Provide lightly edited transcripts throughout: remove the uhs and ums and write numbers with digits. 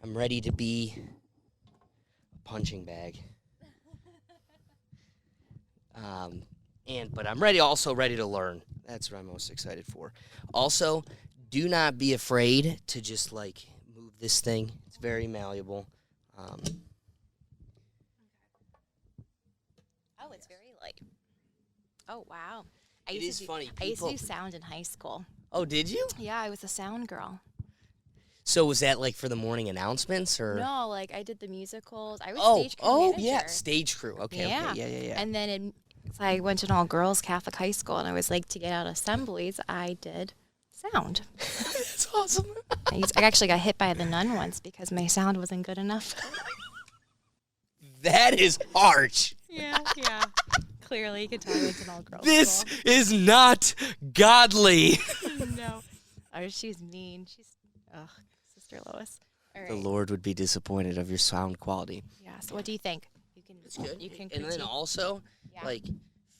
I'm ready to be a punching bag. But I'm also ready to learn. That's what I'm most excited for. Also, do not be afraid to just like move this thing. It's very malleable. Oh, it's very light. Oh, wow. It is funny. I used to do sound in high school. Oh, did you? Yeah, I was a sound girl. So was that like for the morning announcements or? No, like I did the musicals. I was stage crew manager. Yeah, stage crew. Okay, yeah. And then so I went to an all-girls Catholic high school, and I was like, to get out of assemblies, I did sound. That's awesome. I actually got hit by the nun once because my sound wasn't good enough. That is harsh. Yeah. Clearly, you could tell I went to an all-girls This school. is not godly. No. Oh, she's mean. Sister Lois. All right. The Lord would be disappointed of your sound quality. Yeah, so what do you think? It's good. You can and then critique. also, Yeah. like,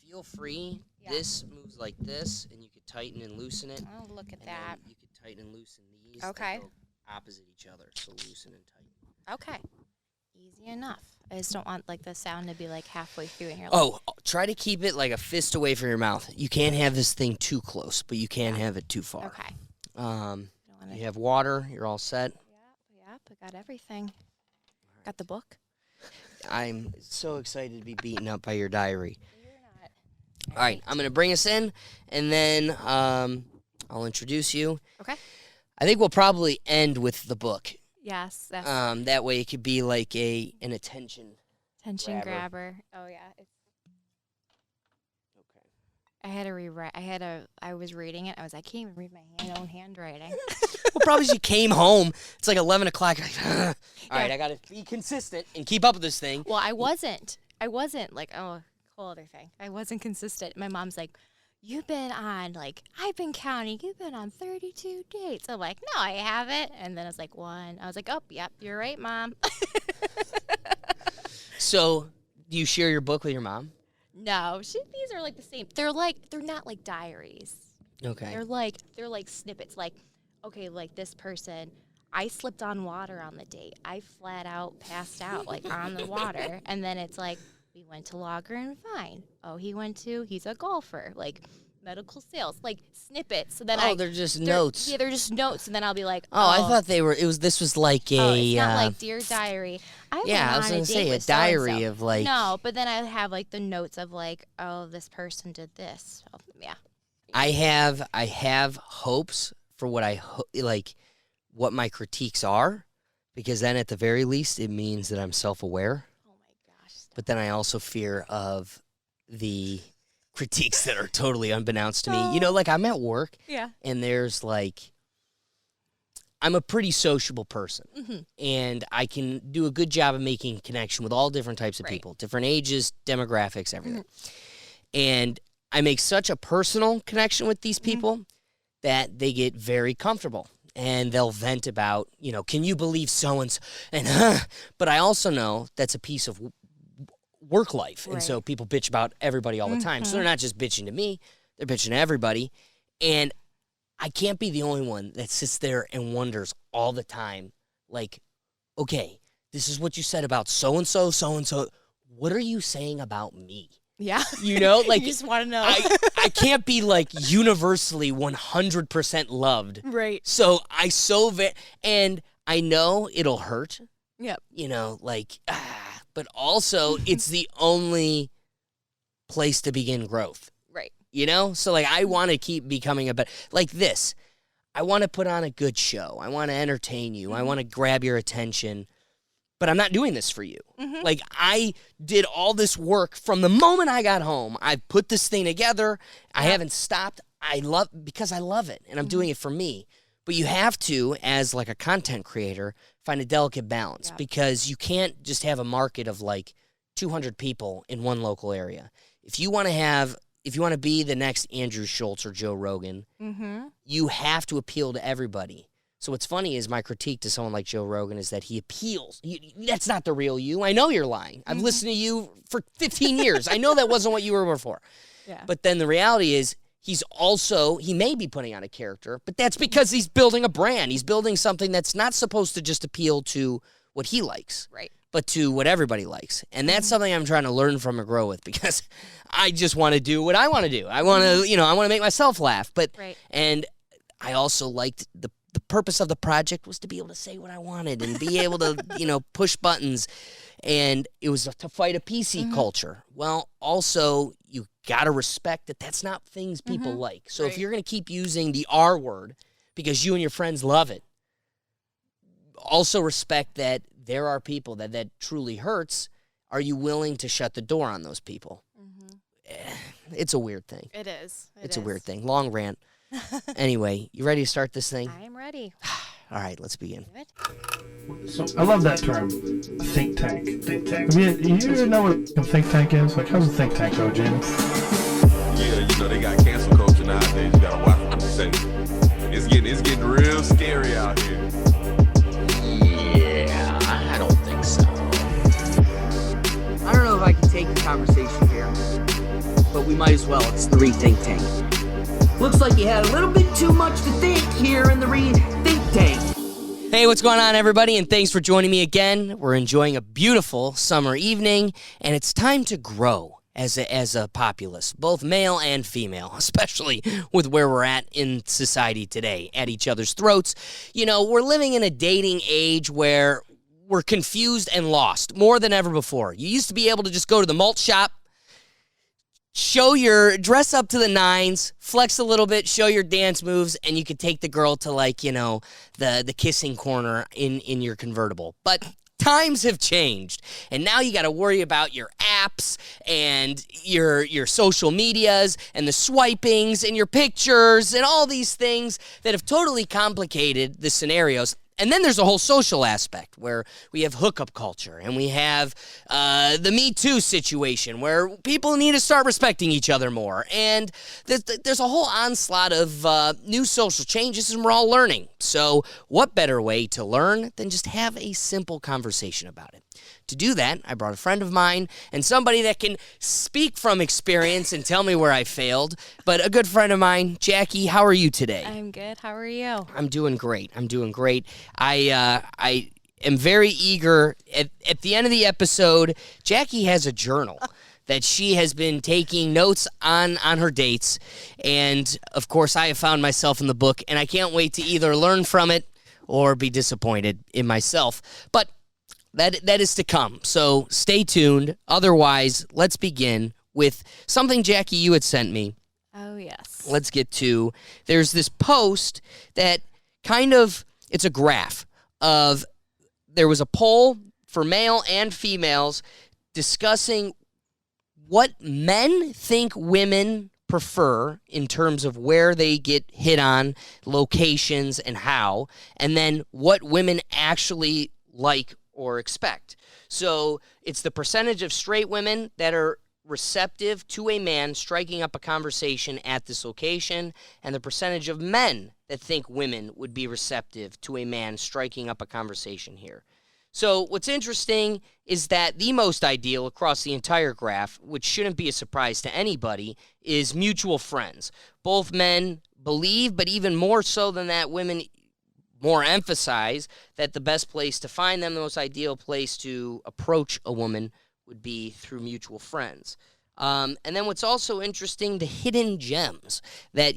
feel free. Yeah. This moves like this, and you could tighten and loosen it. Oh, look at And that. then you could tighten and loosen these. Okay. They go opposite each other, so loosen and tighten. Okay. Easy enough. I just don't want like the sound to be like halfway through and you're like, Oh, try to keep it like a fist away from your mouth. You can't have this thing too close, but you can't have it too far. okay. You have water. You're all set. Yep, I got everything. Got the book. I'm so excited to be beaten up by your diary. You're not. All right, I'm going to bring us in, and then I'll introduce you. Okay. I think we'll probably end with the book. Yes, that's That way it could be like an attention. attention grabber. grabber. Oh yeah. Okay. I had to rewrite. I was reading it. I can't even read my own handwriting. Well, probably you came home. It's like 11 o'clock. All right, I got to be consistent and keep up with this thing. Well, I wasn't like, oh, whole other thing. I wasn't consistent. My mom's like, you've been on, like, I've been counting. You've been on 32 dates. I'm like, no, I haven't. And then I was like, 1. I was like, oh, yep, you're right, Mom. So, do you share your book with your mom? No, these are like the same. They're not like diaries. Okay. They're like snippets. Like, okay, like this person, I slipped on water on the date. I flat out passed out like on the water. And then it's like, we went to Lager and Vine. Oh, he's a golfer. Like medical sales, like snippets. So then they're just notes. Yeah, they're just notes. And then I'll be like, Oh, I thought this was like a. Oh, it's not like Dear Diary. I was going to say a with diary so-and-so. of like. No, but then I have like the notes of like, oh, this person did this. So, yeah. I have hopes for what what my critiques are, because then at the very least it means that I'm self-aware. Oh my gosh. But then I also fear of the critiques that are totally unbeknownst to me. You know, like I'm at work, Yeah. and there's like, I'm a pretty sociable person, and I can do a good job of making connection with all different types of people, different ages, demographics, everything. And I make such a personal connection with these people that they get very comfortable. And they'll vent about, can you believe so-and-so? And, but I also know that's a piece of work life. And so people bitch about everybody all the time. So they're not just bitching to me. They're bitching to everybody. And I can't be the only one that sits there and wonders all the time, like, okay, this is what you said about so-and-so, so-and-so. What are you saying about me? Yeah. Like you just want to know. I can't be like universally 100% loved. Right. So and I know it'll hurt. Yep. But also it's the only place to begin growth. Right. So like I want to keep becoming a better, like this. I want to put on a good show. I want to entertain you. I want to grab your attention. But I'm not doing this for you. Like, I did all this work from the moment I got home. I put this thing together. I haven't stopped. Because I love it, and I'm doing it for me. But you have to, as like a content creator, find a delicate balance, because you can't just have a market of like 200 people in one local area. If you want to be the next Andrew Schultz or Joe Rogan, you have to appeal to everybody. So what's funny is my critique to someone like Joe Rogan is that he appeals. That's not the real you. I know you're lying. I've listened to you for 15 years. I know that wasn't what you were before. Yeah. But then the reality is he may be putting on a character, but that's because he's building a brand. He's building something that's not supposed to just appeal to what he likes, Right. but to what everybody likes. And that's something I'm trying to learn from and grow with, because I just want to do what I want to do. I want to, I want to make myself laugh. And I also liked the purpose of the project was to be able to say what I wanted and be able to, push buttons. And it was to fight a PC culture. Well, also, you got to respect that that's not things people like. So if you're going to keep using the R word because you and your friends love it, also respect that there are people that truly hurts. Are you willing to shut the door on those people? It's a weird thing. It is. It's a weird thing. Long rant. Anyway, you ready to start this thing? I am ready. All right, let's begin. So I love that term, think tank. Think tank. You know what a think tank is? Like, how's a think tank go, James? Yeah, they got cancel culture nowadays. You gotta watch what you say. It's getting real scary out here. Yeah, I don't think so. I don't know if I can take the conversation here, but we might as well. It's the Rethink Tank. Looks like you had a little bit too much to think here in the Rethink Tank. Hey, what's going on, everybody? And thanks for joining me again. We're enjoying a beautiful summer evening, and it's time to grow as a populace, both male and female, especially with where we're at in society today, at each other's throats. We're living in a dating age where we're confused and lost more than ever before. You used to be able to just go to the malt shop, dress up to the nines, flex a little bit, show your dance moves, and you could take the girl to the kissing corner in your convertible. But times have changed, and now you got to worry about your apps and your social medias and the swipings and your pictures and all these things that have totally complicated the scenarios. And then there's a whole social aspect where we have hookup culture and we have the Me Too situation where people need to start respecting each other more. And there's a whole onslaught of new social changes, and we're all learning. So what better way to learn than just have a simple conversation about it? To do that, I brought a friend of mine and somebody that can speak from experience and tell me where I failed. But a good friend of mine, Jackie, how are you today? I'm good. How are you? I'm doing great. I am very eager. At the end of the episode, Jackie has a journal that she has been taking notes on her dates. And, of course, I have found myself in the book, and I can't wait to either learn from it or be disappointed in myself. But that is to come, so stay tuned. Otherwise, let's begin with something, Jackie, you had sent me. Oh, yes. Let's get to, there's this post that it's a graph of, there was a poll for male and females discussing what men think women prefer in terms of where they get hit on, locations, and how, and then what women actually like or expect. So it's the percentage of straight women that are receptive to a man striking up a conversation at this location, and the percentage of men that think women would be receptive to a man striking up a conversation here. So what's interesting is that the most ideal across the entire graph, which shouldn't be a surprise to anybody, is mutual friends. Both men believe, but even more so than that, women more emphasize that the best place to find them, the most ideal place to approach a woman, would be through mutual friends. And then what's also interesting, the hidden gems that,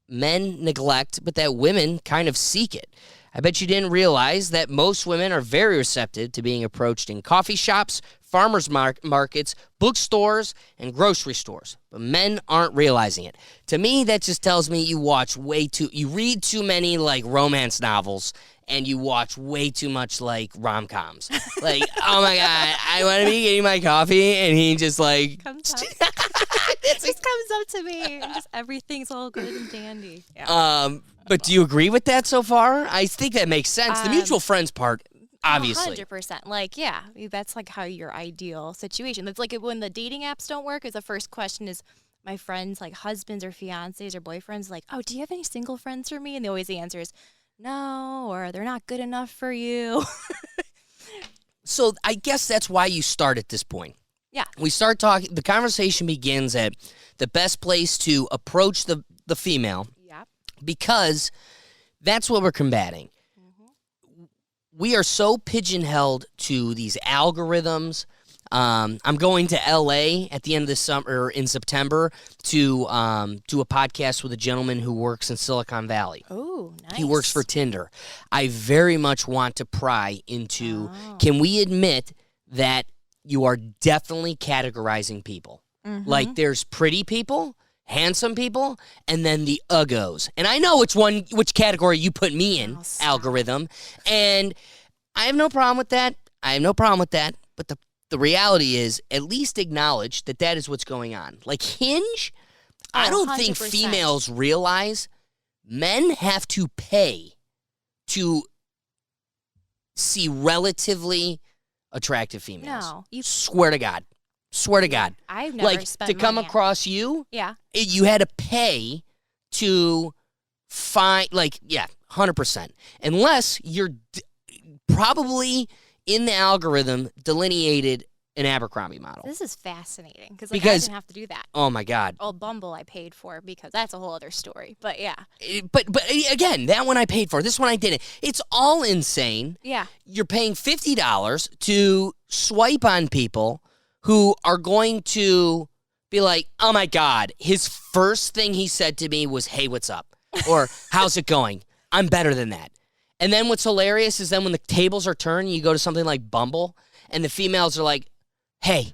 men neglect, but that women kind of seek it. I bet you didn't realize that most women are very receptive to being approached in coffee shops, farmers markets, bookstores, and grocery stores. But men aren't realizing it. To me, that just tells me you read too many romance novels, and you watch way too much rom-coms. Oh my God, I want to be getting my coffee, and he just comes up. It just comes up to me, and just everything's all good and dandy. Yeah. But do you agree with that so far? I think that makes sense. The mutual friends part, obviously. 100%. That's how your ideal situation. That's when the dating apps don't work, is the first question is, my friends, husbands or fiancés or boyfriends, oh, do you have any single friends for me? And the answer is, no, or they're not good enough for you. So I guess that's why you start at this point. Yeah. We start talking, the conversation begins at the best place to approach the the female Yep. because that's what we're combating. We are so pigeonholed to these algorithms. I'm going to LA at the end of the summer in September to do a podcast with a gentleman who works in Silicon Valley. Oh, nice. He works for Tinder. I very much want to pry into, can we admit that you are definitely categorizing people? Like there's pretty people, handsome people, and then the uggos. And I know which category you put me in, algorithm. And I have no problem with that. But the reality is, at least acknowledge that is what's going on. Like Hinge, I don't think 100%. females realize men have to pay to see relatively attractive females. No, you Swear to God. I've never Like, spent to come money on- across you, Yeah. you had to pay to find, 100%. Unless you're probably in the algorithm delineated an Abercrombie model. This is fascinating because I Because- didn't have to do that. Oh, my God. Oh, Bumble I paid for because that's a whole other story. But yeah. But again, that one I paid for. This one I didn't. It's all insane. Yeah. You're paying $50 to swipe on people who are going to be like, oh my God, his first thing he said to me was, hey, what's up? Or how's it going? I'm better than that. And then what's hilarious is then when the tables are turned, you go to something like Bumble and the females are like, hey.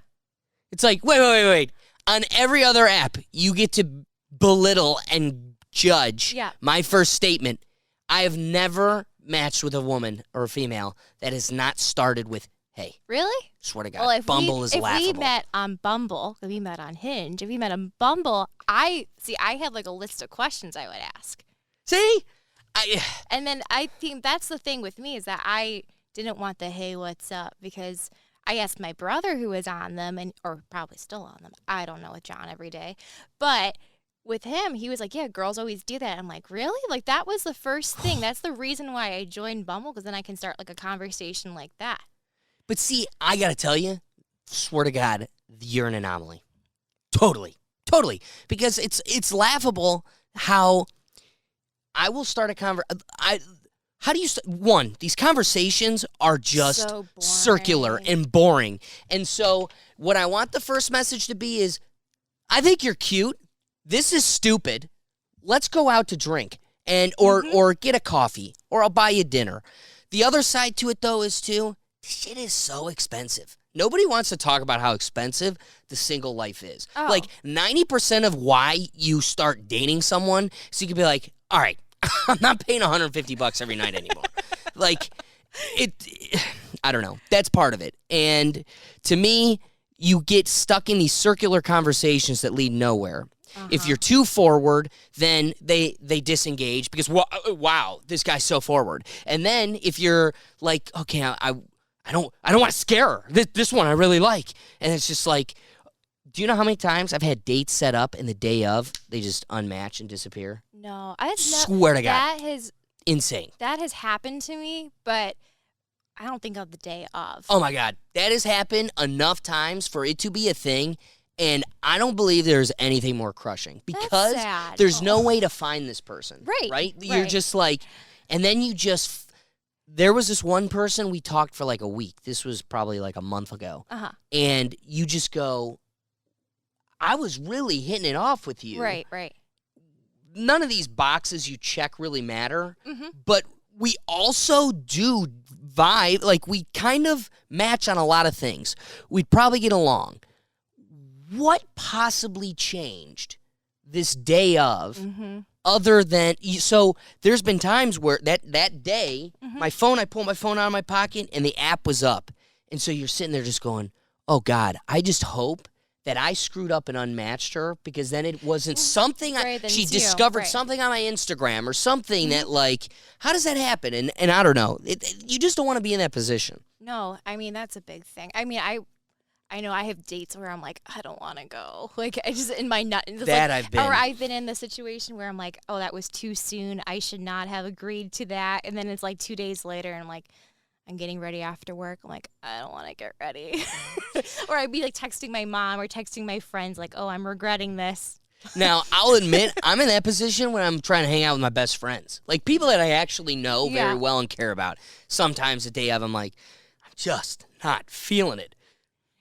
It's like, wait. On every other app, you get to belittle and judge my first statement. I have never matched with a woman or a female that has not started with, hey. Really? Swear to God, Well, if Bumble is laughable. If we met on Bumble, if we met on Hinge, if we met on Bumble, I had like a list of questions I would ask. See? And then I think that's the thing with me is that I didn't want the hey, what's up? Because I asked my brother who was on them, or probably still on them. I don't know with John every day. But with him, he was like, yeah, girls always do that. I'm like, really? Like, that was the first thing. That's the reason why I joined Bumble, because then I can start like a conversation like that. But see, I got to tell you, swear to God, you're an anomaly. Totally. Because it's laughable how I will start a conversation. How do you one? These conversations are just So boring. circular and boring. And so what I want the first message to be is, I think you're cute. This is stupid. Let's go out to drink or get a coffee, or I'll buy you dinner. The other side to it though is too, shit is so expensive. Nobody wants to talk about how expensive the single life is. Oh. Like 90% of why you start dating someone, so you can be like, all right, I'm not paying $150 every night anymore. Like, I don't know. That's part of it. And to me, you get stuck in these circular conversations that lead nowhere. If you're too forward, then they disengage because, wow, this guy's so forward. And then if you're like, okay, I don't want to scare her. This one I really like. And it's just like, do you know how many times I've had dates set up and the day of, they just unmatch and disappear? No, Swear to God. That has Insane. That has happened to me, but I don't think of the day of. Oh, my God. That has happened enough times for it to be a thing, and I don't believe there's anything more crushing because sad. there's no way to find this person. Right. You're Right. just like, and then you just, there was this one person we talked for like a week. This was probably like a month ago. And you just go, I was really hitting it off with you. Right. None of these boxes you check really matter, but we also do vibe. Like, we kind of match on a lot of things. We'd probably get along. What possibly changed this day of other than, so there's been times where that day, I pulled my phone out of my pocket and the app was up. And so you're sitting there just going, oh God, I just hope that I screwed up and unmatched her, because then it wasn't something then she it's you. discovered Right. something on my Instagram or something that, like, how does that happen? And I don't know. You just don't want to be in that position. No, I mean, that's a big thing. I mean, I know I have dates where I'm like, I don't want to go. Like, I just in my nut. That I've been. Or I've been in the situation where I'm like, oh, that was too soon. I should not have agreed to that. And then it's like 2 days later, and I'm like, I'm getting ready after work. I'm like, I don't want to get ready. Or I'd be like texting my mom or texting my friends like, oh, I'm regretting this. Now, I'll admit, I'm in that position when I'm trying to hang out with my best friends. Like, people that I actually know very well and care about. Sometimes the day of, I'm like, I'm just not feeling it.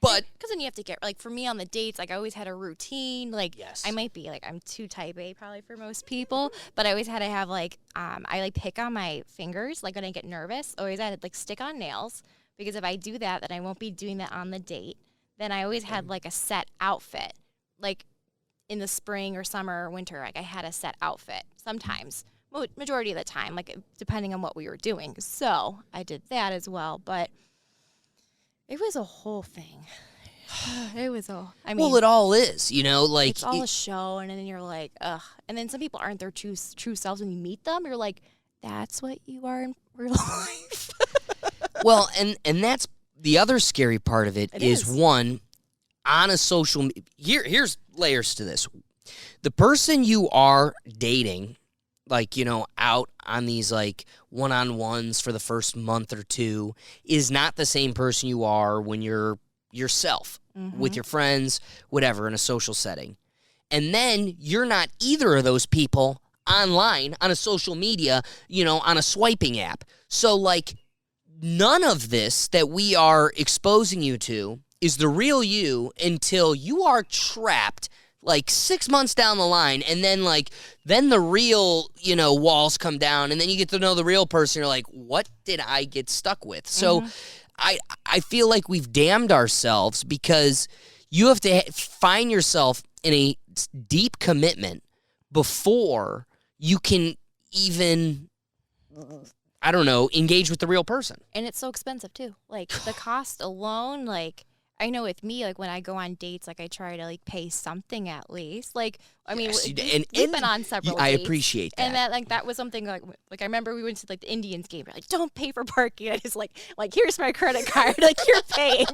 But because then you have to get, like, for me on the dates, like, I always had a routine. Like, yes. I might be, like, I'm too type A probably for most people, but I always had to have, like, I, like, pick on my fingers, like, when I get nervous. Always had to, like, stick on nails, because if I do that, then I won't be doing that on the date. Then I always had, like, a set outfit. Like, in the spring or summer or winter, like, I had a set outfit sometimes. Majority of the time, like, depending on what we were doing. So I did that as well, but it was a whole thing. It was I mean, well, it all is, you know, like it's all a show, and then you're like, ugh. And then some people aren't their true selves when you meet them. You're like, that's what you are in real life. well, and that's the other scary part of it is one, on a social here's layers to this. The person you are dating, like, you know, out on these like one-on-ones for the first month or two, is not the same person you are when you're yourself with your friends, whatever, in a social setting. And then you're not either of those people online, on a social media, you know, on a swiping app. So, like, none of this that we are exposing you to is the real you until you are trapped like 6 months down the line, and then the real, you know, walls come down, and then you get to know the real person. You're like, what did I get stuck with? So I feel like we've damned ourselves, because you have to find yourself in a deep commitment before you can even, I don't know, engage with the real person. And it's so expensive too. Like, the cost alone, like, I know with me, like, when I go on dates, like, I try to, like, pay something at least. Like, I mean, Yes, we've been on several I dates. appreciate that. And that was something, like, I remember we went to, like, the Indians game. Like, don't pay for parking. I just, like, here's my credit card. Like, you're paying.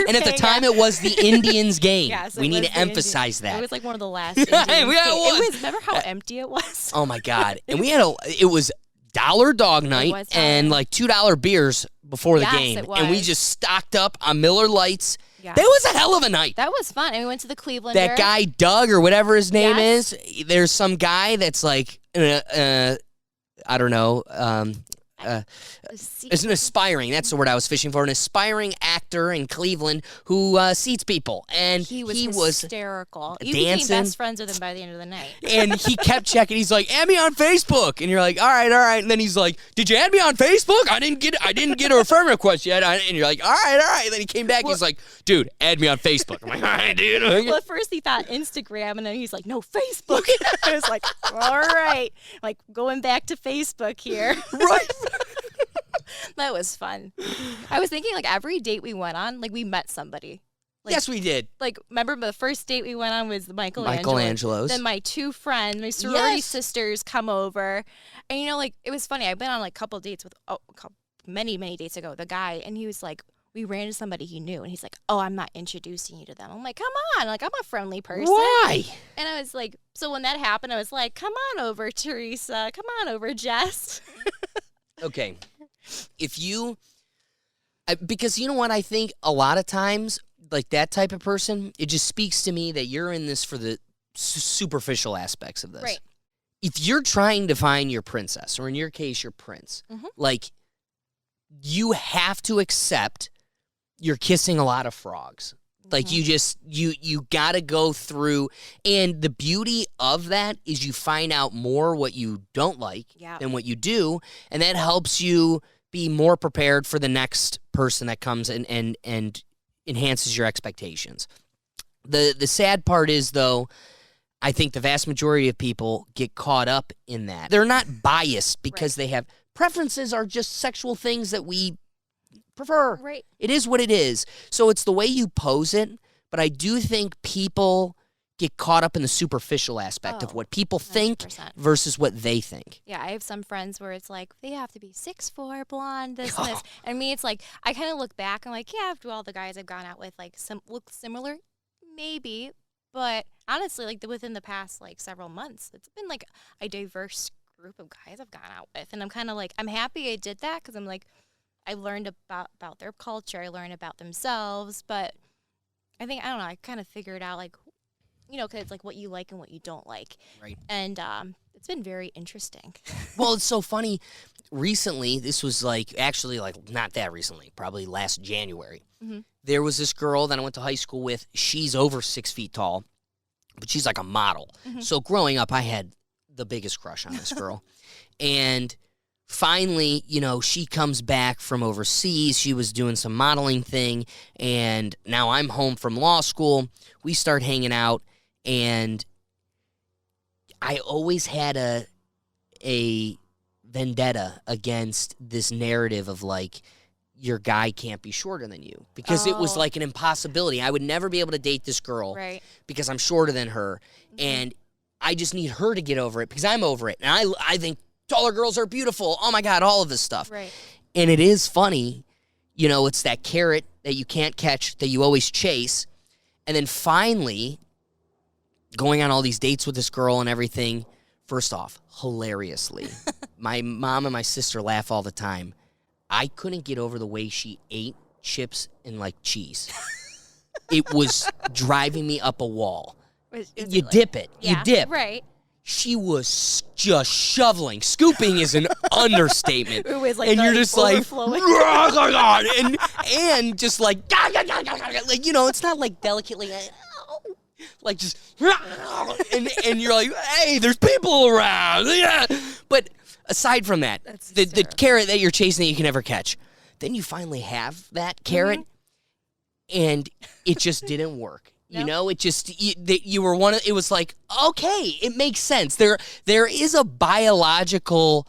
And at the time, it was the Indians game. Yes, we need to emphasize that. It was, like, one of the last Indians games. It was. Remember how empty it was? Oh, my God. And we had it was $1 dog night and, like, $2 beers before the game. It was. And we just stocked up on Miller Lights. Yeah. That was a hell of a night. That was fun. And we went to the Cleveland. That guy, Doug, or whatever his name is, there's some guy that's like, I don't know, is an aspiring, that's the word I was fishing for, an aspiring actor in Cleveland who seats people. And he was hysterical. You dancing. became best friends with him by the end of the night. And he kept checking. He's like, add me on Facebook. And you're like, all right. And then he's like, did you add me on Facebook? I didn't get a referral request yet. And you're like, all right. And then he came back. He's like, dude, add me on Facebook. I'm like, all right, dude. Well, at first he thought Instagram, and then he's like, no, Facebook. I was like, all right. Like, going back to Facebook here. Right. That was fun. I was thinking, like, every date we went on, like, we met somebody. Like, yes, we did. Like, remember the first date we went on was Michelangelo's. Then my two friends, my sorority sisters, come over. And, you know, like, it was funny. I've been on, like, a couple dates with, many, many dates ago, the guy, and he was like, we ran into somebody he knew, and he's like, oh, I'm not introducing you to them. I'm like, come on. Like, I'm a friendly person. Why? And I was like, so when that happened, I was like, come on over, Teresa. Come on over, Jess. Okay. Because you know what, I think a lot of times, like, that type of person, it just speaks to me that you're in this for the superficial aspects of this. Right. If you're trying to find your princess, or in your case, your prince, like, you have to accept you're kissing a lot of frogs. Like, you got to go through, and the beauty of that is you find out more what you don't like than what you do, and that helps you be more prepared for the next person that comes and enhances your expectations. The sad part is, though, I think the vast majority of people get caught up in that. They're not biased because they have preferences, are just sexual things that we prefer. Right. It is what it is. So it's the way you pose it, but I do think people get caught up in the superficial aspect of what people think 100%. versus what they think. Yeah, I have some friends where it's like, they have to be 6'4", blonde, this and this. And me, it's like, I kind of look back, I'm like, yeah, do all the guys I've gone out with, like, look similar? Maybe. But honestly, like, within the past, like, several months, it's been, like, a diverse group of guys I've gone out with. And I'm kind of like, I'm happy I did that, because I'm like, I learned about their culture, I learned about themselves, but I think, I don't know, I kind of figured out, like, because it's like what you like and what you don't like. Right. And it's been very interesting. Well, it's so funny. Recently, this was actually not that recently, probably last January. Mm-hmm. There was this girl that I went to high school with. She's over 6 feet tall, but she's like a model. Mm-hmm. So growing up, I had the biggest crush on this girl. And finally, she comes back from overseas. She was doing some modeling thing, and now I'm home from law school. We start hanging out, and I always had a vendetta against this narrative of your guy can't be shorter than you, because it was like an impossibility. I would never be able to date this girl because I'm shorter than her, and I just need her to get over it because I'm over it. And I think taller girls are beautiful. Oh my God, all of this stuff. Right. And it is funny, it's that carrot that you can't catch that you always chase. And then finally, going on all these dates with this girl and everything, first off, hilariously, my mom and my sister laugh all the time. I couldn't get over the way she ate chips and cheese. It was driving me up a wall. You dip it. Yeah, you dip. Right. She was just shoveling. Scooping is an understatement. It was and you're just overflowing. and just it's not delicately, just, and you're like, hey, there's people around. Yeah. But aside from that, the carrot that you're chasing that you can never catch, then you finally have that carrot, and it just didn't work. It just, you were one of, it was okay, it makes sense. There is a biological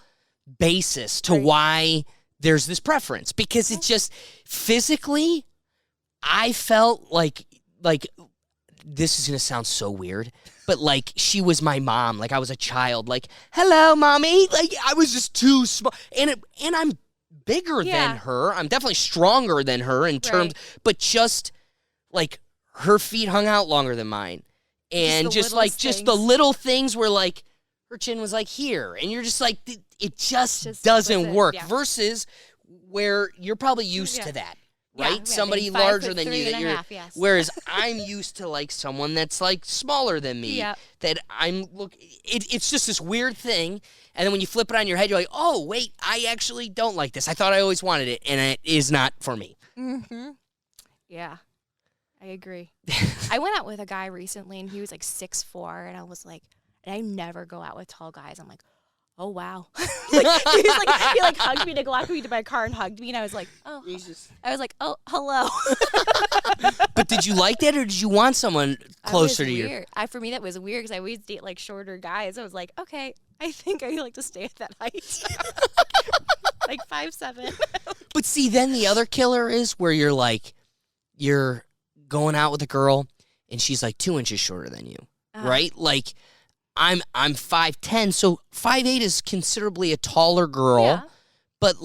basis to why there's this preference, because it's just physically, I felt like this is going to sound so weird, but she was my mom. I was a child, hello, mommy. I was just too small. And I'm bigger than her. I'm definitely stronger than her in terms, but just her feet hung out longer than mine. And just the little things where her chin was here. And you're just it just doesn't work. Yeah. Versus where you're probably used to that. Right? Yeah, Somebody larger than you. Yes. Whereas I'm used to someone that's smaller than me. Yeah. That it's just this weird thing. And then when you flip it on your head, you're like, oh, wait, I actually don't like this. I thought I always wanted it, and it is not for me. Mm-hmm. Yeah. I agree. I went out with a guy recently, and he was 6'4", and I was and I never go out with tall guys. I'm oh wow. He hugged me to walk me to my car and hugged me, and I was oh. Jesus. I was oh, hello. But did you like that, or did you want someone closer to you? For me, that was weird because I always date shorter guys. I was okay, I think I like to stay at that height. 5'7". But see, then the other killer is where you're going out with a girl and she's 2 inches shorter than you, right? I'm 5'10", so 5'8" is considerably a taller girl, but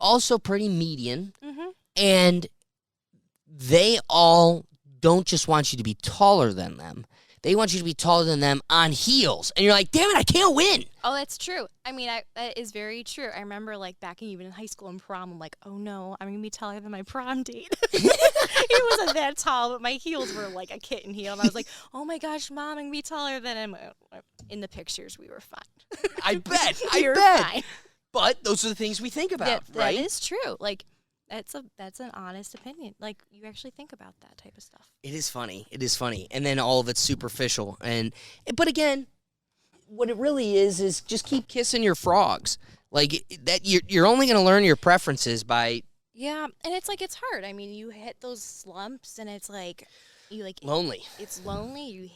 also pretty median. Mm-hmm. And they all don't just want you to be taller than them. They want you to be taller than them on heels. And you're damn it, I can't win. Oh, that's true. I mean, that is very true. I remember back even in high school and prom, I'm oh no, I'm going to be taller than my prom date. He wasn't that tall, but my heels were a kitten heel. And I was oh my gosh, Mom, I'm going to be taller than him. In the pictures, we were fine. I bet. We were fine. But those are the things we think about, right? That is true. That's an honest opinion. You actually think about that type of stuff. It is funny. And then all of it's superficial. But again, what it really is just keep kissing your frogs. That you're only going to learn your preferences by. Yeah, and it's it's hard. I mean, you hit those slumps, and it's you lonely. It's lonely. You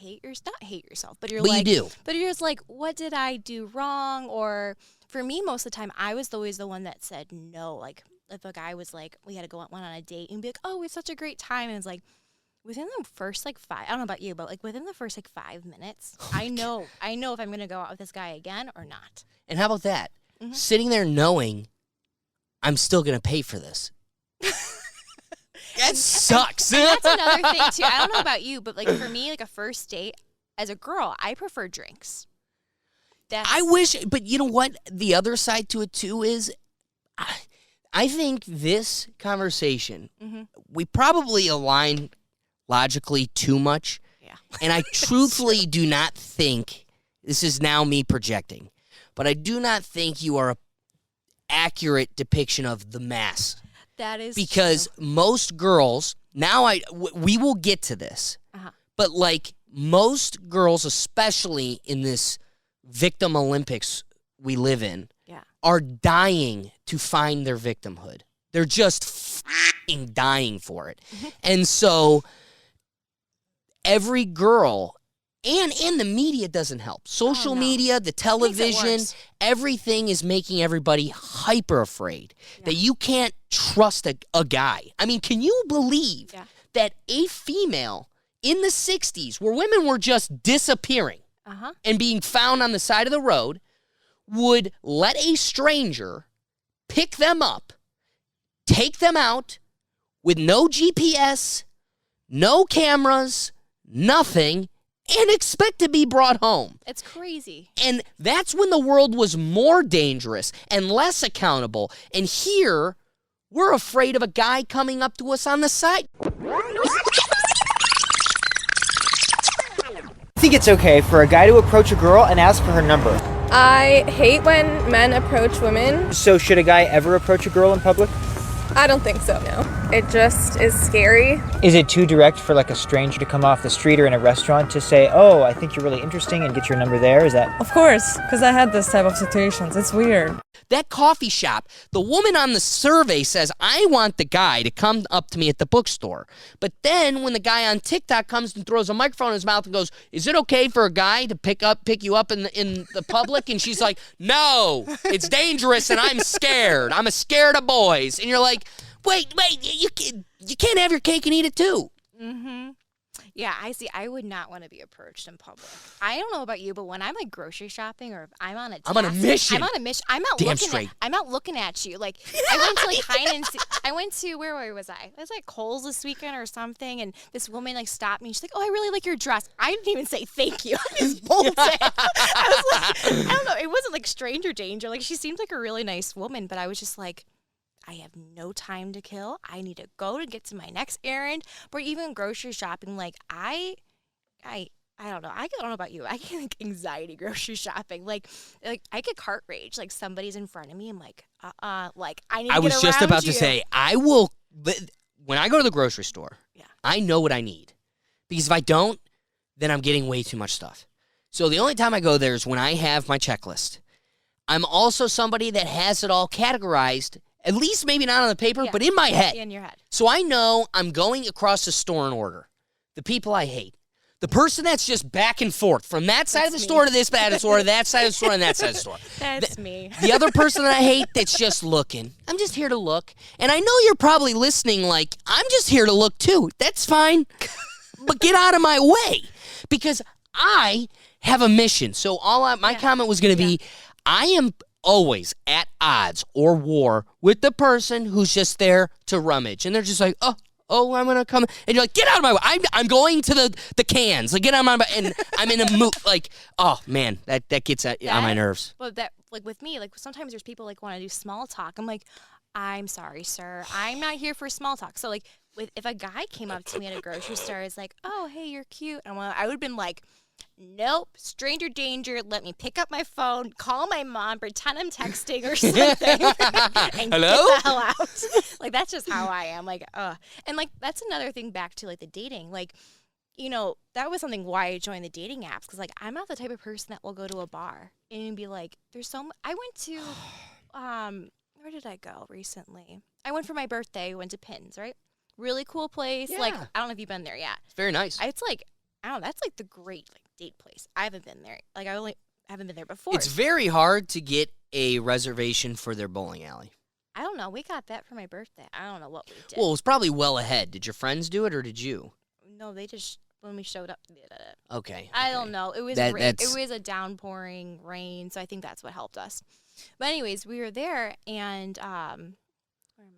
not hate yourself, but you're but you do. But you're just what did I do wrong? Or for me, most of the time, I was always the one that said no. If a guy was we had to go on a date and be oh, we had such a great time, and it's within the first 5, I don't know about you, but within the first 5 minutes, I know if I'm gonna go out with this guy again or not. And how about that? Mm-hmm. Sitting there knowing I'm still gonna pay for this. That sucks. And that's another thing too. I don't know about you, but for me, a first date as a girl, I prefer drinks. I wish, but you know what? The other side to it too is, I think this conversation, we probably align logically too much. Yeah. yeah. And I truthfully do not think, this is now me projecting, but I do not think you are an accurate depiction of the mass. That is because true. most girls, we will get to this, but like most girls, especially in this victim Olympics we live in, are dying to find their victimhood. They're just f***ing dying for it. And so every girl, and the media doesn't help. Social media, the television, everything is making everybody hyper afraid that you can't trust a guy. I mean, can you believe that a female in the 60s, where women were just disappearing and being found on the side of the road, would let a stranger pick them up, take them out with no GPS, no cameras, nothing, and expect to be brought home? It's crazy. And that's when the world was more dangerous and less accountable. And here, we're afraid of a guy coming up to us on the side. I think it's okay for a guy to approach a girl and ask for her number. I hate when men approach women. So should a guy ever approach a girl in public? I don't think so, no. It just is scary. Is it too direct for like a stranger to come off the street or in a restaurant to say, oh, I think you're really interesting and get your number there? Is that... Of course, because I had this type of situations. It's weird. That coffee shop, the woman on the survey says, I want the guy to come up to me at the bookstore. But then when the guy on TikTok comes and throws a microphone in his mouth and goes, is it okay for a guy to pick you up in the public? And she's like, no, it's dangerous and I'm scared. I'm scared of boys. And you're like, wait, you can't have your cake and eat it too. Mm-hmm. Yeah, I see. I would not want to be approached in public. I don't know about you, but when I'm like grocery shopping or if I'm on a task, I'm on a mission. I'm on a mission. I'm not looking at you. Like I went to like hide and seek. I went to where was I? I was like Kohl's this weekend or something, and this woman like stopped me. She's like, "Oh, I really like your dress." I didn't even say thank you. I just bolted. I was like, I don't know. It wasn't like stranger danger. Like she seemed like a really nice woman, but I was just like, I have no time to kill. I need to go to get to my next errand. Or even grocery shopping. Like I don't know. I don't know about you. I get like anxiety grocery shopping. Like I get cart rage. Like somebody's in front of me. I'm like, like I need to get around you. I was just about to say, I will, when I go to the grocery store, I know what I need. Because if I don't, then I'm getting way too much stuff. So the only time I go there is when I have my checklist. I'm also somebody that has it all categorized. At least maybe not on the paper, but in my head. In your head. So I know I'm going across the store in order. The people I hate. The person that's just back and forth from that side of the store to this side of the store, to that side of the store, and that side of the store. That's me. The other person that I hate that's just looking. I'm just here to look. And I know you're probably listening like, I'm just here to look too. That's fine. But get out of my way. Because I have a mission. So my comment was going to be, I am always at odds or war with the person who's just there to rummage. And they're just like, oh, I'm going to come. And you're like, get out of my way. I'm going to the cans. Like, get out of my way. And I'm in a mood. Like, oh, man, that gets on my nerves. But that, like, with me, like, sometimes there's people, like, want to do small talk. I'm like, I'm sorry, sir. I'm not here for small talk. So, like, if a guy came up to me at a grocery store, it's like, oh, hey, you're cute. And I would have been like, nope, stranger danger. Let me pick up my phone, call my mom, pretend I'm texting or something, and Hello? get the hell out. Like, that's just how I am. Like, and like that's another thing back to like the dating. Like, you know, that was something why I joined the dating apps because like I'm not the type of person that will go to a bar and be like, there's so much. I went to, where did I go recently? I went for my birthday. Went to Pins, right? Really cool place. Yeah. Like, I don't know if you've been there yet. It's very nice. It's like, I don't know, that's like the great like date place. I haven't been there. Like I haven't been there before. It's very hard to get a reservation for their bowling alley. I don't know. We got that for my birthday. I don't know what we did. Well, it was probably well ahead. Did your friends do it or did you? No, they just when we showed up, they did it. Okay. I don't know. It was it was a downpouring rain, so I think that's what helped us. But anyways, we were there, and where am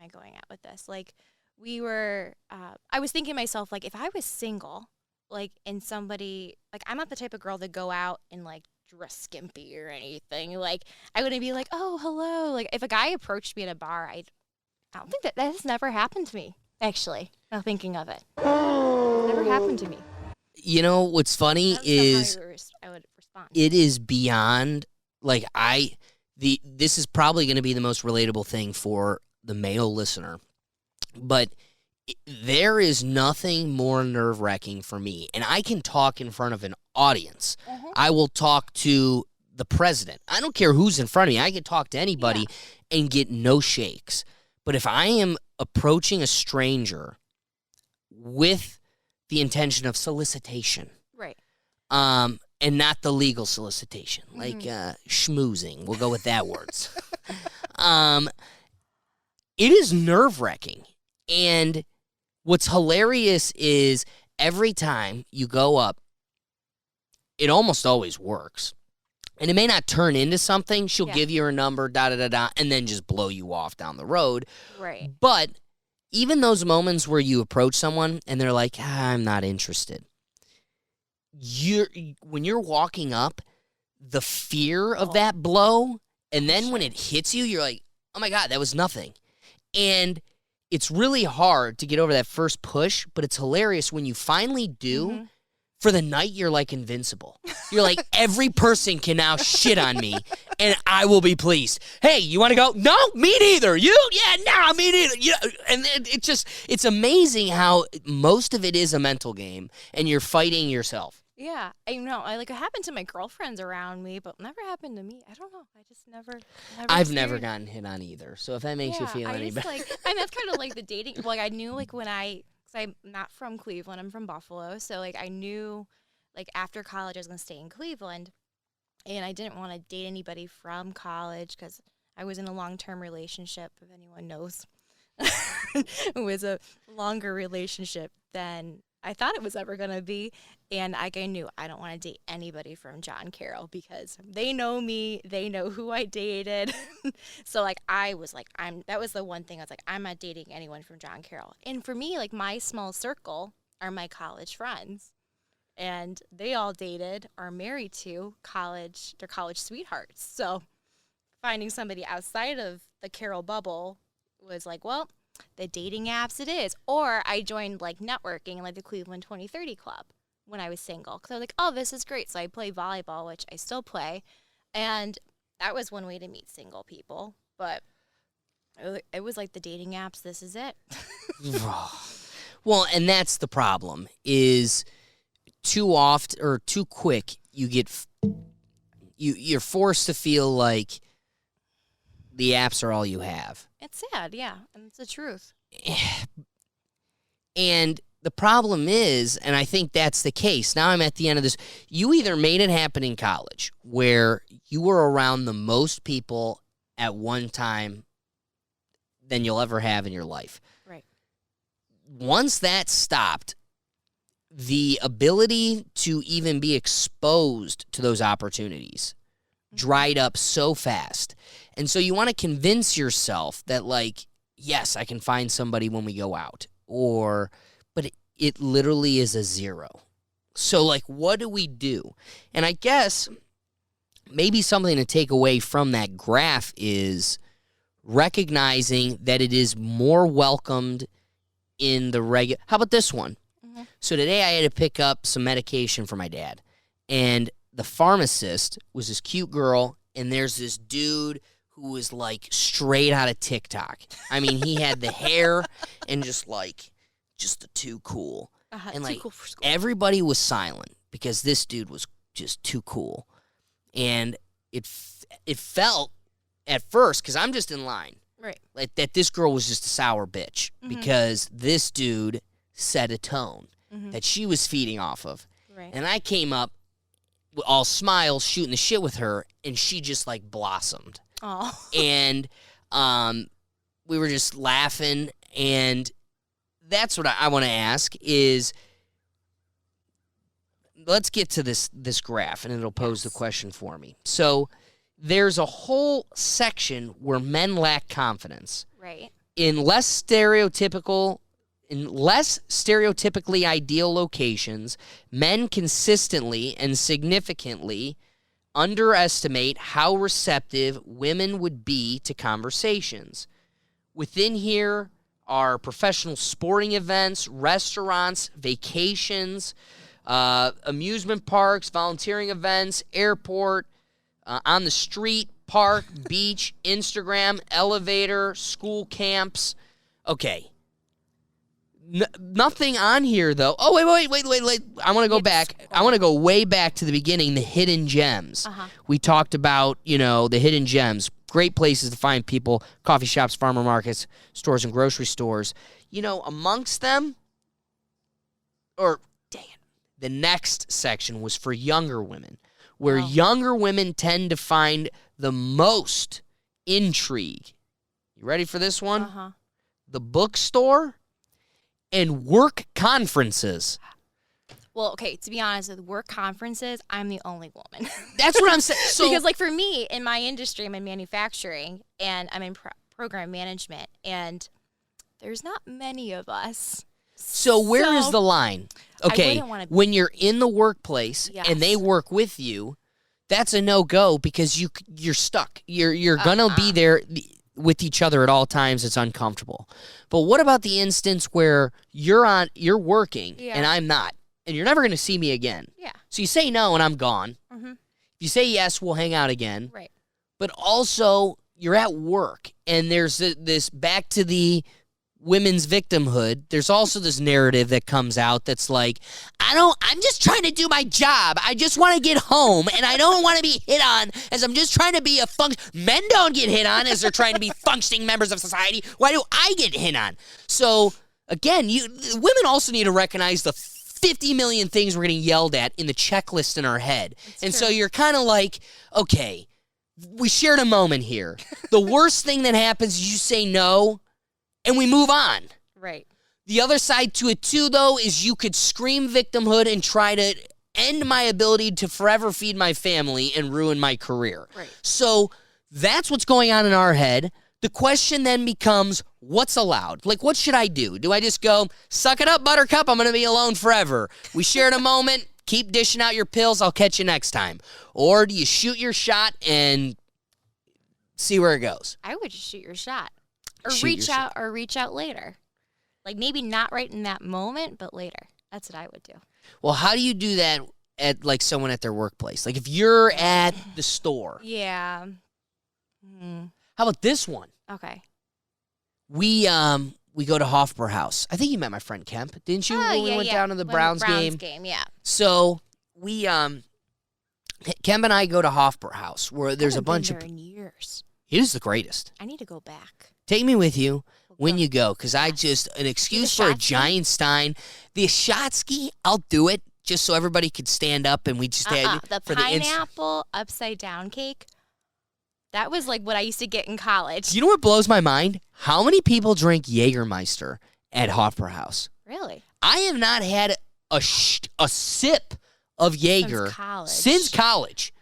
I going at with this? Like we were. I was thinking to myself, like if I was single. Like, and somebody, like, I'm not the type of girl to go out and, like, dress skimpy or anything. Like, I wouldn't be like, oh, hello. Like, if a guy approached me at a bar, I don't think that has never happened to me, actually, now thinking of it. It's never happened to me. You know what's funny That's is how I would respond. it is beyond like this is probably going to be the most relatable thing for the male listener, but there is nothing more nerve-wracking for me, and I can talk in front of an audience. I will talk to the president. I don't care who's in front of me. I can talk to anybody and get no shakes. But if I am approaching a stranger with the intention of solicitation, Right. and not the legal solicitation, like schmoozing, we'll go with that words. It is nerve-wracking. And what's hilarious is every time you go up, it almost always works. And it may not turn into something. She'll give you her number, da-da-da-da, and then just blow you off down the road. Right. But even those moments where you approach someone and they're like, I'm not interested. When you're walking up, the fear of that blow, and then when it hits you, you're like, oh my God, that was nothing. And it's really hard to get over that first push, but it's hilarious when you finally do. For the night, you're like invincible. You're like, every person can now shit on me, and I will be pleased. Hey, you want to go? No, me neither. You? Yeah, nah, me neither. Yeah. And it's amazing how most of it is a mental game, and you're fighting yourself. Yeah, I know. It happened to my girlfriends around me, but never happened to me. I don't know. I just never I've never gotten hit on either. So if that makes you feel any better. That's kind of like the dating. Like I knew when because I'm not from Cleveland, I'm from Buffalo. So I knew after college I was going to stay in Cleveland, and I didn't want to date anybody from college because I was in a long-term relationship, if anyone knows. It was a longer relationship than I thought it was ever going to be. And I knew I don't want to date anybody from John Carroll because they know me. They know who I dated. So I was that was the one thing I was I'm not dating anyone from John Carroll. And for me, my small circle are my college friends. And they all dated, are married to their college sweethearts. So finding somebody outside of the Carroll bubble was well, the dating apps it is. Or I joined networking in the Cleveland 2030 Club when I was single. Because I was oh, this is great. So I play volleyball, which I still play. And that was one way to meet single people. But it was the dating apps, this is it. Well, and that's the problem is too often or too quick you're forced to feel like the apps are all you have. It's sad, yeah, and it's the truth. And the problem is, and I think that's the case, now I'm at the end of this, you either made it happen in college where you were around the most people at one time than you'll ever have in your life. Right. Once that stopped, the ability to even be exposed to those opportunities dried up so fast. And so you want to convince yourself that, yes, I can find somebody when we go out. But it literally is a zero. So, what do we do? And I guess maybe something to take away from that graph is recognizing that it is more welcomed in the regular. How about this one? Mm-hmm. So today I had to pick up some medication for my dad. And the pharmacist was this cute girl, and there's this dude who was straight out of TikTok. I mean, he had the hair and just the too cool. And too cool for school. Everybody was silent because this dude was just too cool. And it felt at first, because I'm just in line, right? That this girl was just a sour bitch because this dude set a tone that she was feeding off of. Right. And I came up all smiles, shooting the shit with her, and she just blossomed. Oh. And we were just laughing, and that's what I want to ask is, let's get to this graph, and it'll pose the question for me. So there's a whole section where men lack confidence. Right. In less stereotypically ideal locations, men consistently and significantly underestimate how receptive women would be to conversations. Within here are professional sporting events, restaurants, vacations, amusement parks, volunteering events, airport, on the street, park, beach, Instagram, elevator, school camps. Okay. Nothing on here, though. Oh, wait. I want to go back. I want to go way back to the beginning, the hidden gems. We talked about, the hidden gems. Great places to find people, coffee shops, farmer markets, stores, and grocery stores. Amongst them, the next section was for younger women, where younger women tend to find the most intrigue. You ready for this one? The bookstore and work conferences. Well, okay, to be honest, with work conferences, I'm the only woman. That's what I'm saying. So, because, for me, in my industry, I'm in manufacturing, and I'm in program management, and there's not many of us. So where is the line? Okay, when you're in the workplace and they work with you, that's a no-go because you're stuck. You're going to be there with each other at all times. It's uncomfortable. But what about the instance where you're working and I'm not, and you're never going to see me again? Yeah. So you say no and I'm gone. If you say yes, we'll hang out again. Right. But also, you're at work, and there's this back to the women's victimhood. There's also this narrative that comes out that's like, I'm just trying to do my job. I just want to get home, and I don't want to be hit on as I'm just trying to be men don't get hit on as they're trying to be functioning members of society. Why do I get hit on? So, again, women also need to recognize the 50 million things we're getting yelled at in the checklist in our head. So you're kind of like, okay, we shared a moment here. The worst thing that happens is you say no, and we move on. Right. The other side to it, too, though, is you could scream victimhood and try to end my ability to forever feed my family and ruin my career. Right. So that's what's going on in our head. The question then becomes, what's allowed? Like, what should I do? Do I just go, suck it up, buttercup, I'm going to be alone forever? We shared a moment, keep dishing out your pills, I'll catch you next time. Or do you shoot your shot and see where it goes? I would just shoot your shot. Or reach out later. Like, maybe not right in that moment, but later. That's what I would do. Well, how do you do that at, someone at their workplace? Like, if you're at the store. Yeah. How about this one? Okay. We go to Hofbrauhaus. I think you met my friend Kemp, didn't you? When we went down to the Browns game. Yeah. So, we, Kemp and I go to Hofbrauhaus, where there's a bunch of... in years. It is the greatest. I need to go back. Take me with you when you go, because an excuse for a giant stein. The shot ski, I'll do it just so everybody could stand up and we just had the pineapple upside down cake. That was like what I used to get in college. You know what blows my mind? How many people drink Jägermeister at Hofbrauhaus? Really? I have not had a sip of Jaeger since college.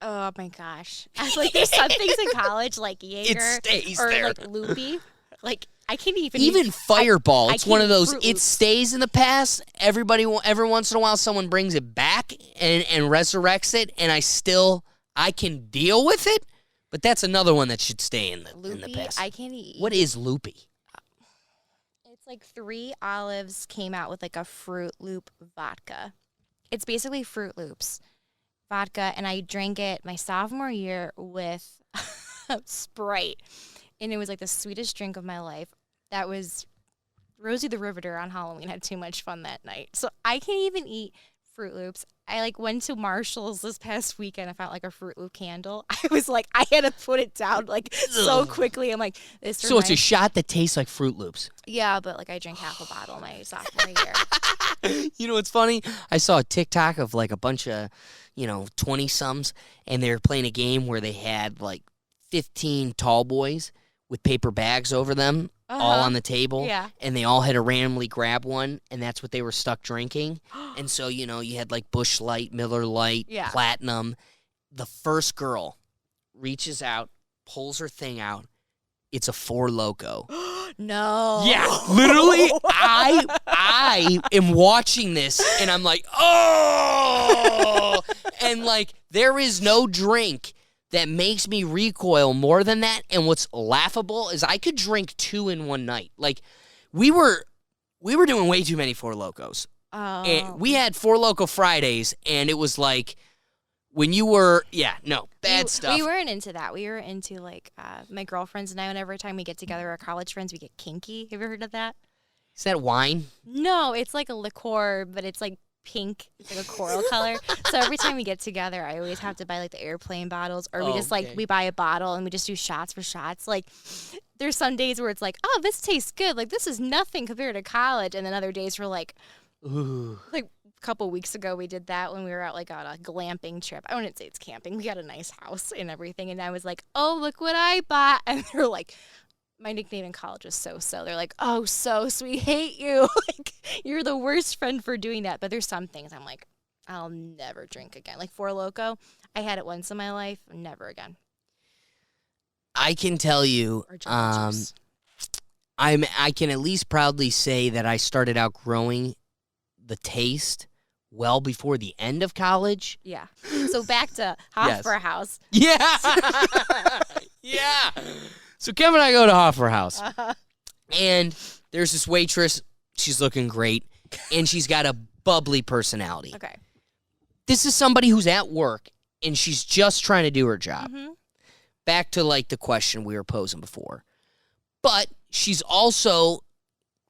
Oh my gosh! There's some things in college like Jaeger or there. like Loopy. Like I can't even Fireball. It's one of those. Fruit It Loops. stays in the past. Every once in a while, someone brings it back and resurrects it, and I can deal with it. But that's another one that should stay in the past. I can't eat. What is Loopy? It's like 3 Olives came out with like a Fruit Loop vodka. It's basically Fruit Loops vodka, and I drank it my sophomore year with Sprite, and it was like the sweetest drink of my life. That was Rosie the Riveter on Halloween had too much fun that night. So I can't even eat Fruit Loops. I went to Marshall's this past weekend. I found like a Fruit Loop candle. I was like, I had to put it down so quickly. I'm like, this. So it's a shot that tastes like Fruit Loops. Yeah, but I drank half a bottle my sophomore year. You know what's funny? I saw a TikTok of a bunch of 20-someths, and they were playing a game where they had 15 tall boys with paper bags over them, all on the table, and they all had to randomly grab one, and that's what they were stuck drinking. And so, you had Busch Light, Miller Light, Platinum. The first girl reaches out, pulls her thing out. It's a Four Loko. No. Yeah, literally, I am watching this, and I'm like, oh! And, there is no drink that makes me recoil more than that. And what's laughable is I could drink 2 in one night. We were doing way too many Four Lokos. Oh. And we had Four Loko Fridays, and it was like when you were, bad stuff. We weren't into that. We were into like my girlfriends and I. And every time we get together, our college friends, we get kinky. Have you heard of that? Is that wine? No, it's like a liqueur, but it's like pink. It's like a coral color. So every time we get together, I always have to buy like the airplane bottles, or we just like we buy a bottle and we just do shots for shots. Like there's some days where it's like, oh, this tastes good. Like this is nothing compared to college, and then other days we're like, ooh. Like a couple weeks ago, we did that when we were out like on a glamping trip. I wouldn't say it's camping. We got a nice house and everything, and I was like, oh, look what I bought, and they're like. My nickname in college was So. They're like, oh, Sos, we hate you. Like, you're the worst friend for doing that. But there's some things I'm like, I'll never drink again. Like Four Loko, I had it once in my life, never again. I can tell you, Or Jamba Juice. I can at least proudly say that I started outgrowing the taste well before the end of college. Yeah. So back to Yes. Hofbräu House. Yeah. Yeah. So Kevin and I go to Hoffer House, and there's this waitress. She's looking great, and she's got a bubbly personality. Okay. This is somebody who's at work, and she's just trying to do her job. Mm-hmm. Back to, like, the question we were posing before. But she's also,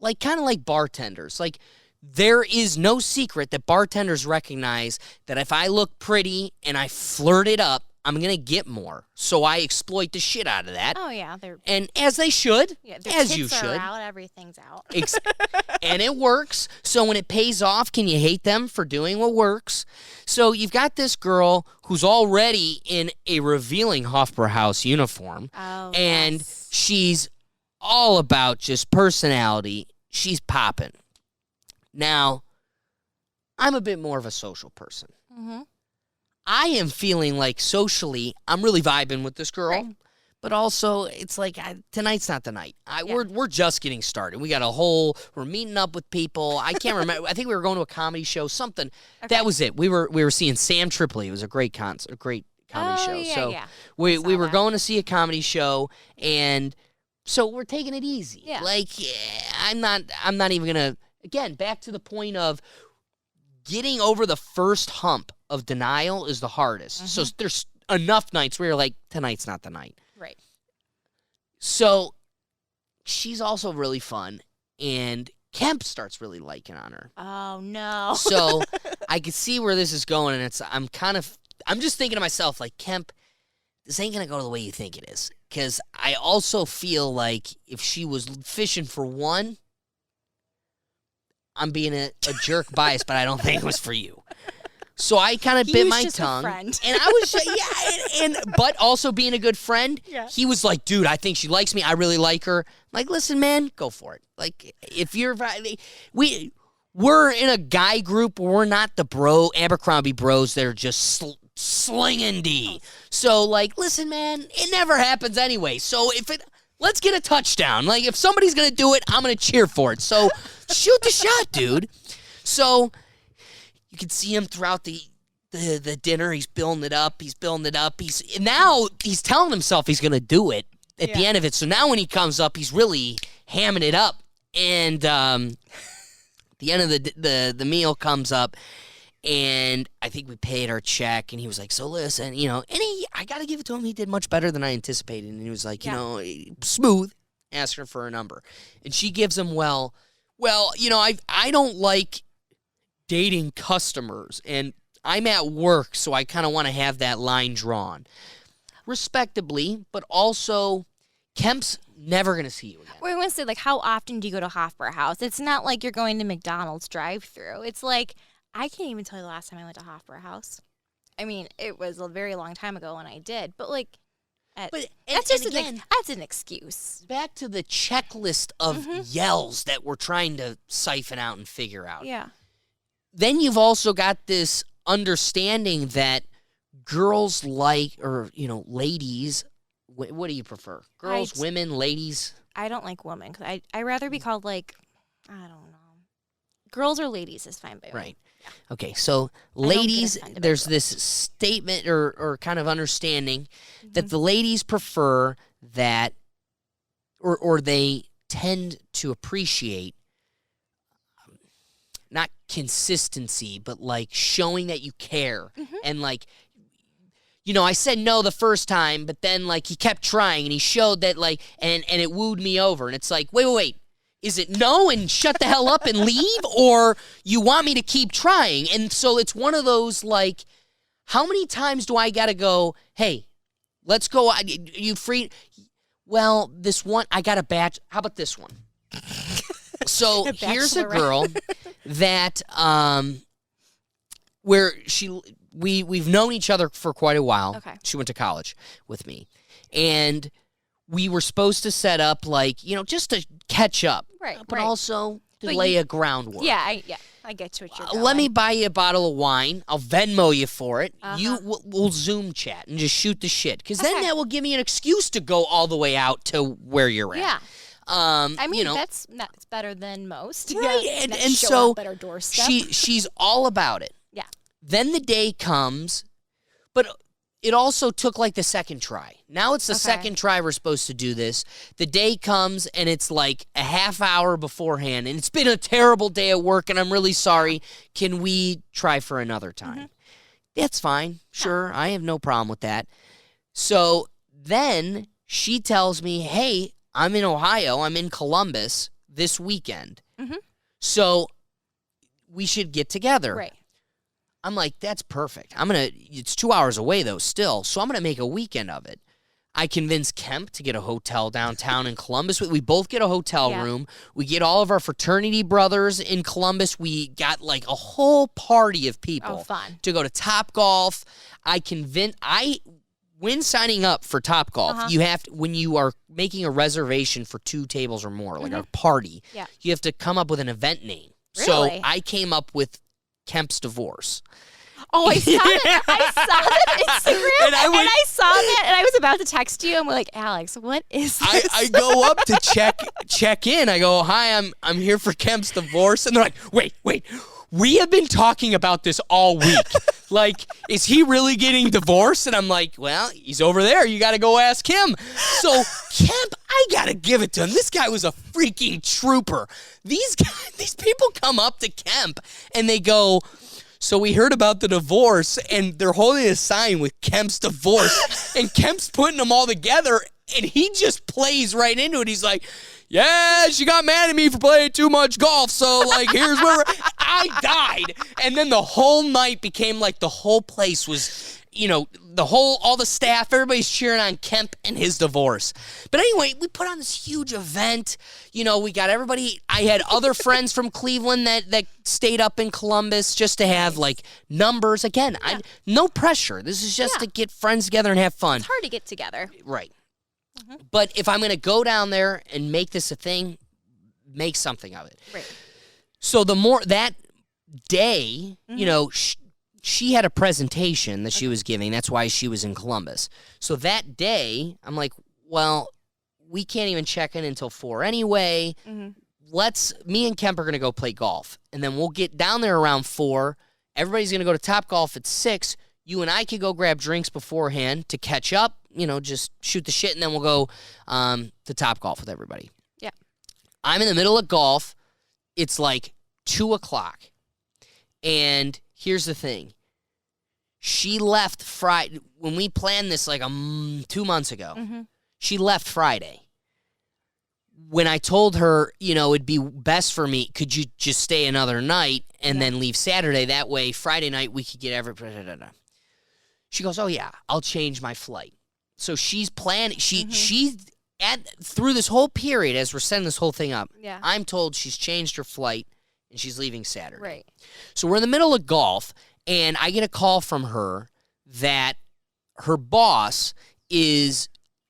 like, kind of like bartenders. Like, there is no secret that bartenders recognize that if I look pretty and I flirt it up, I'm going to get more. So I exploit the shit out of that. Oh, yeah. And as they should, Their as tits you are should. out, everything's out. And it works. So when it pays off, can you hate them for doing what works? So you've got this girl who's already in a revealing Hofbrauhaus uniform. Oh, And yes. she's all about just personality. She's popping. Now, I'm a bit more of a social person. Mm-hmm. I am feeling like socially, I'm really vibing with this girl. Right. But also, it's like tonight's not the night. We're just getting started. We got we're meeting up with people. I can't remember. I think we were going to a comedy show, something. Okay. That was it. We were seeing Sam Tripoli. It was a great concert, a great comedy show. Yeah, so yeah. we I saw were that. going to see a comedy show, and so we're taking it easy. Yeah. Like I'm not even gonna. Again, back to the point of getting over the first hump of denial is the hardest. Mm-hmm. So there's enough nights where you're like, tonight's not the night. Right. So she's also really fun, and Kemp starts really liking on her. Oh, no. So I could see where this is going, and I'm just thinking to myself, like, Kemp, this ain't going to go the way you think it is. Because I also feel like if she was fishing for one, I'm being a jerk bias, but I don't think it was for you. So I kind of bit was my just a tongue, friend. and I was but also being a good friend. Yeah. He was like, "Dude, I think she likes me. I really like her." I'm like, listen, man, go for it. Like, if you're we're in a guy group, we're not the Abercrombie bros that are just slinging D. So like, listen, man, it never happens anyway. So let's get a touchdown. Like, if somebody's gonna do it, I'm gonna cheer for it. So shoot the shot, dude. So you can see him throughout the dinner. He's building it up. Now he's telling himself he's gonna do it at the end of it. So now when he comes up, he's really hamming it up. And the end of the meal comes up, and I think we paid our check, and he was like, so listen, I got to give it to him. He did much better than I anticipated. And he was like, smooth, asking her for a number. And she gives him, well, I don't like dating customers, and I'm at work, so I kind of want to have that line drawn. Respectably, but also Kemp's never going to see you again. Well, I want to say, like, how often do you go to Hofbrauhaus? It's not like you're going to McDonald's drive-thru. It's like, I can't even tell you the last time I went to Hofbrauhaus. I mean, it was a very long time ago when I did, but like, that's an excuse. Back to the checklist of yells that we're trying to siphon out and figure out. Yeah. Then you've also got this understanding that girls ladies. What do you prefer? Girls, women, ladies? I don't like women because I rather be called like, I don't know. Girls or ladies is fine by me. Right. Yeah. Okay, so don't get ladies, offended by there's girls. this statement or kind of understanding that the ladies prefer that, or they tend to appreciate not consistency, but like showing that you care. And like, I said no the first time, but then like he kept trying and he showed that like, and it wooed me over. And it's like, wait. Is it no and shut the hell up and leave? Or you want me to keep trying? And so it's one of those like, how many times do I got to go, hey, let's go. You free? Well, this one, I got a batch. How about this one? So here's a girl that where we've known each other for quite a while. Okay. She went to college with me. And we were supposed to set up like, just to catch up. Right. But also to lay a groundwork. Yeah, I get to what you're going. Let me buy you a bottle of wine. I'll Venmo you for it. We'll Zoom chat and just shoot the shit. Because then that will give me an excuse to go all the way out to where you're at. Yeah. I mean, that's better than most. Right. Yeah, and show so up at our doorstep. she's all about it. Yeah. Then the day comes, but it also took like the second try. Now it's the second try we're supposed to do this. The day comes and it's like a half hour beforehand and it's been a terrible day at work and I'm really sorry. Can we try for another time? That's fine. Sure. I have no problem with that. So then she tells me, hey, I'm in Ohio. I'm in Columbus this weekend. So we should get together. Right. I'm like, that's perfect. It's 2 hours away though still, so I'm going to make a weekend of it. I convinced Kemp to get a hotel downtown in Columbus. We both get a hotel room. We get all of our fraternity brothers in Columbus. We got like a whole party of people to go to Topgolf. When signing up for Topgolf, you have to, when you are making a reservation for 2 tables or more, like a party, you have to come up with an event name. Really? So I came up with Kemp's Divorce. Oh, I saw that. I saw that on Instagram, and I saw that, and I was about to text you, and we're like, Alex, what is this? I go up to check in. I go, hi, I'm here for Kemp's Divorce, and they're like, wait. We have been talking about this all week. Like, is he really getting divorced? And I'm like, well, he's over there. You got to go ask him. So Kemp, I got to give it to him. This guy was a freaking trooper. These people come up to Kemp and they go, so we heard about the divorce, and they're holding a sign with Kemp's Divorce, and Kemp's putting them all together, and he just plays right into it. He's like, yeah, she got mad at me for playing too much golf, so, like, here's where I died. And then the whole night became like the whole place was, all the staff, everybody's cheering on Kemp and his divorce. But anyway, we put on this huge event. We got everybody. I had other friends from Cleveland that stayed up in Columbus just to have, like, numbers. Again, no pressure. This is just to get friends together and have fun. It's hard to get together. Right. But if I'm going to go down there and make this a thing, make something of it. Right. So that day, she had a presentation that she was giving. That's why she was in Columbus. So that day, I'm like, well, we can't even check in until 4 anyway. Me and Kemp are going to go play golf. And then we'll get down there around 4. Everybody's going to go to Topgolf at 6. You and I could go grab drinks beforehand to catch up, just shoot the shit, and then we'll go to Topgolf with everybody. Yeah. I'm in the middle of golf. It's like 2 o'clock. And here's the thing. She left Friday. When we planned this like 2 months ago, she left Friday. When I told her, it'd be best for me, could you just stay another night and then leave Saturday? That way, Friday night, we could get everybody. She goes, oh, yeah, I'll change my flight. So she's planning. She's through this whole period, as we're setting this whole thing up, I'm told she's changed her flight and she's leaving Saturday. Right. So we're in the middle of golf, and I get a call from her that her boss is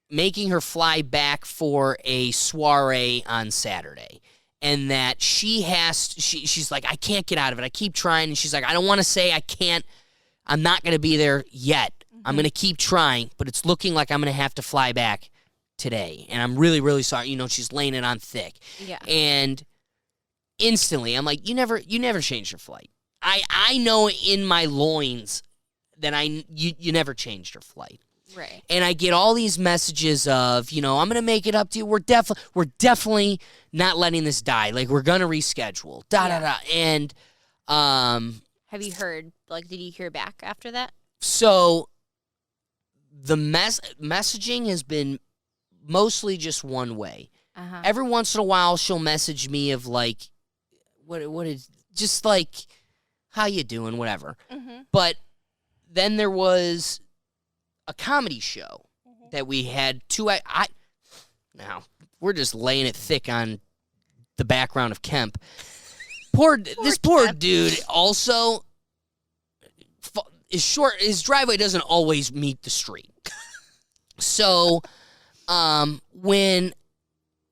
making her fly back for a soiree on Saturday. And that she's like, I can't get out of it. I keep trying. And she's like, I don't want to say I can't. I'm not going to be there yet. I'm going to keep trying, but it's looking like I'm going to have to fly back today. And I'm really, really sorry. She's laying it on thick. Yeah. And instantly, I'm like, you never changed your flight. I know in my loins that you never changed your flight. Right. And I get all these messages of, I'm going to make it up to you. We're definitely not letting this die. Like, we're going to reschedule. And Have you heard, like, did you hear back after that? So the messaging has been mostly just one way. Uh-huh. Every once in a while, she'll message me of like, what is, just like, how you doing, whatever. Mm-hmm. But then there was a comedy show that we had now, we're just laying it thick on the background of Kemp. This poor dude also is short. His driveway doesn't always meet the street. So, when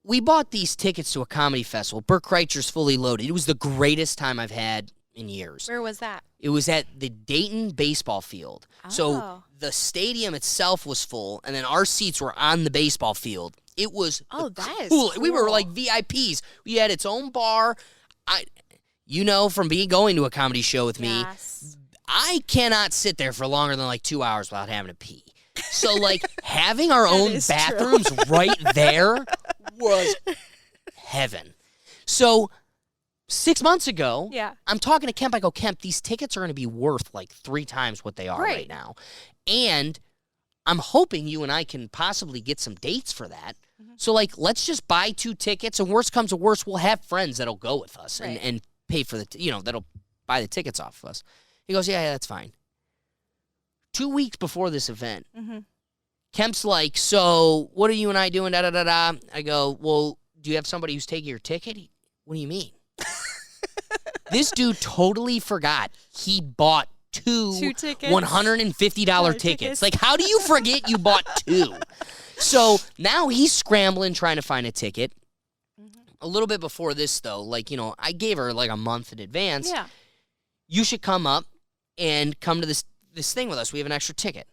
we bought these tickets to a comedy festival, Burt Kreischer's Fully Loaded, it was the greatest time I've had in years. Where was that? It was at the Dayton baseball field. So Oh. the stadium itself was full, and then our seats were on the baseball field. It was That is cool. We were cool. like VIPs. We had its own bar. From going to a comedy show with me, Yes. I cannot sit there for longer than like 2 hours without having to pee. So like having our own is true. bathrooms right there was heaven. So 6 months ago, Yeah. I'm talking to Kemp. I go, Kemp, these tickets are going to be worth like 3 times what they are right now. And I'm hoping you and I can possibly get some dates for that. Mm-hmm. So, like, let's just buy 2 tickets, and worst comes to worst, we'll have friends that'll go with us Right. and pay for that'll buy the tickets off of us. He goes, yeah, that's fine. 2 weeks before this event, Mm-hmm. Kemp's like, so what are you and I doing? Da da da da. I go, well, do you have somebody who's taking your ticket? What do you mean? This dude totally forgot he bought two tickets? $150 tickets. Like, how do you forget you bought 2? So now he's scrambling trying to find a ticket. A little bit before this, though, I gave her like a month in advance. Yeah. You should come up and come to this thing with us. We have an extra ticket.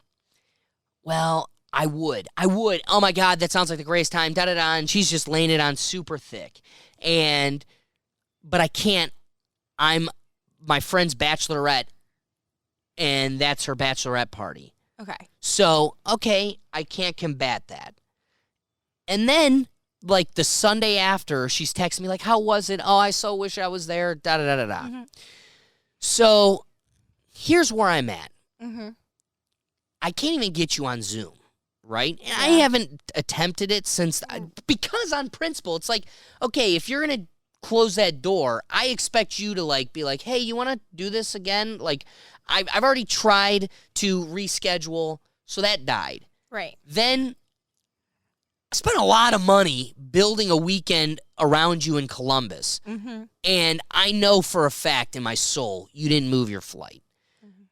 Well, I would. Oh, my God, that sounds like the greatest time. Da-da-da. And she's just laying it on super thick. But I can't. I'm my friend's bachelorette, and that's her bachelorette party. Okay. So, okay, I can't combat that. And then, like, the Sunday after, she's texting me, like, how was it? Oh, I so wish I was there, da-da-da-da-da. Mm-hmm. So, here's where I'm at. Mm-hmm. I can't even get you on Zoom, right? And I Yeah. haven't attempted it because on principle, it's like, okay, if you're going to close that door, I expect you to, like, be like, hey, you want to do this again? Like, I've already tried to reschedule, so that died. Right. Then I spent a lot of money building a weekend around you in Columbus. Mm-hmm. And I know for a fact in my soul you didn't move your flight.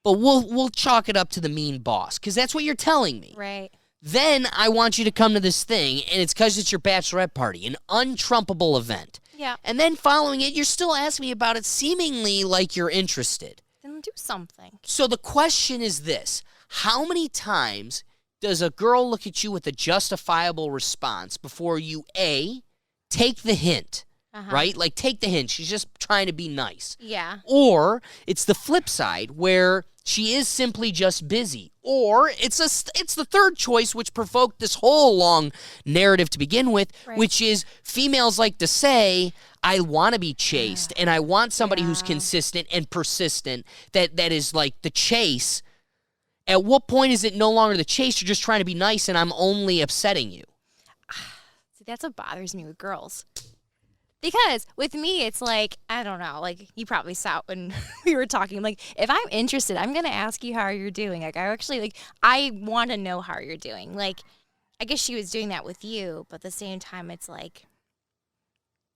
But we'll chalk it up to the mean boss, because that's what you're telling me. Right. Then I want you to come to this thing, and it's because it's your bachelorette party, an untrumpable event. Yeah. And then following it, you're still asking me about it, seemingly like you're interested. Then do something. So the question is this. How many times does a girl look at you with a justifiable response before you, A, take the hint, right? Like, take the hint. She's just trying to be nice. Yeah. Or it's the flip side where she is simply just busy. Or it's the third choice, which provoked this whole long narrative to begin with, Right. which is females like to say, I want to be chased, and I want somebody who's consistent and persistent, that is like the chase. At what point is it no longer the chase? You're just trying to be nice, and I'm only upsetting you. See, that's what bothers me with girls. Because with me, it's like, I don't know, like, you probably saw it when we were talking. Like, if I'm interested, I'm going to ask you how you're doing. Like, I want to know how you're doing. Like, I guess she was doing that with you, but at the same time, it's like,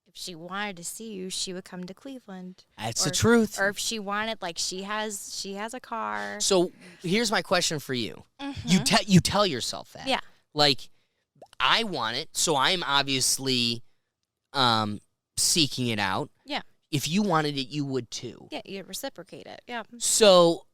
if she wanted to see you, she would come to Cleveland. That's the truth. Or if she wanted, like, she has a car. So here's my question for you. You tell yourself that. Yeah. Like, I want it, so I'm obviously seeking it out. Yeah. If you wanted it, you would too. Yeah, you reciprocate it. Yeah. So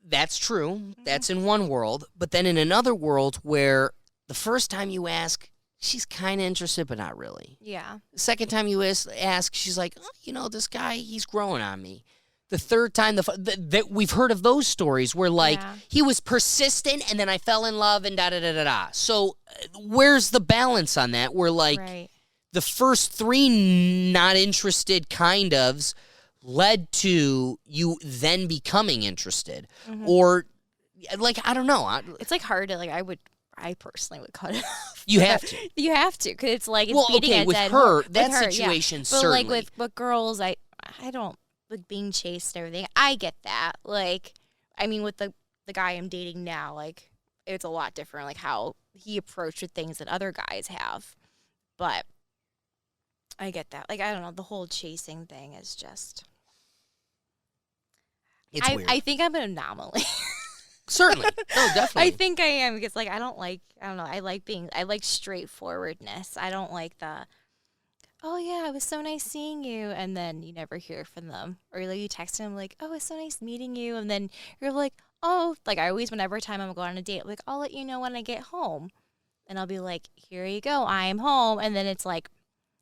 that's true. That's in one world. But then in another world where the first time you ask, she's kind of interested, but not really. Yeah. The second time you ask, she's like, oh, this guy, he's growing on me. The third time, that we've heard of those stories where, like, Yeah. he was persistent and then I fell in love and da-da-da-da-da. So where's the balance on that? Where, like, Right. the first 3 not interested kind ofs led to you then becoming interested. Or, like, I don't know. It's like hard to, like, I personally would cut it off. You have to. You have to, because it's like it's beating a with dead her, horse. that With her, situation, But certainly. like with girls, I don't, like, being chased and everything. I get that. Like, I mean, with the guy I'm dating now, like, it's a lot different, like, how he approached with things that other guys have. But I get that. Like, I don't know, the whole chasing thing is just... It's weird. I think I'm an anomaly. Certainly. No, definitely. I think I am, because, like, I don't know, I like straightforwardness. I don't like the, oh yeah, it was so nice seeing you, and then you never hear from them. Or like you text them like, oh, it's so nice meeting you, and then you're like, oh, like I always, whenever time I'm going on a date, like, I'll let you know when I get home. And I'll be like, here you go, I'm home. And then it's like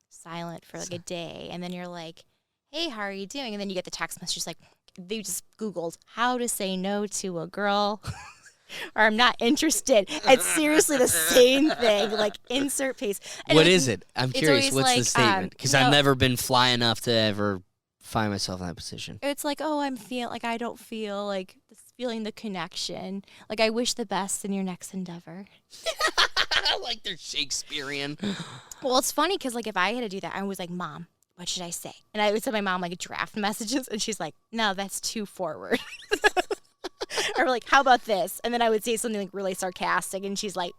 silent for like a day. And then you're like, hey, how are you doing? And then you get the text message like, they just Googled how to say no to a girl. Or I'm not interested. It's seriously the same thing. Like, insert paste. And What is it? I'm curious. always What's like, the statement? Because no. I've never been fly enough to ever find myself in that position. It's like, oh, I don't feel like feeling the connection. Like, I wish the best in your next endeavor. Like they're Shakespearean. Well, it's funny because, like, if I had to do that, I was like, Mom, what should I say? And I would send my mom, like, draft messages, and she's like, no, that's too forward. Or, like, how about this? And then I would say something, like, really sarcastic, and she's like,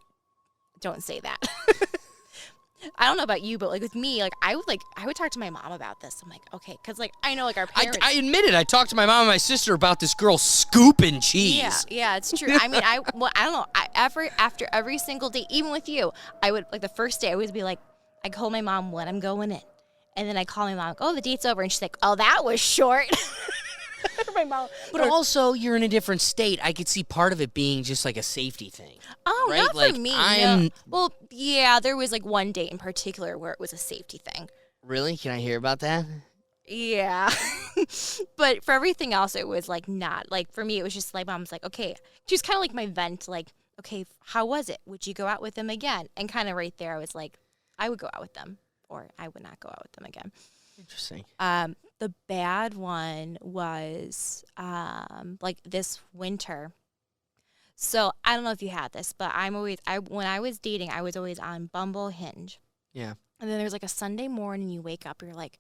don't say that. I don't know about you, but, like, with me, like, I would talk to my mom about this. I'm like, okay, because, like, I know, like, our parents. I admit it. I talked to my mom and my sister about this girl scooping cheese. Yeah, it's true. I mean, I don't know. After every single day, even with you, I would, like, the first day, I always be like, I call my mom when I'm going in. And then I call my mom, like, oh, the date's over. And she's like, oh, that was short. My mom. But also, you're in a different state. I could see part of it being just like a safety thing. Oh, right? not Like, for me. I'm- No. Well, yeah, there was, like, one date in particular where it was a safety thing. Really? Can I hear about that? Yeah. But for everything else, it was, like, not. Like, for me, it was just, like, Mom's like, okay. She was kind of like my vent, like, okay, how was it? Would you go out with them again? And kind of right there, I was like, I would go out with them, or I would not go out with them again. Interesting. The bad one was, like, this winter. So I don't know if you had this, but when I was dating, I was always on Bumble, Hinge. Yeah. And then there's like a Sunday morning, you wake up, you're like,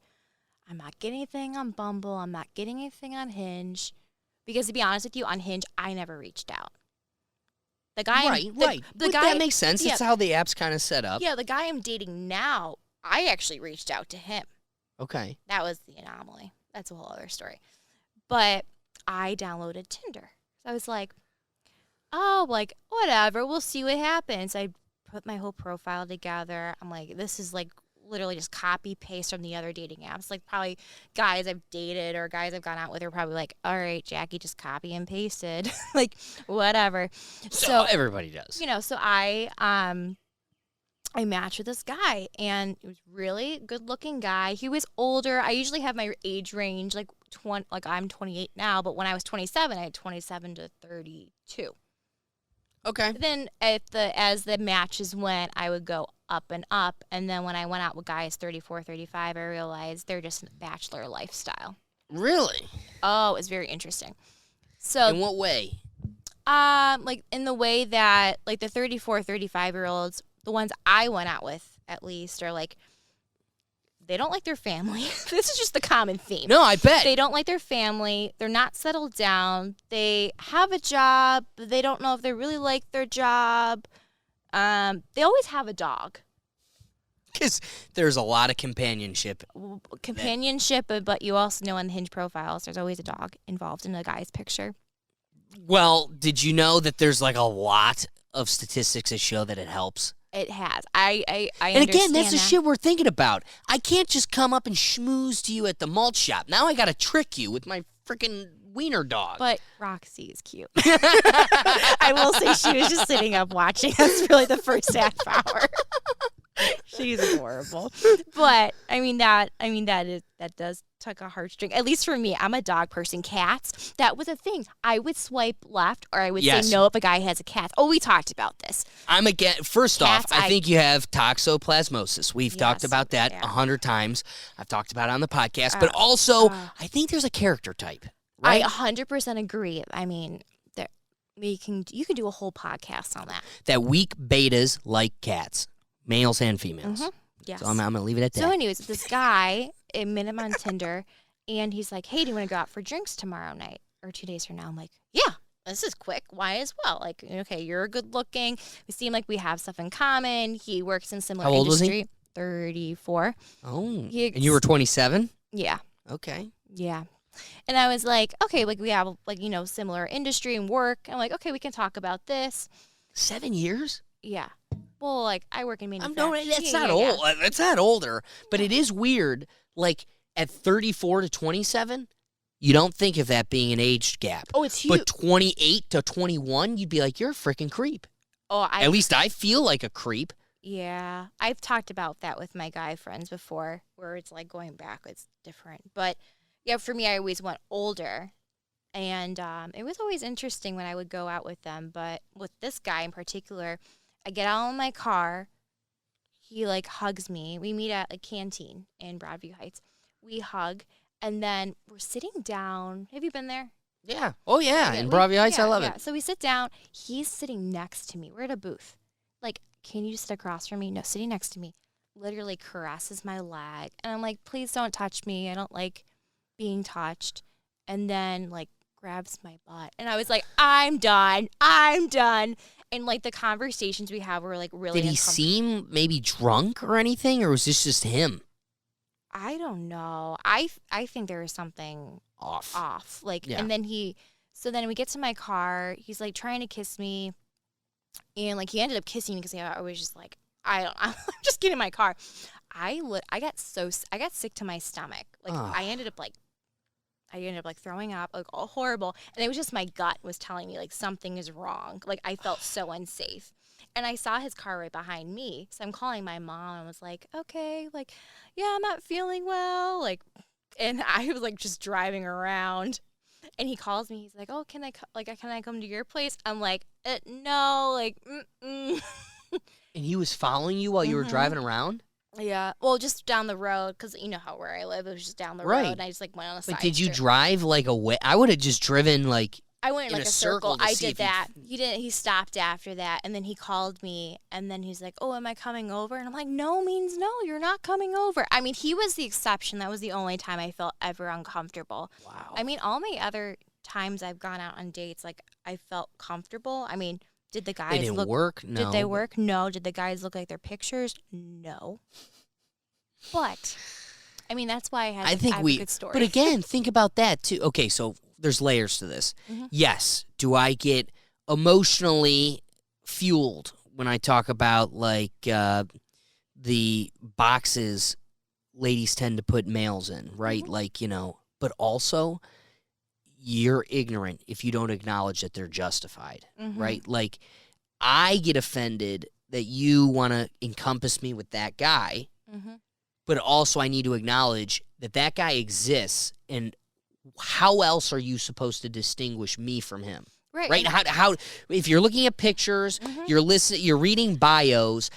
I'm not getting anything on Bumble, I'm not getting anything on Hinge. Because to be honest with you, on Hinge, I never reached out. The guy, Right. The But guy, that makes sense. yeah. It's how the app's kind of set up. Yeah, the guy I'm dating now, I actually reached out to him. Okay. That was the anomaly. That's a whole other story. But I downloaded Tinder. I was like, oh, like, whatever. We'll see what happens. I put my whole profile together. I'm like, this is like literally just copy paste from the other dating apps. Like, probably guys I've dated or guys I've gone out with are probably like, all right, Jackie, just copy and pasted. Like, whatever. So everybody does. You know, so I matched with this guy, and he was really good looking guy. He was older. I usually have my age range, like I'm 28 now, but when I was 27, I had 27 to 32. Okay. Then as the matches went, I would go up and up. And then when I went out with guys 34, 35, I realized they're just bachelor lifestyle. Really? Oh, it was very interesting. So In what way? like in the way that like the 34, 35-year-olds, the ones I went out with at least, are like, they don't like their family. This is just the common theme. No, I bet. They don't like their family. They're not settled down. They have a job, but they don't know if they really like their job. They always have a dog. Because there's a lot of companionship. Companionship, but you also know on the Hinge profiles, there's always a dog involved in a guy's picture. Well, did you know that there's like a lot of statistics that show that it helps? It has. I And again, that's understand the that. shit we're thinking about. I can't just come up and schmooze to you at the malt shop. Now I got to trick you with my freaking wiener dog. But Roxy is cute. I will say she was just sitting up watching us for like the first half hour. She's adorable. But that does tug a heartstring. At least for me, I'm a dog person. Cats, that was a thing. I would swipe left or I would say no if a guy has a cat. Oh, we talked about this. First off, I think you have toxoplasmosis. We've talked about that 100 times. I've talked about it on the podcast. But also, I think there's a character type. Right? I 100% agree. I mean, you can do a whole podcast on that. That weak betas like cats, males and females. Yes. So I'm going to leave it at that. So anyways, this guy, I met him on Tinder, and he's like, hey, do you want to go out for drinks tomorrow night or 2 days from now? I'm like, yeah, this is quick. Why as well? Like, okay, you're good looking. We seem like we have stuff in common. He works in similar industry. Was he? 34. Oh, and you were 27? Yeah. Okay. Yeah. And I was like, okay, like we have similar industry and work. I'm like, okay, we can talk about this. 7 years? Yeah. Well, like I work in manufacturing. That's not old. That's not older. But it is weird. Like at 34 to 27, you don't think of that being an age gap. Oh, it's huge. But 28 to 21, you'd be like, you're a freaking creep. Oh, at least I feel like a creep. Yeah, I've talked about that with my guy friends before, where it's like going back, it's different. But yeah, for me, I always went older. And it was always interesting when I would go out with them. But with this guy in particular, I get out of my car. He, like, hugs me. We meet at a canteen in Broadview Heights. We hug. And then we're sitting down. Have you been there? Yeah. Oh, yeah. In Broadview Heights, I love it. So we sit down. He's sitting next to me. We're at a booth. Like, can you sit across from me? No, sitting next to me. Literally caresses my leg. And I'm like, please don't touch me. I don't like being touched. And then like grabs my butt, and I was like, I'm done, and like the conversations we have were like really. Did he seem maybe drunk or anything, or was this just him? I don't know. I think there was something off like, and then then we get to my car, he's like trying to kiss me, and like he ended up kissing me because I was just like, I'm just getting in my car. I got sick to my stomach. Like I ended up throwing up, like all horrible. And it was just my gut was telling me like something is wrong. Like I felt so unsafe. And I saw his car right behind me. So I'm calling my mom and was like, okay, like, yeah, I'm not feeling well. Like, and I was like just driving around. And he calls me. He's like, oh, can I come to your place? I'm like, no, like, mm-mm. And he was following you while you were driving around? Yeah, well, just down the road, because you know where I live. It was just down the road, and I just like went on the side. But did you drive like a way? I would have just driven like. I went in like a circle. I did that. He didn't. He stopped after that, and then he called me, and then he's like, "Oh, am I coming over?" And I'm like, "No means no. You're not coming over." I mean, he was the exception. That was the only time I felt ever uncomfortable. Wow. I mean, all my other times I've gone out on dates, like I felt comfortable. I mean. Did the guys work? No. Did they work? No. Did the guys look like their pictures? No. But, I mean, that's why I have a good story. But again, think about that too. Okay, so there's layers to this. Mm-hmm. Yes. Do I get emotionally fueled when I talk about like the boxes ladies tend to put males in, right? Mm-hmm. Like, but also you're ignorant if you don't acknowledge that they're justified, right? Like, I get offended that you want to encompass me with that guy, but also I need to acknowledge that that guy exists, and how else are you supposed to distinguish me from him? Right? How if you're looking at pictures, you're reading bios,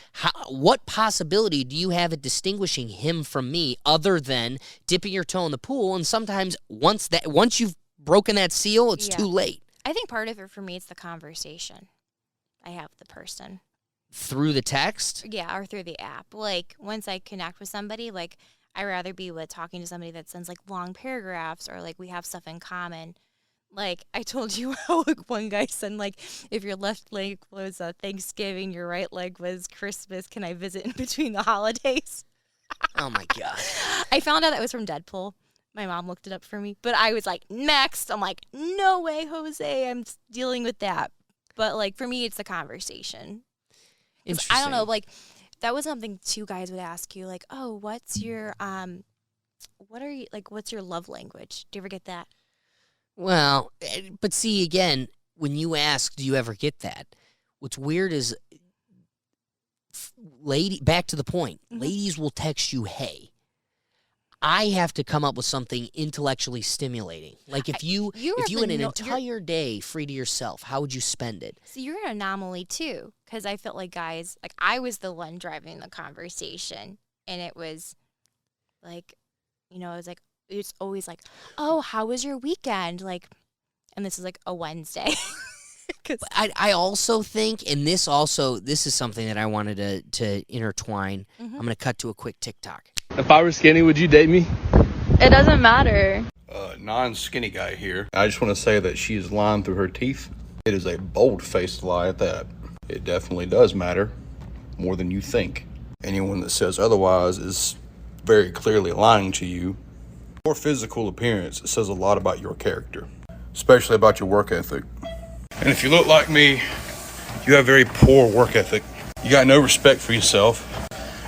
what possibility do you have at distinguishing him from me other than dipping your toe in the pool? And sometimes once you've broken that seal, it's too late. I think part of it for me is the conversation I have with the person. Through the text? Yeah, or through the app. Like, once I connect with somebody, like, I'd rather be with talking to somebody that sends, like, long paragraphs or, like, we have stuff in common. Like, I told you how, like, one guy said, like, if your left leg was Thanksgiving, your right leg was Christmas, can I visit in between the holidays? Oh, my God. I found out that was from Deadpool. My mom looked it up for me. But I was like, next. I'm like, no way, Jose. I'm dealing with that. But, like, for me, it's the conversation. I don't know, like, that was something two guys would ask you, like, oh, what's your love language? Do you ever get that? Well, but see, again, when you ask, do you ever get that? What's weird is back to the point. Ladies will text you, hey. I have to come up with something intellectually stimulating. Like if you had an entire day free to yourself, how would you spend it? So you're an anomaly too, because I felt like guys, like I was the one driving the conversation, and it was like, it was like, it's always like, oh, how was your weekend? Like, and this is like a Wednesday. I also think, and this is something that I wanted to intertwine. I'm going to cut to a quick TikTok. If I were skinny, would you date me? It doesn't matter. Non-skinny guy here. I just want to say that she is lying through her teeth. It is a bold-faced lie at that. It definitely does matter, more than you think. Anyone that says otherwise is very clearly lying to you. Your physical appearance says a lot about your character, especially about your work ethic. And if you look like me, you have very poor work ethic. You got no respect for yourself,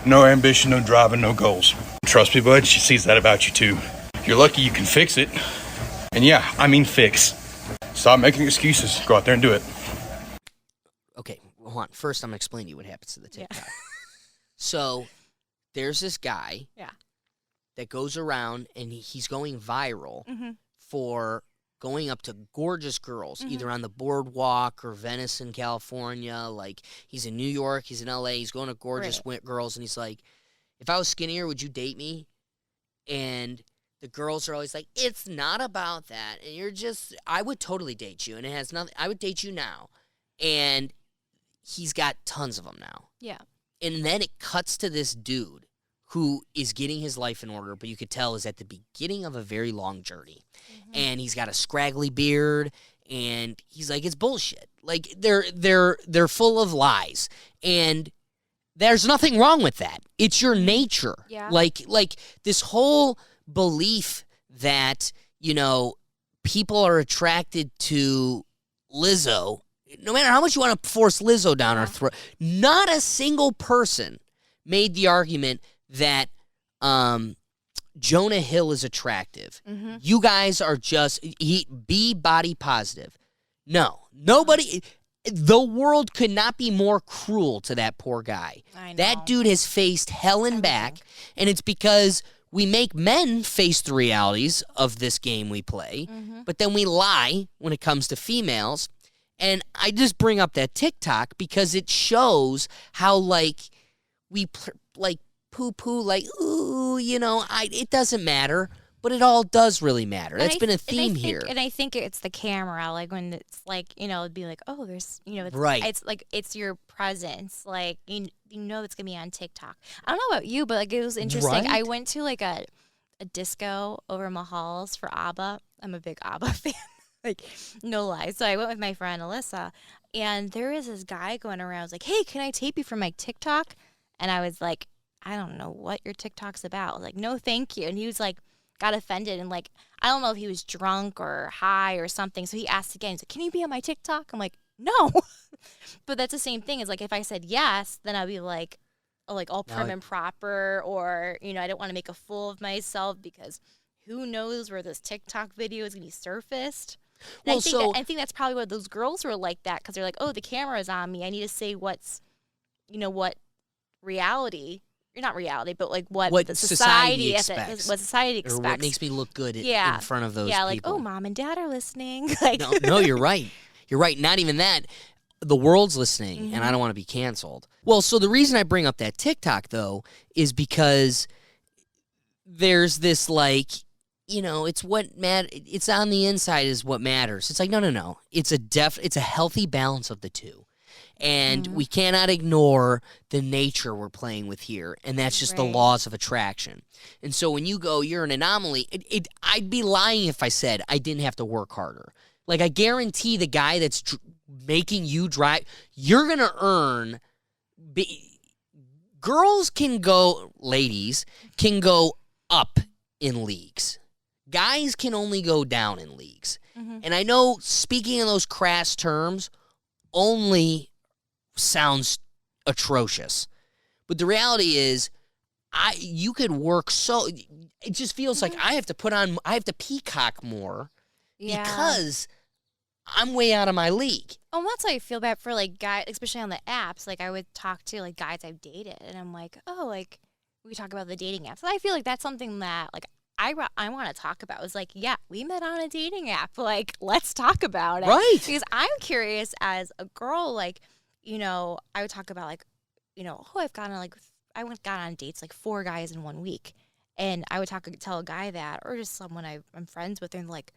no ambition, no drive, and no goals. Trust me, bud, she sees that about you too. You're lucky you can fix it. And yeah, I mean fix. Stop making excuses. Go out there and do it. Okay, hold on. First, I'm going to explain to you what happens to the TikTok. So, there's this guy that goes around, and he's going viral for going up to gorgeous girls, either on the boardwalk or Venice in California. Like, he's in New York, he's in L.A., he's going to gorgeous girls, and he's like, if I was skinnier, would you date me? And the girls are always like, it's not about that. And you're just, I would totally date you. And it has nothing, I would date you now. And he's got tons of them now. Yeah. And then it cuts to this dude who is getting his life in order, but you could tell is at the beginning of a very long journey. And he's got a scraggly beard, and he's like, it's bullshit. Like, they're full of lies. And there's nothing wrong with that. It's your nature. Yeah. Like this whole belief that, people are attracted to Lizzo, no matter how much you want to force Lizzo down our throat, not a single person made the argument that Jonah Hill is attractive. You guys are just, be body positive. No, nobody, the world could not be more cruel to that poor guy. I know. That dude has faced hell and back, and it's because we make men face the realities of this game we play, but then we lie when it comes to females. And I just bring up that TikTok because it shows how, we, poo-poo, ooh, it doesn't matter. But it all does really matter. That's been a theme here. And I think it's the camera, when it's it'd be like, oh, there's, it's, right. It's it's your presence. You know it's going to be on TikTok. I don't know about you, but it was interesting. Right? I went to a disco over Mahal's for ABBA. I'm a big ABBA fan. No lie. So I went with my friend Alyssa, and there is this guy going around. I was like, hey, can I tape you from my TikTok? And I was like, I don't know what your TikTok's about. I was like, no, thank you. And he was like, got offended, and I don't know if he was drunk or high or something. So he asked again. He's like, can you be on my TikTok? I'm like, no. But that's the same thing. Is if I said yes, then I'd be all prim and proper, or I don't want to make a fool of myself because who knows where this TikTok video is going to be surfaced. And I think that's probably why those girls were like that, because they're like, oh, the camera's on me. I need to say what's, what reality. Not reality, but what the society expects. What society expects. Or what makes me look good in front of those people. Oh, mom and dad are listening. No, you're right. You're right. Not even that. The world's listening, and I don't want to be canceled. Well, so the reason I bring up that TikTok, though, is because there's this, it's what it's on the inside is what matters. It's no. It's a healthy balance of the two. And we cannot ignore the nature we're playing with here, and that's just the laws of attraction. And so when you go, you're an anomaly, I'd be lying if I said I didn't have to work harder. I guarantee the guy that's making you drive, you're going to earn. Ladies can go up in leagues. Guys can only go down in leagues. And I know, speaking in those crass terms, only sounds atrocious, but the reality is you could work so it just feels like I have to peacock more because I'm way out of my league. Oh, that's why I feel bad for like guys, especially on the apps. Like I would talk to like guys I've dated, and I'm like, oh, like we talk about the dating apps. And I feel like that's something that like I want to talk about. It's like, yeah, we met on a dating app. Like, let's talk about it, Right? Because I'm curious as a girl. Like, you know, I would talk about like, you know, oh, got on dates like 4 guys in 1 week, and I would tell a guy that, or just someone I'm friends with, and like,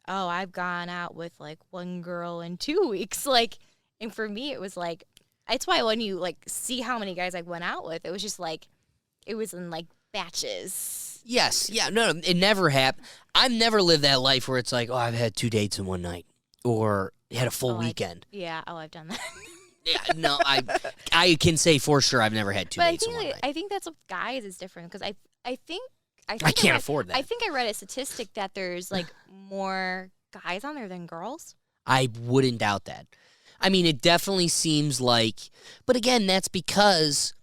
oh, I've gone out with like 1 girl in 2 weeks. Like, and for me, it was like, that's why when you like see how many guys I went out with, it was just like, it was in like batches. Yes. Yeah. No, it never happened. I've never lived that life where it's like, oh, I've had 2 dates in one night, or had a full weekend. I've done that. Yeah. No, I can say for sure I've never had 2 dates in one night. I think that's what guys is different because I think I can't afford that. I think I read a statistic that there's like more guys on there than girls. I wouldn't doubt that. I mean, it definitely seems like, but again, that's because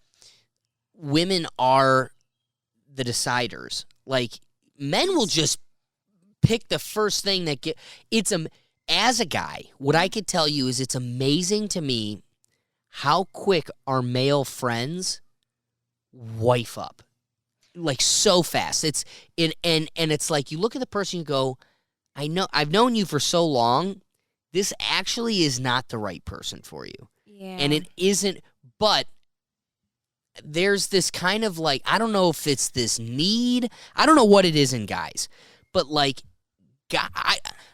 women are the deciders. Like, men will just pick the first thing that as a guy, what I could tell you is it's amazing to me how quick our male friends wife up. Like, so fast. It's and it's like you look at the person, you go, I've known you for so long. This actually is not the right person for you. Yeah. And it isn't, but there's this kind of like, I don't know if it's this need. I don't know what it is in guys. But like,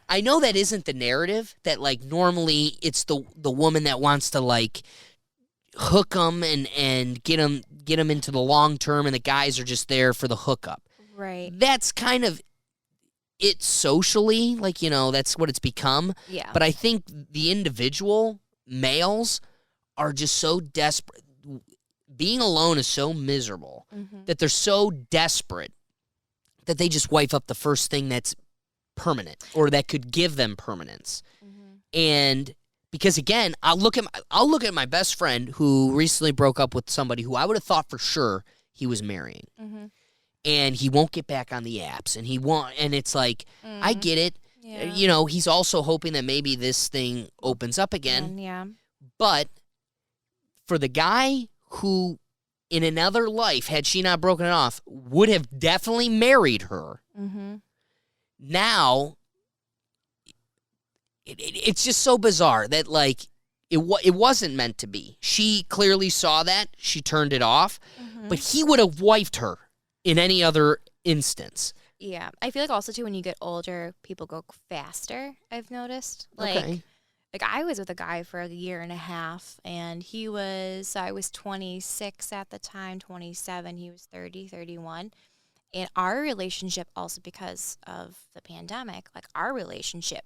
I know that isn't the narrative, that like normally it's the woman that wants to like hook them and get them into the long term, and the guys are just there for the hookup. Right. That's kind of it socially, like, you know, that's what it's become. Yeah. But I think the individual males are just so desperate. Being alone is so miserable that they're so desperate that they just wife up the first thing that's permanent or that could give them permanence. And because again, I'll look at my best friend who recently broke up with somebody who I would have thought for sure he was marrying. And he won't get back on the apps, and it's like, I get it. Yeah. You know, he's also hoping that maybe this thing opens up again. Yeah. But for the guy who, in another life, had she not broken it off, would have definitely married her, now it's just so bizarre that, like, it wasn't meant to be. She clearly saw that. She turned it off. But he would have wifed her in any other instance. Yeah. I feel like also, too, when you get older, people go faster, I've noticed. Like I was with a guy for a year and a half, and I was 26 at the time, 27. He was 30, 31. And our relationship, also because of the pandemic, like our relationship,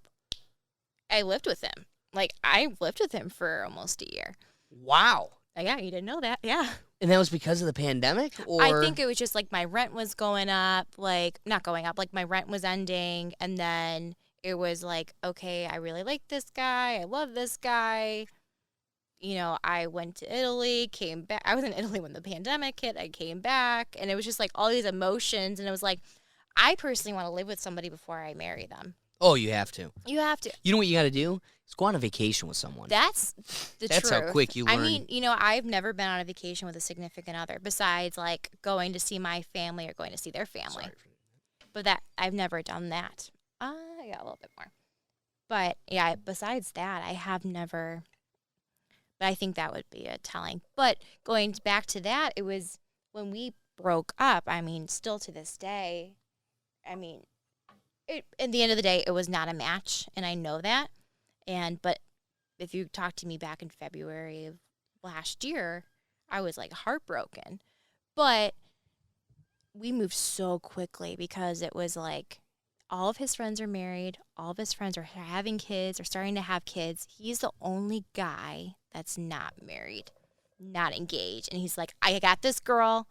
I lived with him. Like, I lived with him for almost a year. Wow. Yeah, you didn't know that. Yeah. And that was because of the pandemic? Or? I think it was just like my rent was going up, like not going up, like my rent was ending, and then it was like, okay, I really like this guy. I love this guy. You know, I went to Italy, came back. I was in Italy when the pandemic hit. I came back, and it was just like all these emotions, and it was like, I personally want to live with somebody before I marry them. Oh, you have to. You have to. You know what you got to do? Is go on a vacation with someone. That's the truth. That's how quick you learn. I mean, you know, I've never been on a vacation with a significant other besides like going to see my family or going to see their family. But that I've never done that. Yeah, a little bit more. But yeah, besides that, I have never. But I think that would be a telling. But going back to that, it was when we broke up. I mean, still to this day, I mean, at the end of the day, it was not a match, and I know that. But if you talked to me back in February of last year, I was like heartbroken. But we moved so quickly because it was like all of his friends are married, all of his friends are having kids, or starting to have kids. He's the only guy that's not married, not engaged, and he's like, I got this girl.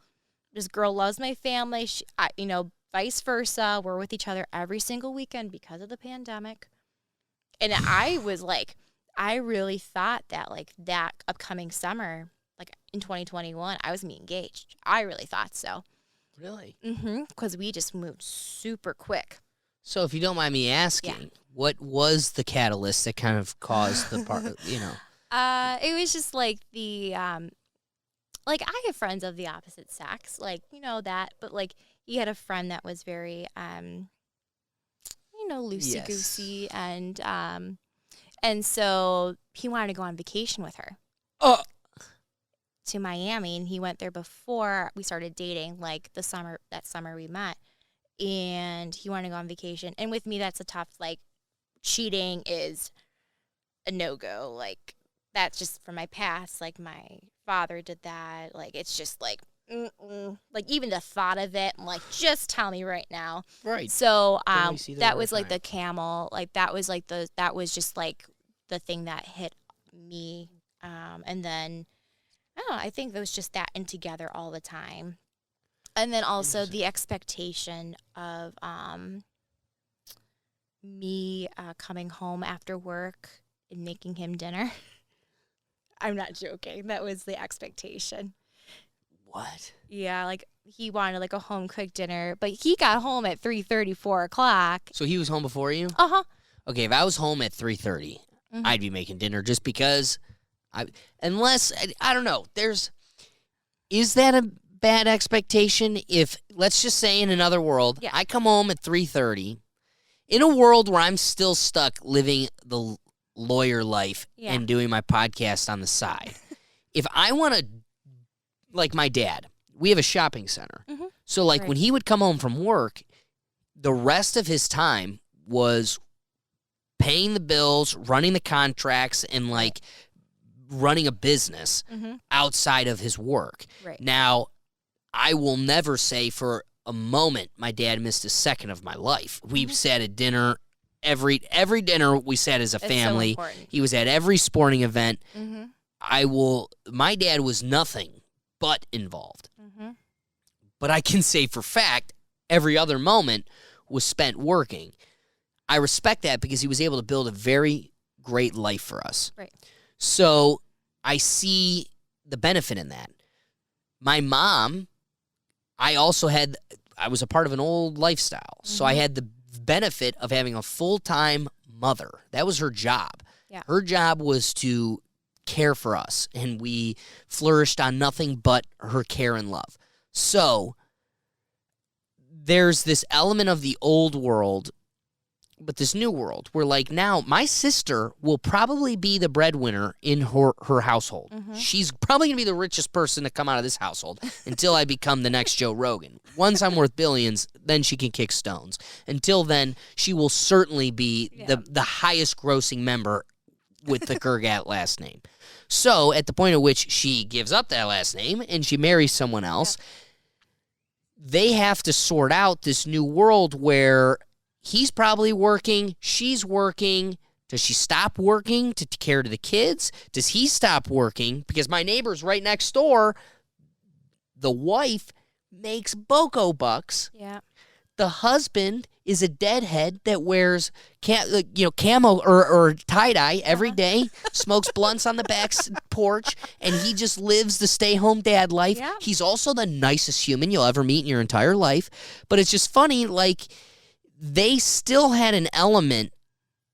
This girl loves my family. Vice versa. We're with each other every single weekend because of the pandemic. And I was like, I really thought that like that upcoming summer, like in 2021, I was going to be engaged. I really thought so. Really? Because we just moved super quick. So if you don't mind me asking, what was the catalyst that kind of caused the part, It was just like the, like I have friends of the opposite sex, like, that, but like he had a friend that was very, loosey-goosey, and so he wanted to go on vacation with her. To Miami, and he went there before we started dating, like that summer we met, and he wanted to go on vacation. And with me, that's a tough, like, cheating is a no-go. Like, that's just from my past. Like, my father did that. Like, it's just like, like, even the thought of it, I'm like, just tell me right now. Right. So, that that was like the camel. Like, that was just like the thing that hit me. And then, I don't know, I think it was just that and together all the time. And then also the expectation of me coming home after work and making him dinner. I'm not joking. That was the expectation. What? Yeah, like he wanted like a home-cooked dinner, but he got home at 3:30, 4 o'clock. So he was home before you? Uh-huh. Okay, if I was home at 3:30, I'd be making dinner just because unless I don't know. Is that a bad expectation? If let's just say in another world, I come home at 3:30, in a world where I'm still stuck living the lawyer life and doing my podcast on the side. If I want to, like my dad, we have a shopping center. So like when he would come home from work, the rest of his time was paying the bills, running the contracts, and like running a business outside of his work. Right. Now, I will never say for a moment my dad missed a second of my life. We sat at dinner every dinner we sat as a family. So he was at every sporting event. My dad was nothing but involved. But I can say for fact every other moment was spent working. I respect that because he was able to build a very great life for us. Right. So I see the benefit in that. My mom, I was a part of an old lifestyle. So I had the benefit of having a full-time mother. That was her job. Yeah. Her job was to care for us, and we flourished on nothing but her care and love. So there's this element of the old world, but this new world where, like, now my sister will probably be the breadwinner in her household. She's probably going to be the richest person to come out of this household until I become the next Joe Rogan. Once I'm worth billions, then she can kick stones. Until then, she will certainly be the highest grossing member with the Kurgat last name. So at the point at which she gives up that last name and she marries someone else, they have to sort out this new world where he's probably working, she's working. Does she stop working to care to the kids? Does he stop working? Because my neighbor's right next door, the wife makes BOCO bucks. Yeah. The husband is a deadhead that wears camo or tie-dye every day, smokes blunts on the back porch, and he just lives the stay-home dad life. Yeah. He's also the nicest human you'll ever meet in your entire life. But it's just funny, like, they still had an element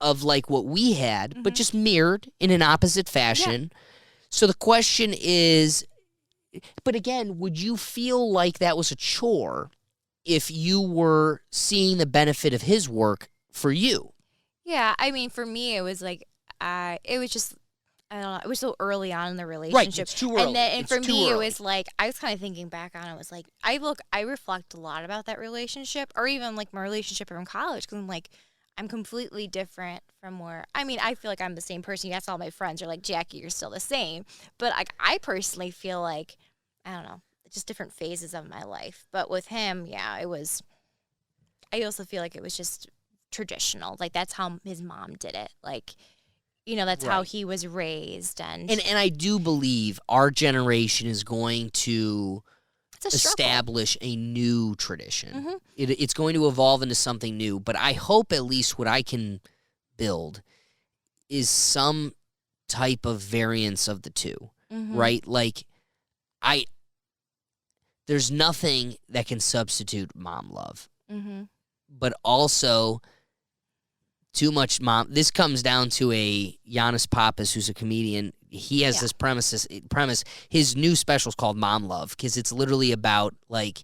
of like what we had, but just mirrored in an opposite fashion. So the question is, but again, would you feel like that was a chore if you were seeing the benefit of his work for you? Yeah, I mean, for me, it was like, it was just, I don't know, it was so early on in the relationship. Right, it's too early. And for me, early. it was like, I was kind of thinking back on it, was like, I reflect a lot about that relationship, or even like my relationship from college, because I'm like, I'm completely different from where, I mean, I feel like I'm the same person. Yes, all my friends are like, Jackie, you're still the same. But like, I personally feel like, I don't know, just different phases of my life. But with him, yeah, it was, I also feel like it was just traditional. Like, that's how his mom did it. Like, you know, that's how he was raised. And I do believe our generation is going to it's a struggle. establish a new tradition. It's going to evolve into something new. But I hope at least what I can build is some type of variance of the two, right? Like, there's nothing that can substitute mom love. but also too much mom. This comes down to a Giannis Pappas, who's a comedian. He has this premise. His new special is called Mom Love, because it's literally about, like,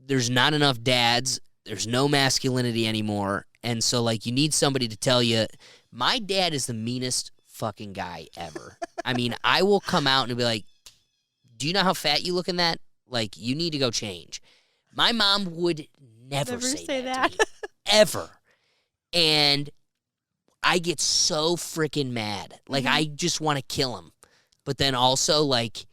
there's not enough dads. There's no masculinity anymore. And so, like, you need somebody to tell you, my dad is the meanest fucking guy ever. I mean, I will come out and be like, do you know how fat you look in that? Like, you need to go change. My mom would never say that to me, ever. And I get so freaking mad. Like, I just want to kill him. But then also, like,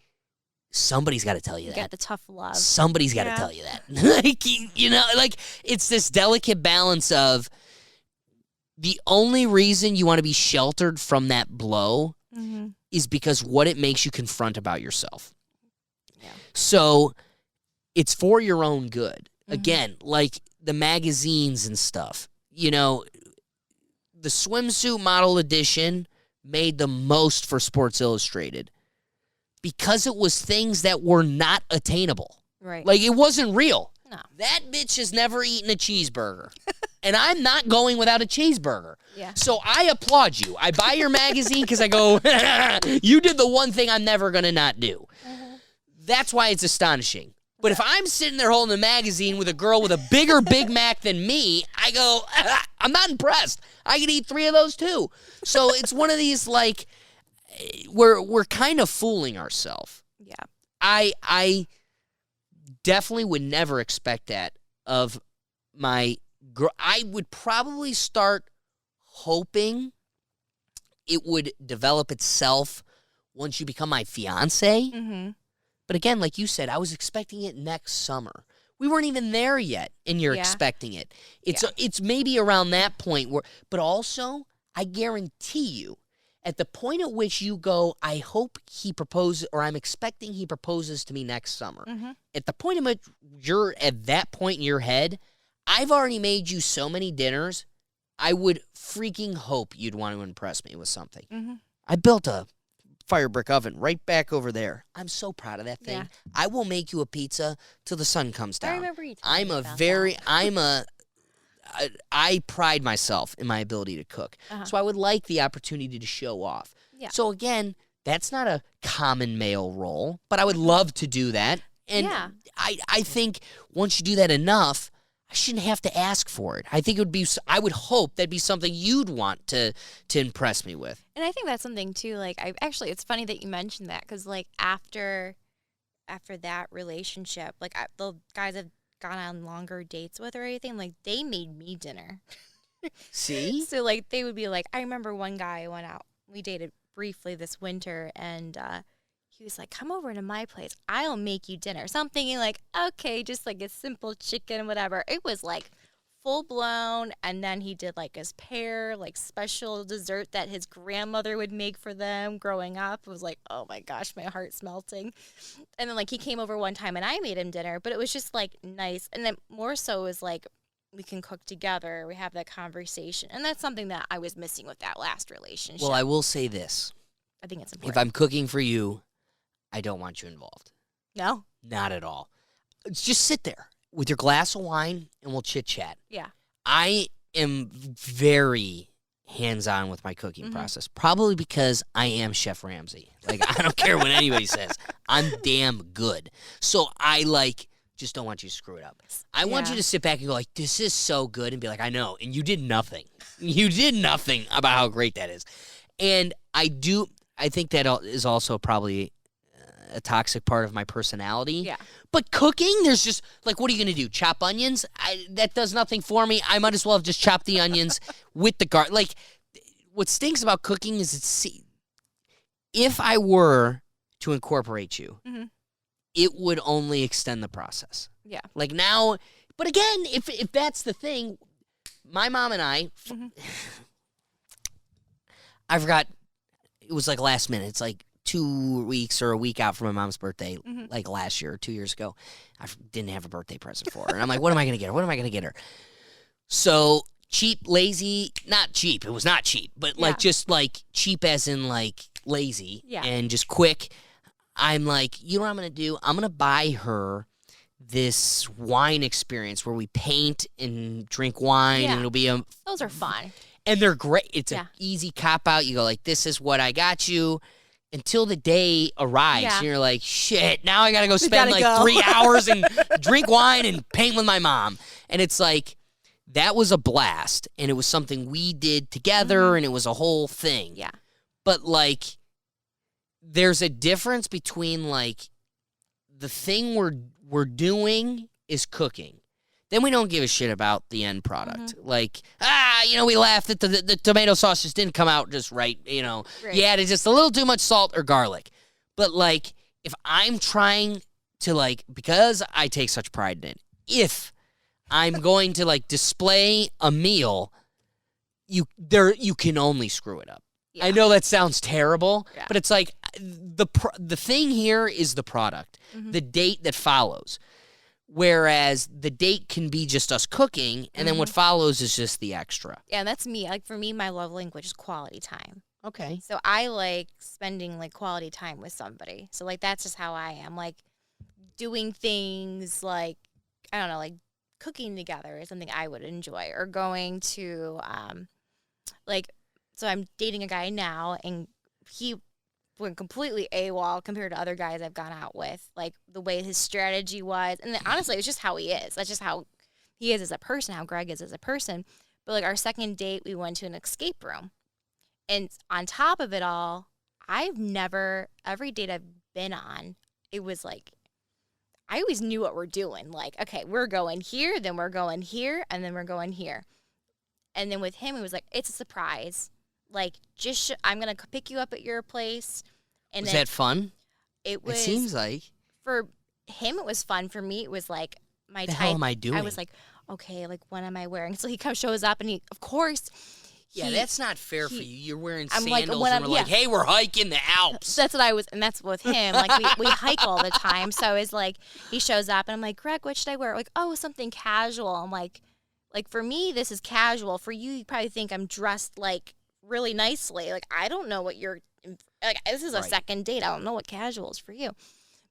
somebody's got to tell you that. Get the tough love. Somebody's got to tell you that. Like, you know, like, it's this delicate balance of the only reason you want to be sheltered from that blow is because what it makes you confront about yourself. Yeah. So it's for your own good. Again, like the magazines and stuff. You know, the swimsuit model edition made the most for Sports Illustrated because it was things that were not attainable. Right. Like, it wasn't real. No. That bitch has never eaten a cheeseburger. And I'm not going without a cheeseburger. Yeah. So I applaud you. I buy your magazine because I go, you did the one thing I'm never going to not do. That's why it's astonishing. But if I'm sitting there holding a magazine with a girl with a bigger Big Mac than me, I go, I'm not impressed. I could eat 3 of those too. So it's one of these, like, we're kind of fooling ourselves. Yeah. I definitely would never expect that of my girl. I would probably start hoping it would develop itself once you become my fiance. Mm-hmm. But again, like you said, I was expecting it next summer. We weren't even there yet, and you're expecting it. It's maybe around that point where, but also, I guarantee you, at the point at which you go, I hope he proposes, or I'm expecting he proposes to me next summer. At the point at which you're at that point in your head, I've already made you so many dinners, I would freaking hope you'd want to impress me with something. I built a fire brick oven right back over there. I'm so proud of that thing. Yeah. I will make you a pizza till the sun comes down. I remember you telling me about that. I pride myself in my ability to cook. So I would like the opportunity to show off. Yeah. So again, that's not a common male role, but I would love to do that. And I think once you do that enough, I shouldn't have to ask for it. I think I would hope that'd be something you'd want to impress me with. And I think that's something too, like, it's funny that you mentioned that, because, like, after that relationship, like, the guys I've gone on longer dates with or anything, like, they made me dinner. See? So, like, they would be like, I remember one guy I went out, we dated briefly this winter, and he was like, come over to my place. I'll make you dinner. So I'm thinking, like, okay, just like a simple chicken, whatever. It was like full blown. And then he did like his pear, like special dessert that his grandmother would make for them growing up. It was like, oh my gosh, my heart's melting. And then, like, he came over one time and I made him dinner, but it was just like nice. And then more so was like, we can cook together. We have that conversation. And that's something that I was missing with that last relationship. Well, I will say this. I think it's important. If I'm cooking for you, I don't want you involved. No? Not at all. Just sit there with your glass of wine and we'll chit-chat. Yeah. I am very hands-on with my cooking process, probably because I am Chef Ramsay. Like, I don't care what anybody says. I'm damn good. So I, like, just don't want you to screw it up. I want you to sit back and go, like, this is so good, and be like, I know, and you did nothing. You did nothing about how great that is. And I think that is also probably a toxic part of my personality. Yeah. But cooking, there's just, like, what are you going to do? Chop onions? That does nothing for me. I might as well have just chopped the onions with the garlic. Like, what stinks about cooking is if I were to incorporate you, it would only extend the process. Yeah. Like, now, but again, if that's the thing, my mom and I forgot, it was like last minute. It's like 2 weeks or a week out from my mom's birthday, like last year or 2 years ago. I didn't have a birthday present for her. And I'm like, what am I going to get her? What am I going to get her? So cheap, lazy, not cheap. It was not cheap, but like just like cheap as in like lazy and just quick. I'm like, you know what I'm going to do? I'm going to buy her this wine experience where we paint and drink wine, and it'll be those are fun. And they're great. It's an easy cop out. You go like, this is what I got you. Until the day arrives, and you're like, shit, now I got to go spend like 3 hours and drink wine and paint with my mom. And it's like, that was a blast. And it was something we did together, and it was a whole thing. Yeah. But, like, there's a difference between, like, the thing we're doing is cooking. Then we don't give a shit about the end product. Like, we laughed that the tomato sauce just didn't come out just right, You added just a little too much salt or garlic. But, like, if I'm trying to, like, because I take such pride in it, if I'm going to, like, display a meal, you can only screw it up. Yeah. I know that sounds terrible, but it's like the thing here is the product, the date that follows. Whereas the date can be just us cooking, and then what follows is just the extra. Yeah, that's me. Like, for me, my love language is quality time. Okay. So I like spending, like, quality time with somebody. So, like, that's just how I am. Like, doing things like, I don't know, like, cooking together is something I would enjoy. Or going to, so I'm dating a guy now, and he went completely AWOL compared to other guys I've gone out with. Like, the way his strategy was. And then, honestly, it's just how he is. That's just how he is as a person, how Greg is as a person. But, like, our second date, we went to an escape room. And on top of it all, every date I've been on, it was like, I always knew what we're doing. Like, okay, we're going here, then we're going here, and then we're going here. And then with him, it was like, it's a surprise. Like, I'm going to pick you up at your place. And was that fun? It was. It seems like. For him, it was fun. For me, it was like my the type. Hell am I doing? I was like, okay, like, what am I wearing? So he shows up, and of course. That's not fair for you. You're wearing sandals, like, and we're like, hey, we're hiking the Alps. That's what I was, and that's with him. Like, we hike all the time. So it's like, he shows up, and I'm like, Greg, what should I wear? Like, oh, something casual. I'm like, for me, this is casual. For you, you probably think I'm dressed, like, really nicely. Like, I don't know what you're, like, this is a second date. I don't know what casual is for you.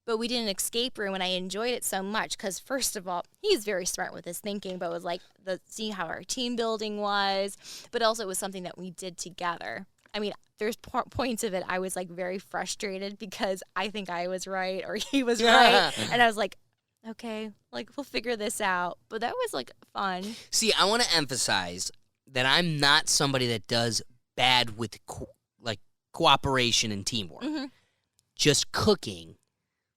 But we did an escape room, and I enjoyed it so much because, first of all, he's very smart with his thinking, but it was like seeing how our team building was, but also it was something that we did together. I mean, there's points of it I was, like, very frustrated because I think I was right or he was right, and I was like, okay, like, we'll figure this out. But that was, like, fun. See, I want to emphasize that I'm not somebody that does bad with cooperation and teamwork. Just cooking.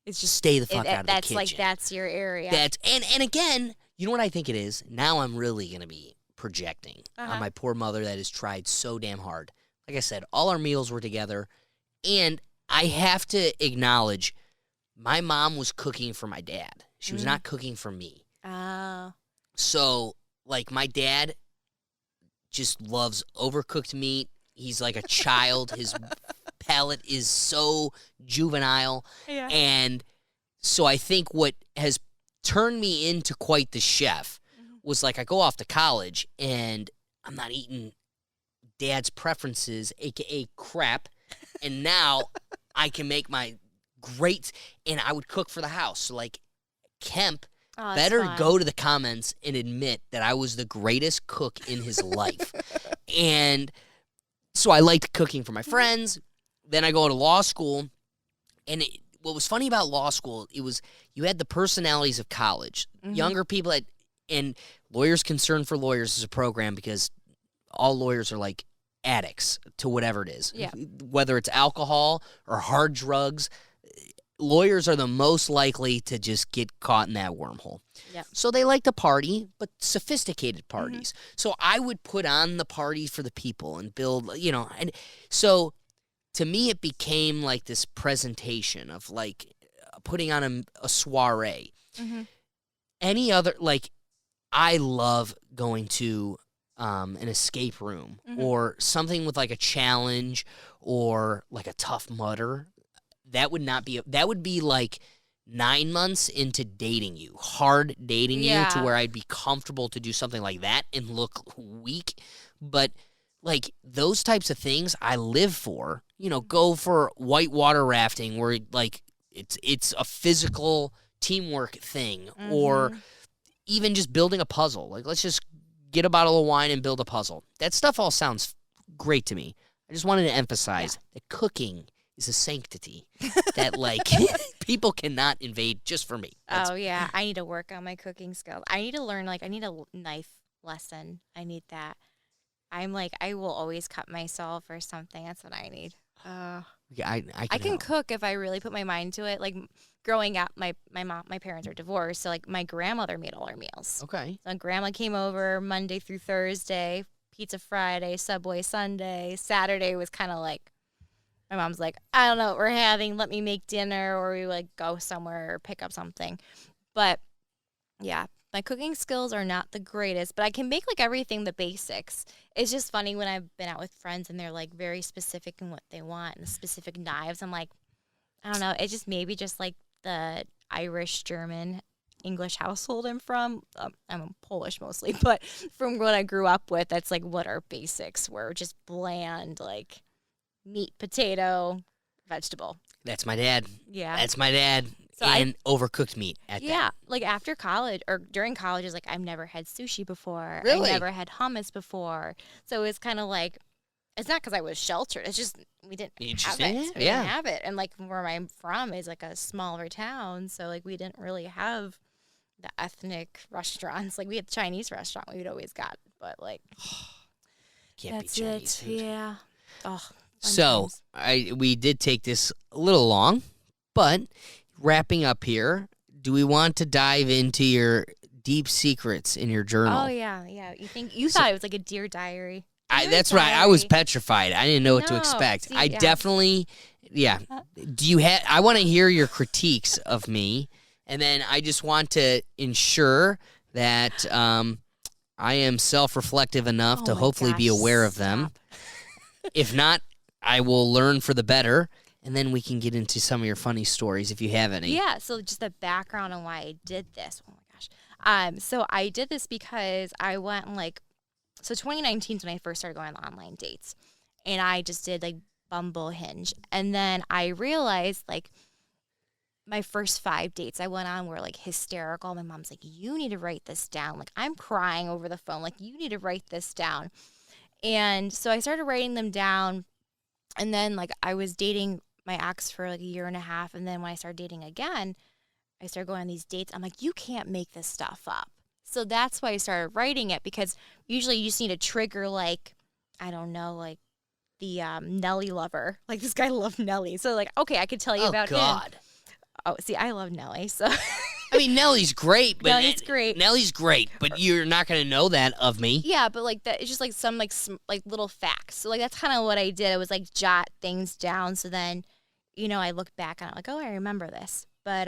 It's just stay the fuck out of the kitchen. Like, that's your area. And again, you know what I think it is? Now I'm really going to be projecting on my poor mother that has tried so damn hard. Like I said, all our meals were together, and I have to acknowledge my mom was cooking for my dad. She was not cooking for me. So, like, my dad just loves overcooked meat. He's like a child. His palate is so juvenile. Yeah. And so I think what has turned me into quite the chef was, like, I go off to college and I'm not eating dad's preferences, a.k.a. crap. And now I can make my great, and I would cook for the house. So, like, Kemp better go to the comments and admit that I was the greatest cook in his life. And so I liked cooking for my friends. Then I go to law school, and what was funny about law school, it was you had the personalities of college. Younger people, and Lawyers Concerned for Lawyers is a program because all lawyers are like addicts to whatever it is. Yeah. Whether it's alcohol or hard drugs, lawyers are the most likely to just get caught in that wormhole. Yep. So they like to party, but sophisticated parties. So I would put on the party for the people and build, and so to me it became like this presentation of, like, putting on a soiree. Any other, like, I love going to an escape room or something with, like, a challenge or, like, a Tough Mudder. That would be like 9 months into dating you, hard dating you, to where I'd be comfortable to do something like that and look weak. But, like, those types of things I live for. Go for whitewater rafting where, like, it's a physical teamwork thing, or even just building a puzzle. Like, let's just get a bottle of wine and build a puzzle. That stuff all sounds great to me. I just wanted to emphasize that cooking is a sanctity that, like, people cannot invade just for me. Oh, yeah. I need to work on my cooking skills. I need to learn, like, I need a knife lesson. I need that. I'm like, I will always cut myself or something. That's what I need. I can cook if I really put my mind to it. Like, growing up, my parents are divorced, so, like, my grandmother made all our meals. Okay. So grandma came over Monday through Thursday, pizza Friday, Subway Sunday. Saturday was kind of like, my mom's like, I don't know what we're having. Let me make dinner, or we like go somewhere or pick up something. But yeah, my cooking skills are not the greatest, but I can make like everything, the basics. It's just funny when I've been out with friends and they're like very specific in what they want and the specific knives. I'm like, I don't know. It's just maybe just like the Irish, German, English household I'm from. I'm Polish mostly, but from what I grew up with, that's like what our basics were. Just bland, like meat, potato, vegetable. That's my dad. Yeah. That's my dad. So and overcooked meat at that. Yeah, like after college or during college, is like I've never had sushi before. Really? I never had hummus before. So it's kind of like, it's not because I was sheltered. It's just we didn't have it. We didn't have it. And like where I'm from is like a smaller town, so like we didn't really have the ethnic restaurants. Like we had the Chinese restaurant we'd always got, but like Can't that's be Chinese it. food. Yeah. Oh. So we did take this a little long, but wrapping up here, do we want to dive into your deep secrets in your journal? Oh yeah. You thought it was like a Dear Diary. That's right. I was petrified. I didn't know what to expect. See, I definitely, Do you have? I want to hear your critiques of me, and then I just want to ensure that I am self-reflective enough to hopefully be aware of them. If not, I will learn for the better, and then we can get into some of your funny stories if you have any. Yeah, so just the background on why I did this. Oh my gosh. So I did this because I went and like, so 2019 is when I first started going on online dates, and I just did like Bumble, Hinge, and then I realized like my first 5 dates I went on were like hysterical. My mom's like, you need to write this down. Like I'm crying over the phone. Like you need to write this down. And so I started writing them down, and then like I was dating my ex for like a year and a half, and then when I started dating again, I started going on these dates. I'm like, you can't make this stuff up. So that's why I started writing it, because usually you just need a trigger, like, I don't know, like the Nelly lover. Like this guy loved Nelly. So like, okay, I could tell you about him. Oh, see, I love Nelly, so... I mean, Nellie's great, but Nelly's great, but you're not going to know that of me. Yeah, but like that, it's just like some like little facts. So like that's kind of what I did. I was like jot things down. So then, I look back on it like, oh, I remember this. But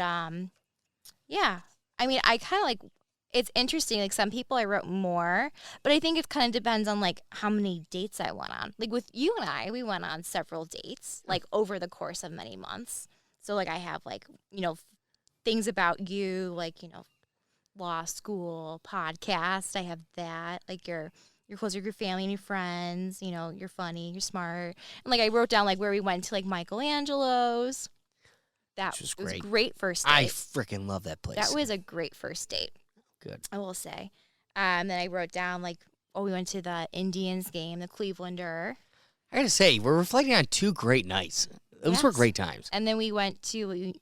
yeah, I mean, I kind of like. It's interesting. Like some people, I wrote more, but I think it kind of depends on like how many dates I went on. Like with you and I, we went on several dates, like over the course of many months. So like I have like things about you, like, law school, podcast. I have that. Like you're close with your family and your friends. You're funny, you're smart. And like I wrote down like where we went to like Michelangelo's. That was great. Was great first date. I freaking love that place. That was a great first date. Good. I will say. Then I wrote down like, we went to the Indians game, the Clevelander. I gotta say, we're reflecting on 2 great nights. Those were great times. And then we went to.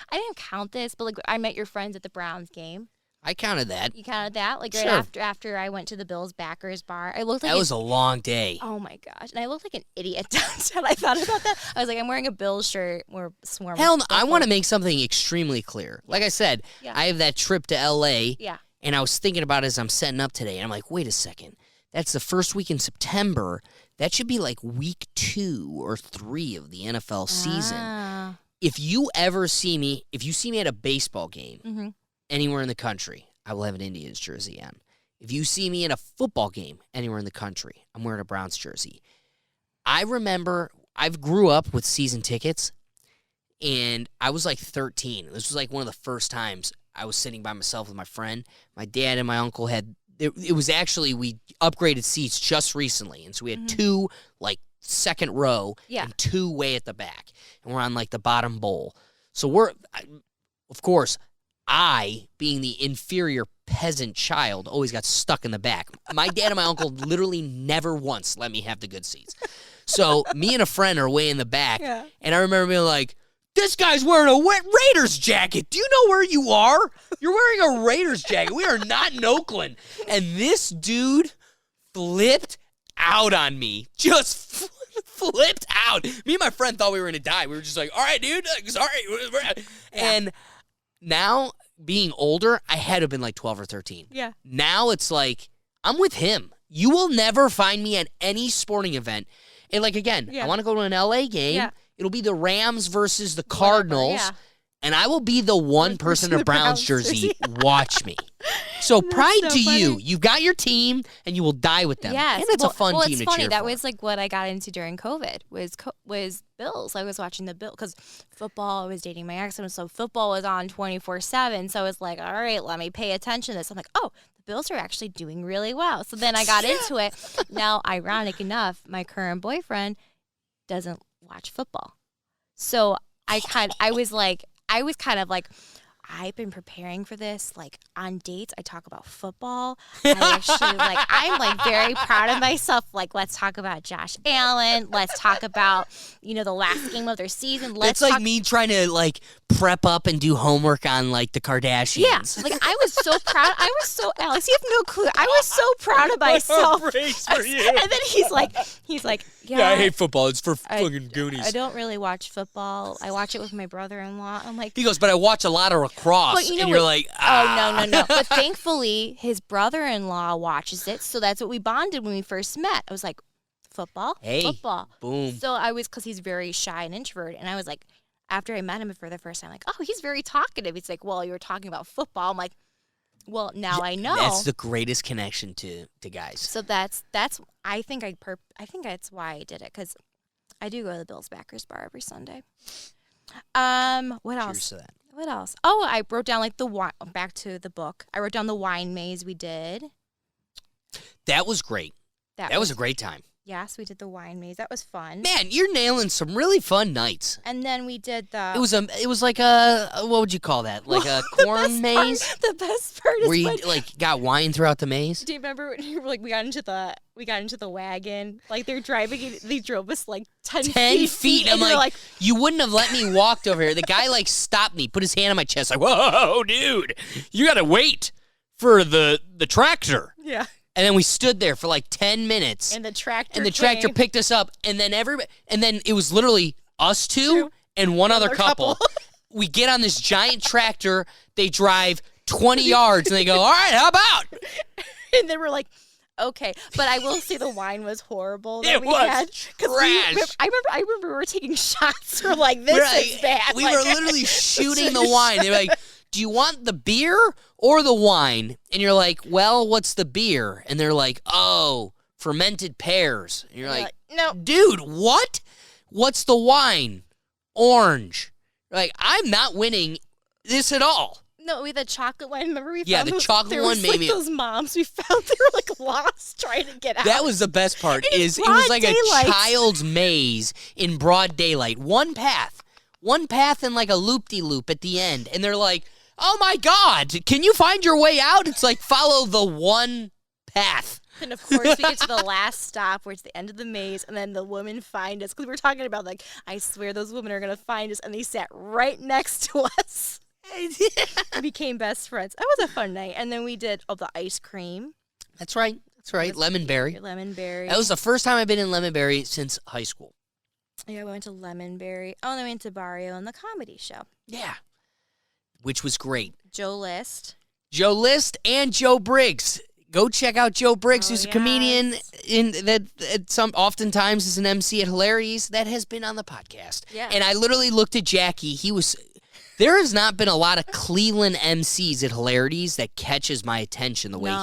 I didn't count this, but like I met your friends at the Browns game. I counted that. You counted that? Like right after I went to the Bills backers bar. I looked like that was a long day. Oh my gosh. And I looked like an idiot downtown. I thought about that. I was like, I'm wearing a Bills shirt. We're swarming. Hell no, I want to make something extremely clear. Like I said, I have that trip to LA. Yeah. And I was thinking about it as I'm setting up today, and I'm like, wait a second. That's the first week in September. That should be like week 2 or 3 of the NFL season. If you see me at a baseball game anywhere in the country, I will have an Indians jersey on. If you see me in a football game anywhere in the country, I'm wearing a Browns jersey. I remember I grew up with season tickets, and I was like 13. This was like one of the first times I was sitting by myself with my friend. My dad and my uncle had. It was actually, we upgraded seats just recently, and so we had 2 like second row and 2 way at the back, and we're on like the bottom bowl. So of course, I, being the inferior peasant child, always got stuck in the back. My dad and my uncle literally never once let me have the good seats. So me and a friend are way in the back, and I remember being like, this guy's wearing a Raiders jacket. Do you know where you are? You're wearing a Raiders jacket. We are not in Oakland. And this dude flipped out on me. Just flipped out. Me and my friend thought we were going to die. We were just like, all right, dude, sorry. And now, being older, I had to have been like 12 or 13. Yeah. Now it's like, I'm with him. You will never find me at any sporting event. And like, again, I want to go to an LA game. Yeah. It'll be the Rams versus the Cardinals. And I will be the one person in a Browns jersey. Watch me. So pride to you. You've got your team, and you will die with them. Yes. And it's a fun team to cheer for. It's funny. That was like what I got into during COVID was Bills. I was watching the Bills because football, I was dating my ex, and so football was on 24/7. So I was like, all right, let me pay attention to this. I'm like, oh, the Bills are actually doing really well. So then I got into it. Now, ironic enough, my current boyfriend doesn't watch football. So I was kind of like, I've been preparing for this. Like, on dates, I talk about football. I'm like very proud of myself. Like, let's talk about Josh Allen. Let's talk about, the last game of their season. It's like me trying to, like, prep up and do homework on, like, the Kardashians. Yeah. Like, I was so proud. Alex, you have no clue. I was so proud of myself. Praise for you. And then he's like, yeah, I hate football. It's for fucking Goonies. I don't really watch football. I watch it with my brother-in-law. I'm like, he goes, but I watch a lot of lacrosse. And you're like, oh, no. But thankfully, his brother-in-law watches it. So that's what we bonded when we first met. I was like, football? Hey, football. Boom. So because he's very shy and introverted. And I was like, after I met him for the first time, like, oh, he's very talkative. He's like, well, you were talking about football. I'm like, well, now I know. That's the greatest connection to guys. So that's I think that's why I did it, because I do go to the Bills Backers bar every Sunday. What else? Cheers to that. What else? Oh, I wrote down like the wine. Back to the book. I wrote down the wine maze we did. That was great. That was a great time. Yes, we did the wine maze. That was fun. Man, you're nailing some really fun nights. And then we did the. It was like a what would you call that? Like a corn maze. The best part is where you like got wine throughout the maze. Do you remember when you were like we got into the wagon? Like they're driving. They drove us like 10 feet. I'm like, you wouldn't have let me walk over here. The guy like stopped me, put his hand on my chest, like, whoa, dude, you gotta wait for the tractor. Yeah. And then we stood there for like 10 minutes. And the tractor picked us up. And then it was literally us two and one other couple. We get on this giant tractor. They drive 20 yards and they go, all right, how about? And then we're like, okay. But I will say the wine was horrible. It was trash. I remember we were taking shots. We're like, this is bad. We were literally shooting the wine. They were like, do you want the beer or the wine? And you're like, well, what's the beer? And they're like, oh, fermented pears. And you're like, no. Dude, what? What's the wine? Orange. You're like, I'm not winning this at all. No, we had the chocolate one. Remember we found the chocolate one made me. Those moms we found, they were like lost trying to get out. That was the best part. It was like a child's maze in broad daylight. One path and like a loop-de-loop at the end. And they're like, oh my God, can you find your way out? It's like, follow the one path. And of course, we get to the last stop where it's the end of the maze, and then the women find us. Because we're talking about, like, I swear those women are going to find us. And they sat right next to us. We became best friends. That was a fun night. And then we did the ice cream. That's right. Lemonberry. Lemonberry. That was the first time I've been in Lemonberry since high school. Yeah, we went to Lemonberry. Oh, and then we went to Barrio and the comedy show. Yeah. Which was great. Joe List and Joe Briggs. Go check out Joe Briggs, who's a comedian oftentimes is an MC at Hilarities that has been on the podcast. Yeah. And I literally looked at Jackie. There has not been a lot of Cleveland MCs at Hilarities that catches my attention the way he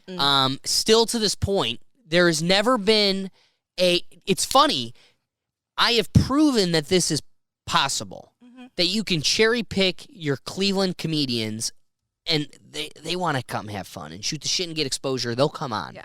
did. Mm-mm. Still to this point, there has never been it's funny. I have proven that this is possible. That you can cherry pick your Cleveland comedians and they want to come have fun and shoot the shit and get exposure. They'll come on. Yeah.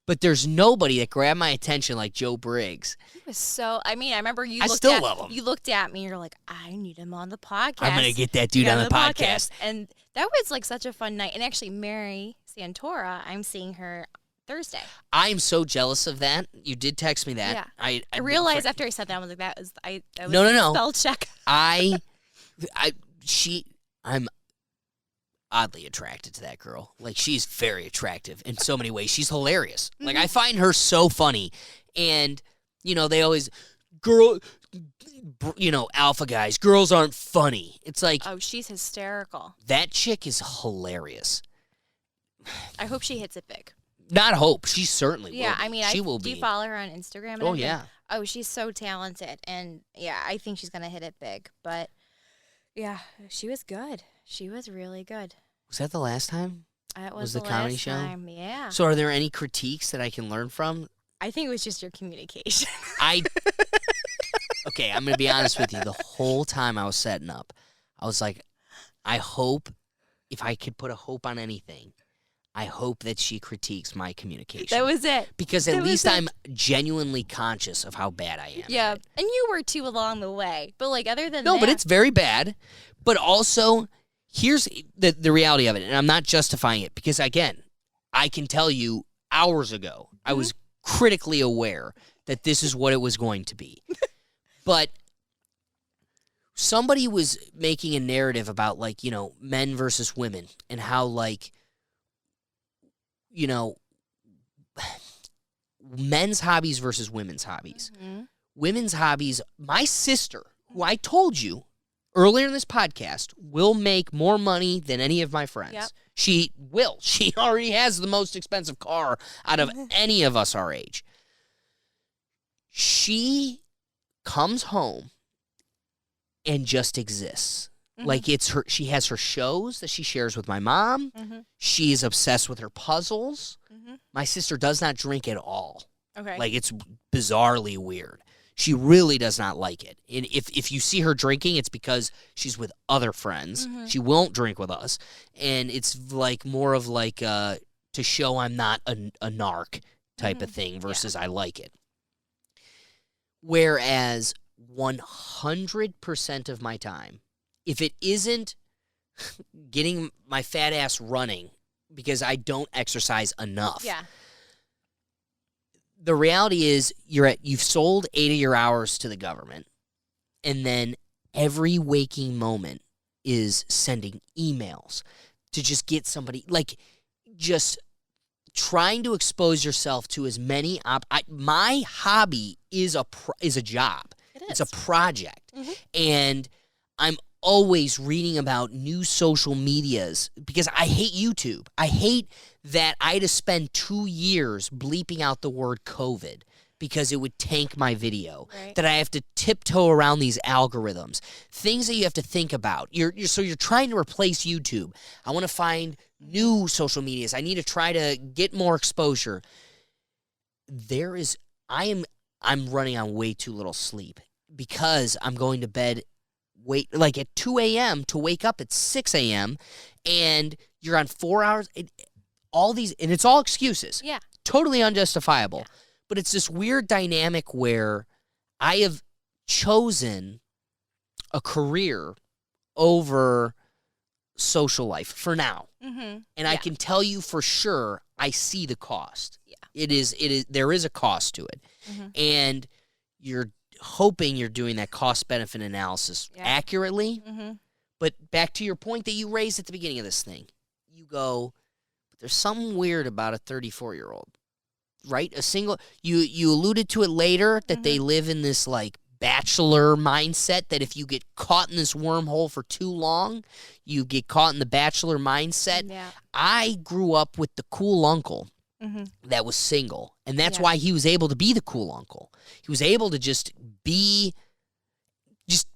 But there's nobody that grabbed my attention like Joe Briggs. He was so. I mean, I remember you. I looked still at, love him. You looked at me. and You're like, I need him on the podcast. I'm gonna get that dude on the podcast. And that was like such a fun night. And actually, Mary Santora, I'm seeing her Thursday. I am so jealous of that. You did text me that. Yeah. I realized after I said that, I was like, that was No. spell check. I'm oddly attracted to that girl. Like, she's very attractive in so many ways. She's hilarious. Like, I find her so funny. And, they always, alpha guys, girls aren't funny. It's like, Oh, she's hysterical. that chick is hilarious. I hope she hits it big. Not hope. She certainly will. Yeah, be. I mean, she will do be. you follow her on Instagram? And Oh, everything? yeah. Oh, she's so talented. And, yeah, I think she's going to hit it big. But, yeah, she was good. She was really good. Was that the last time? That Was was the comedy last show? time. Yeah. So are there any critiques that I can learn from? I think it was just your communication. Okay, I'm going to be honest with you. The whole time I was setting up, I was like, I hope, if I could put a hope on anything, I hope that she critiques my communication. That was it. Because at least I'm genuinely conscious of how bad I am. Yeah. at it. And you were too along the way. But, like, other than that. No, but it's very bad. But also, here's the reality of it, and I'm not justifying it, because, again, I can tell you hours ago, I was critically aware that this is what it was going to be. But somebody was making a narrative about, like, men versus women, and how, like, men's hobbies versus women's hobbies. Mm-hmm. Women's hobbies, my sister, who I told you earlier in this podcast, will make more money than any of my friends. Yep. She will. She already has the most expensive car out of any of us our age. She comes home and just exists. Like, it's her. She has her shows that she shares with my mom. She is obsessed with her puzzles. My sister does not drink at all. Okay. Like, it's bizarrely weird. She really does not like it. And if you see her drinking, it's because she's with other friends. She won't drink with us. And it's like more of like to show I'm not a narc type of thing versus I like it. Whereas 100% of my time, if it isn't getting my fat ass running because I don't exercise enough. Yeah. The reality is you've sold 8 of your hours to the government, and then every waking moment is sending emails to just get somebody, like, just trying to expose yourself to as many my hobby is a job. It's a project. And I'm always reading about new social medias because I hate YouTube. I hate that I had to spend 2 years bleeping out the word COVID because it would tank my video. Right. That I have to tiptoe around these algorithms. Things that you have to think about. You're trying to replace YouTube. I want to find new social medias. I need to try to get more exposure. I'm running on way too little sleep because I'm going to bed at 2 a.m. to wake up at 6 a.m. and you're on 4 hours. All these, and it's all excuses. Yeah. Totally unjustifiable. Yeah. But it's this weird dynamic where I have chosen a career over social life for now. And I can tell you for sure I see the cost. Yeah. There is a cost to it. And you're hoping you're doing that cost-benefit analysis accurately. But back to your point that you raised at the beginning of this thing, you go, but there's something weird about a 34-year-old, right? You alluded to it later that they live in this, like, bachelor mindset that if you get caught in this wormhole for too long, you get caught in the bachelor mindset. Yeah. I grew up with the cool uncle that was single, and that's why he was able to be the cool uncle. He was able to just be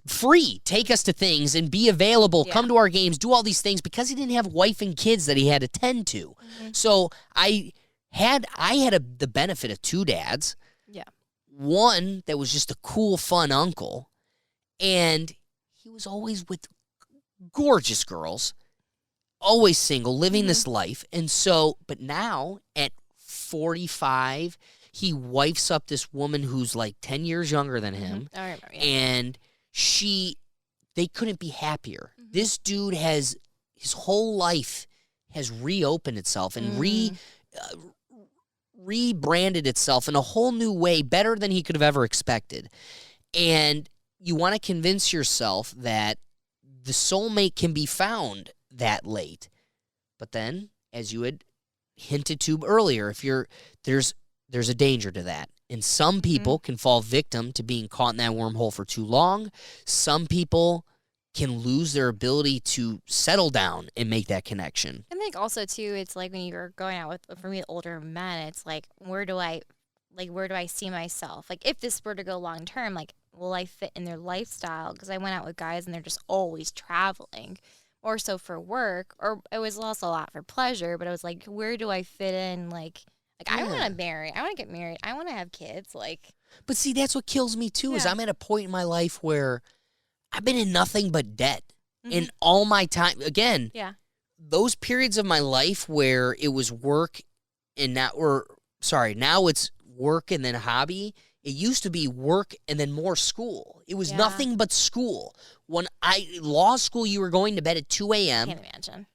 free, take us to things and be available, come to our games, do all these things because he didn't have wife and kids that he had to tend to. So I had the benefit of 2 dads. Yeah. One that was just a cool, fun uncle, and he was always with gorgeous girls, always single, living this life. And so, but now at 45. He wifes up this woman who's like 10 years younger than him. I remember. Yeah. And they couldn't be happier. This dude his whole life has reopened itself and rebranded itself in a whole new way, better than he could have ever expected. And you want to convince yourself that the soulmate can be found that late. But then, as you had hinted to earlier, there's a danger to that. And some people can fall victim to being caught in that wormhole for too long. Some people can lose their ability to settle down and make that connection. I think also too, it's like when you're going out with, for me, older men, it's like, where do I see myself? Like, if this were to go long term, like, will I fit in their lifestyle? Because I went out with guys and they're just always traveling, or so for work, or it was also a lot for pleasure. But it was like, where do I fit in? Like I want to marry. I want to get married. I want to have kids. Like, but see, that's what kills me too. Is I'm at a point in my life where I've been in nothing but debt in all my time. Again, those periods of my life where it was work and now it's work and then hobby. It used to be work and then more school. It was nothing but school. When law school, you were going to bed at 2 a.m. Can't imagine.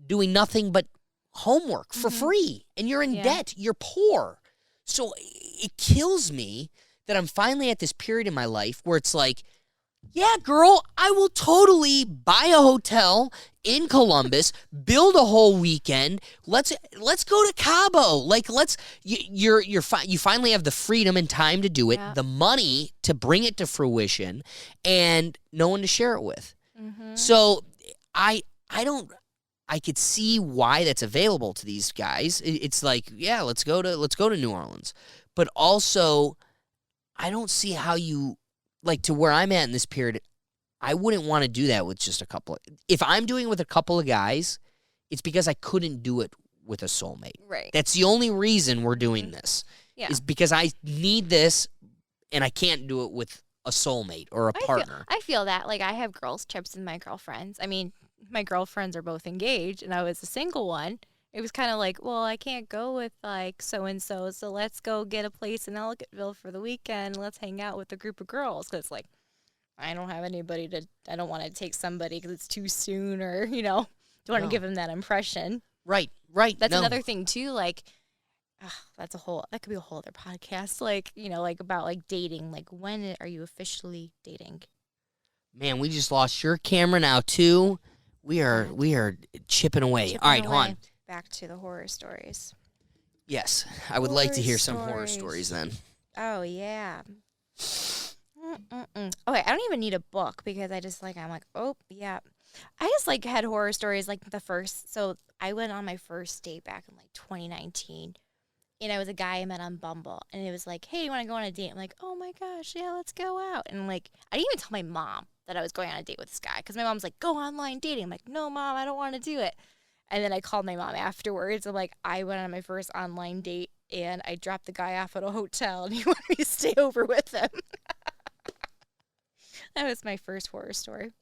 Doing nothing but homework for free. And you're in debt. You're poor. So it kills me that I'm finally at this period in my life where it's like, yeah, girl, I will totally buy a hotel in Columbus, build a whole weekend. Let's go to Cabo. Like, you finally have the freedom and time to do it, the money to bring it to fruition, and no one to share it with. So I could see why that's available to these guys. It's like, yeah, let's go to New Orleans, but also I don't see how you. Like, to where I'm at in this period, I wouldn't want to do that with just a couple. If I'm doing it with a couple of guys, it's because I couldn't do it with a soulmate. Right. That's the only reason we're doing this. Yeah. Is because I need this, and I can't do it with a soulmate or a partner. I feel that. Like, I have girls' trips with my girlfriends. I mean, my girlfriends are both engaged, and I was a single one. It was kind of like, well, I can't go with, like, so-and-so, so let's go get a place in Ellicottville for the weekend. Let's hang out with a group of girls. Because, like, I don't have anybody I don't want to take somebody because it's too soon or, don't want to give them that impression. Right. That's another thing, too. Like, that could be a whole other podcast. Like, like, about, like, dating. Like, when are you officially dating? Man, we just lost your camera now, too. We are chipping away. All right, hold on. Back to the horror stories. Yes, I would like to hear some horror stories then. Oh, yeah. Okay, I don't even need a book because I'm like, oh, yeah. I just, like, had horror stories, like, so I went on my first date back in, like, 2019, and it was a guy I met on Bumble, and it was like, hey, you want to go on a date? I'm like, oh, my gosh, yeah, let's go out. And, like, I didn't even tell my mom that I was going on a date with this guy because my mom's like, go online dating. I'm like, no, Mom, I don't want to do it. And then I called my mom afterwards. I'm like, I went on my first online date, and I dropped the guy off at a hotel, and he wanted me to stay over with him. That was my first horror story.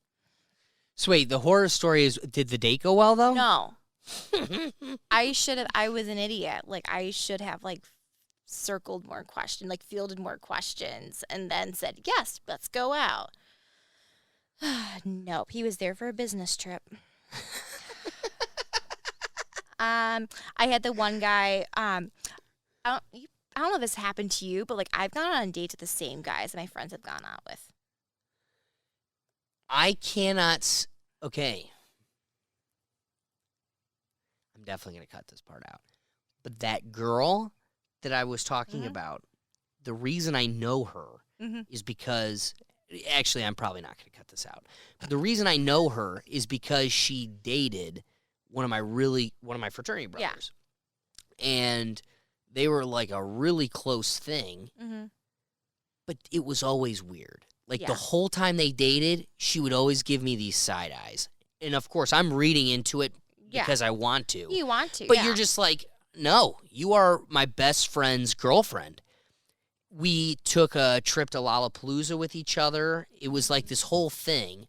So wait, the horror story is, did the date go well, though? No. I was an idiot. Like, I should have, like, circled more questions, like, fielded more questions, and then said, yes, let's go out. Nope, he was there for a business trip. I had the one guy, I don't know if this happened to you, but, like, I've gone on dates with the same guys that my friends have gone out with. I cannot. Okay. I'm definitely going to cut this part out. But that girl that I was talking about, the reason I know her is because. Actually, I'm probably not going to cut this out. But the reason I know her is because she dated one of my fraternity brothers. Yeah. And they were like a really close thing. But it was always weird. Like, the whole time they dated, she would always give me these side eyes. And, of course, I'm reading into it because I want to. You want to, But you're just like, no, you are my best friend's girlfriend. We took a trip to Lollapalooza with each other. It was like this whole thing.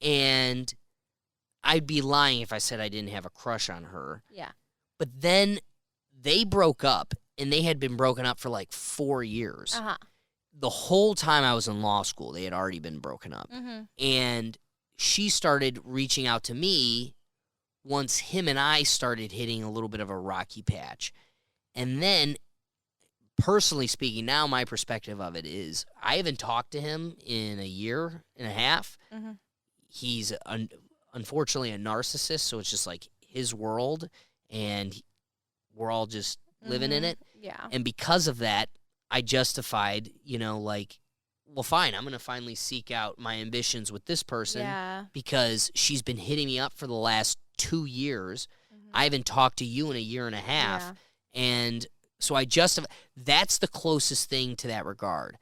And I'd be lying if I said I didn't have a crush on her. Yeah. But then they broke up, and they had been broken up for like 4 years. Uh-huh. The whole time I was in law school, they had already been broken up. Mm-hmm. And she started reaching out to me once him and I started hitting a little bit of a rocky patch. And then, personally speaking, now my perspective of it is I haven't talked to him in a year and a half. Mm-hmm. He's unfortunately a narcissist, so it's just like his world, and we're all just living in it. Yeah. And because of that, I justified, like, well, fine, I'm going to finally seek out my ambitions with this person because she's been hitting me up for the last 2 years. I haven't talked to you in a year and a half. And so I justify. That's the closest thing to that regard.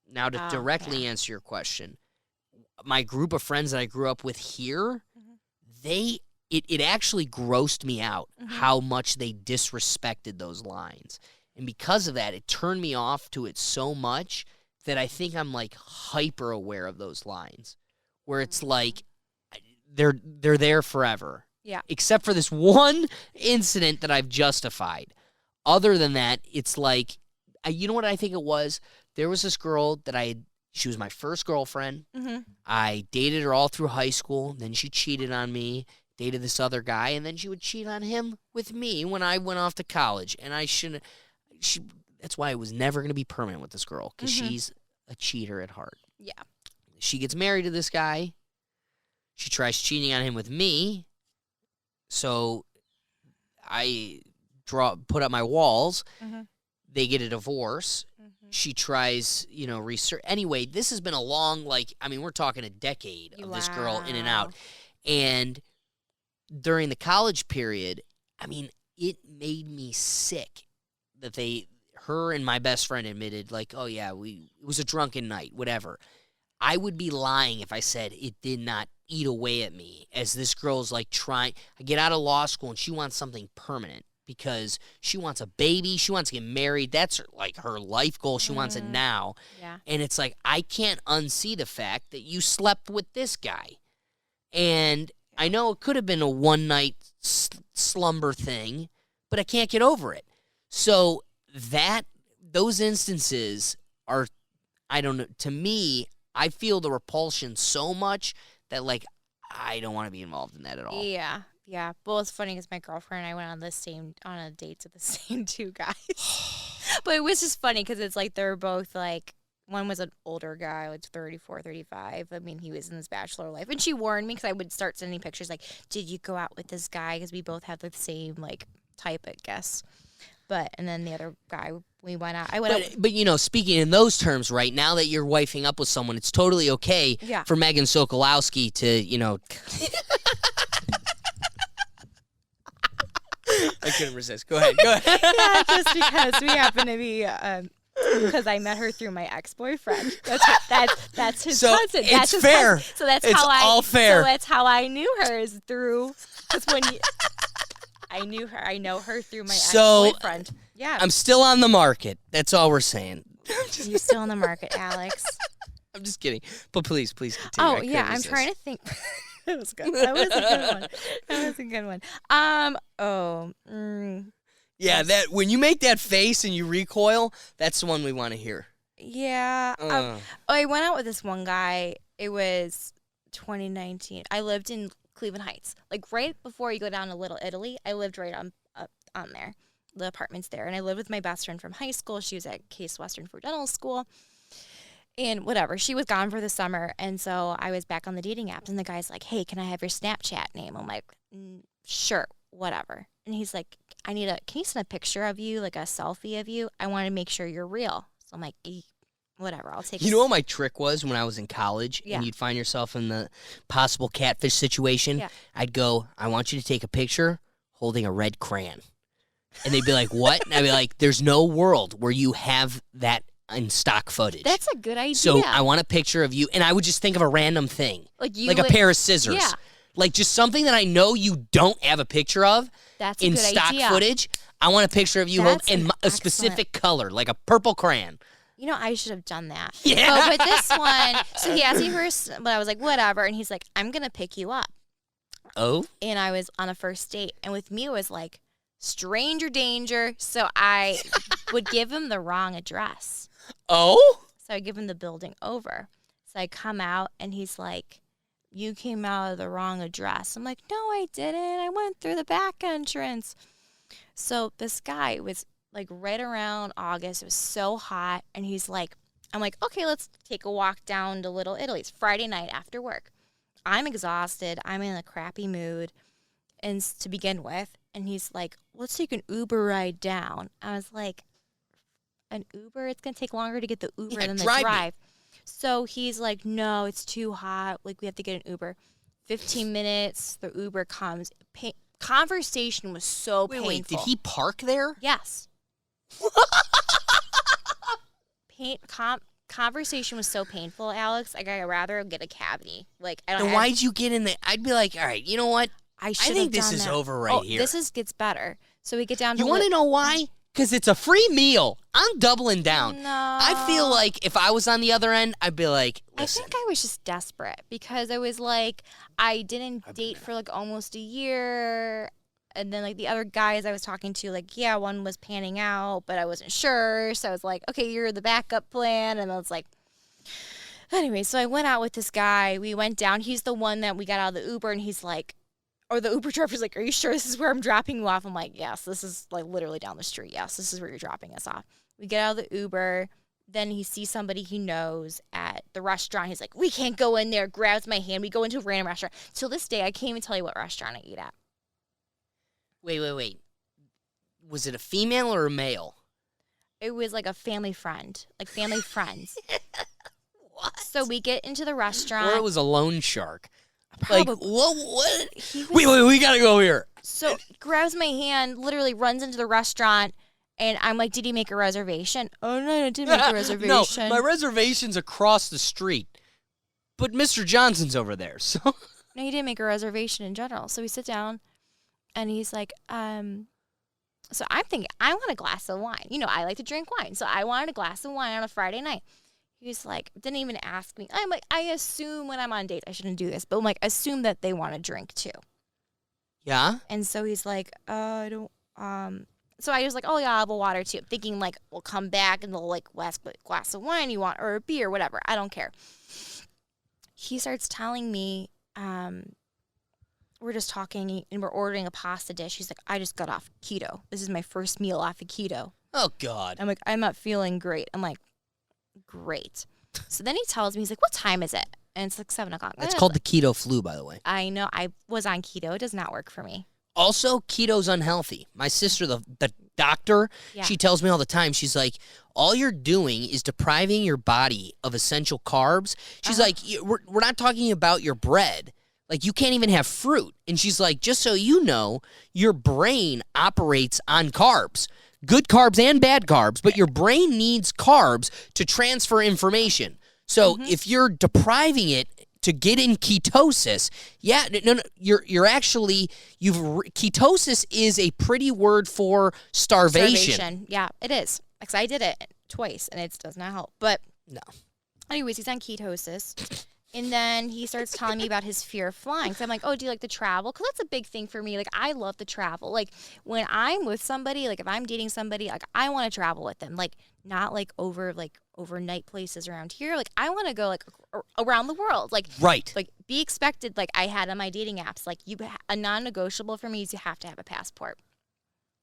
Now, to directly answer your question, my group of friends that I grew up with here, it actually grossed me out how much they disrespected those lines. And because of that, it turned me off to it so much that I think I'm like hyper aware of those lines, where it's like they're there forever. Yeah. Except for this one incident that I've justified. Other than that, it's like, you know what I think it was? There was this girl that she was my first girlfriend. Mm-hmm. I dated her all through high school. Then she cheated on me, dated this other guy, and then she would cheat on him with me when I went off to college. And I shouldn't. That's why I was never going to be permanent with this girl, because she's a cheater at heart. Yeah. She gets married to this guy. She tries cheating on him with me. So I put up my walls. They get a divorce. She tries, research. Anyway, this has been a long, we're talking a decade of this girl in and out. And during the college period, it made me sick that her and my best friend admitted, oh yeah, it was a drunken night, whatever. I would be lying if I said it did not eat away at me, as this girl's trying. I get out of law school and she wants something permanent because she wants a baby. She wants to get married. That's her life goal. She wants it now. Yeah. And it's I can't unsee the fact that you slept with this guy. And I know it could have been a one-night slumber thing, but I can't get over it. So those instances are, I don't know, to me, I feel the repulsion so much that, I don't want to be involved in that at all. Yeah. Yeah. Well, it's funny because my girlfriend and I went on a date to the same two guys. But it was just funny because it's they're both one was an older guy, 34, 35. He was in his bachelor life. And she warned me because I would start sending pictures did you go out with this guy? Because we both had the same, type, I guess. And then the other guy, we went out. But speaking in those terms, right, now that you're wifing up with someone, it's totally okay for Megan Sokolowski to, I couldn't resist. Go ahead. Yeah, just because we happen to be, because I met her through my ex-boyfriend. That's his cousin. That's his fair. Cousin. So that's all fair. So that's how I knew her, is through. Because when I knew her, I know her through my ex-boyfriend. Yeah. I'm still on the market. That's all we're saying. You're still on the market, Alex. I'm just kidding. But please continue. Oh, yeah. I'm trying to think. That was good. That was a good one. Yeah, that when you make that face and you recoil, that's the one we want to hear. Yeah. I went out with this one guy. It was 2019. I lived in Cleveland Heights. Right before you go down to Little Italy, I lived right on there. The apartment's there. And I lived with my best friend from high school. She was at Case Western for dental school. And whatever, she was gone for the summer. And so I was back on the dating apps. And the guy's like, hey, can I have your Snapchat name? I'm like, sure, whatever. And he's like, can you send a picture of you, a selfie of you? I want to make sure you're real. So I'm like, whatever, I'll take it. You know what my trick was when I was in college and you'd find yourself in the possible catfish situation? Yeah. I'd go, I want you to take a picture holding a red crayon. And they'd be like, what? And I'd be like, there's no world where you have that in stock footage. That's a good idea. So I want a picture of you. And I would just think of a random thing. Like a pair of scissors. Yeah. Just something that I know you don't have a picture of. That's a in good stock idea. footage. I want a picture of you in a specific color, like a purple crayon. I should have done that. Yeah. But with this one, so he asked me first, but I was like, whatever. And he's like, I'm going to pick you up. Oh? And I was on a first date. And with me, it was stranger danger. So I would give him the wrong address. Oh? So I give him the building over. So I come out, and he's like, you came out of the wrong address. I'm like, no, I didn't. I went through the back entrance. So this guy was like right around August. It was so hot. And he's like, I'm like, okay, let's take a walk down to Little Italy. It's Friday night after work. I'm exhausted. I'm in a crappy mood. And to begin with. And he's like, let's take an Uber ride down. I was like, an Uber? It's going to take longer to get the Uber than the drive. So he's like, no, it's too hot. Like, we have to get an Uber. 15 minutes, the Uber comes. Conversation was so painful. Wait, did he park there? Yes. Conversation was so painful, Alex. Like, I'd rather get a cavity. Like, I don't. Then why'd you get in there? I'd be like, all right, you know what? I think this is over right here. This gets better. So we get down to. You want to know why? Because it's a free meal. I'm doubling down. No. I feel like if I was on the other end, I'd be like, listen. I think I was just desperate because I was like, I didn't date for like almost a year. And then like the other guys I was talking to, like, yeah, one was panning out, but I wasn't sure. So I was like, okay, you're the backup plan. And I was like, anyway, so I went out with this guy. We went down. He's the one that we got out of the Uber, and he's like, or the Uber driver's like, are you sure this is where I'm dropping you off? I'm like, yes, this is like literally down the street. Yes, this is where you're dropping us off. We get out of the Uber. Then he sees somebody he knows at the restaurant. He's like, we can't go in there. Grabs my hand. We go into a random restaurant. Till this day, I can't even tell you what restaurant I eat at. Wait. Was it a female or a male? It was like a family friend. Like family friends. What? So we get into the restaurant. Or it was a loan shark. Probably. Like, what? Wait, we gotta go here. So grabs my hand, literally runs into the restaurant, and I'm like, did he make a reservation? Oh, no, I didn't make a reservation. No, my reservation's across the street. But Mr. Johnson's over there, so. No, he didn't make a reservation in general. So we sit down, and he's like, so I'm thinking, I want a glass of wine. You know, I like to drink wine, so I wanted a glass of wine on a Friday night. He's like, didn't even ask me. I'm like, I assume when I'm on dates, I shouldn't do this, but I'm like, assume that they want to drink too. Yeah? And so he's like, I don't, so I was like, oh yeah, I'll have a water too. Thinking like, we'll come back and they'll like, glass of wine you want, or a beer, whatever. I don't care. He starts telling me, we're just talking and we're ordering a pasta dish. He's like, I just got off keto. This is my first meal off of keto. Oh, God. I'm like, I'm not feeling great. I'm like, great. So then he tells me, he's like, what time is it? And it's like 7 o'clock. It's called the keto flu, by the way. I know. I was on keto. It does not work for me. Also, keto's unhealthy. My sister, the doctor, she tells me all the time, she's like, all you're doing is depriving your body of essential carbs. She's like, we're not talking about your bread. Like, you can't even have fruit. And she's like, just so you know, your brain operates on carbs. Good carbs and bad carbs, but your brain needs carbs to transfer information. So if you're depriving it to get in ketosis, you're actually, ketosis is a pretty word for starvation. Yeah, it is. Because I did it twice, and it does not help. But no. Anyways, he's on ketosis. And then he starts telling me about his fear of flying. So I'm like, oh, do you like to travel? Because that's a big thing for me. Like, I love to travel. Like, when I'm with somebody, like, if I'm dating somebody, like, I want to travel with them. Like, not, like, overnight places around here. Like, I want to go, like, around the world. Like, right. Like, be expected, like, I had on my dating apps. Like, a non-negotiable for me is you have to have a passport.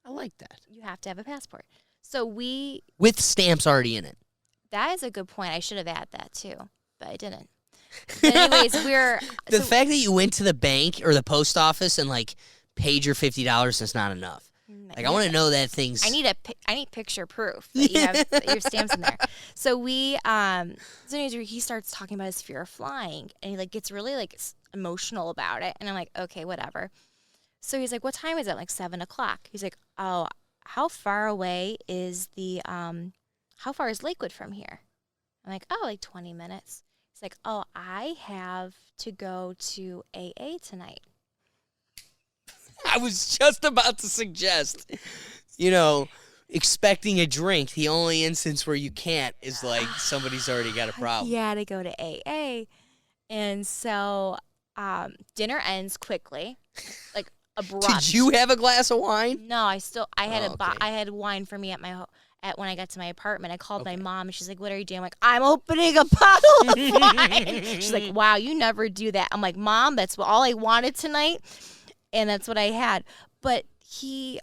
I like that. You have to have a passport. So with stamps already in it. That is a good point. I should have added that, too. But I didn't. But anyways, the fact that you went to the bank or the post office and like paid your $50 is not enough. Like, I want to know that things. I need picture proof that you have your stamps in there. So he starts talking about his fear of flying, and he like gets really like emotional about it, and I'm like, okay, whatever. So he's like, what time is it? Like 7 o'clock. He's like, oh, how far away is how far is Lakewood from here? I'm like, oh, like 20 minutes. He's like, oh, I have to go to AA tonight. I was just about to suggest, expecting a drink. The only instance where you can't is like somebody's already got a problem. Yeah, to go to AA. And so dinner ends quickly. Like, a brunch. Did you have a glass of wine? No, I had okay. I had wine for me at when I got to my apartment. I called my mom and she's like, "What are you doing?" I'm like, "I'm opening a bottle of wine." She's like, "Wow, you never do that." I'm like, "Mom, that's all I wanted tonight." And that's what I had. But he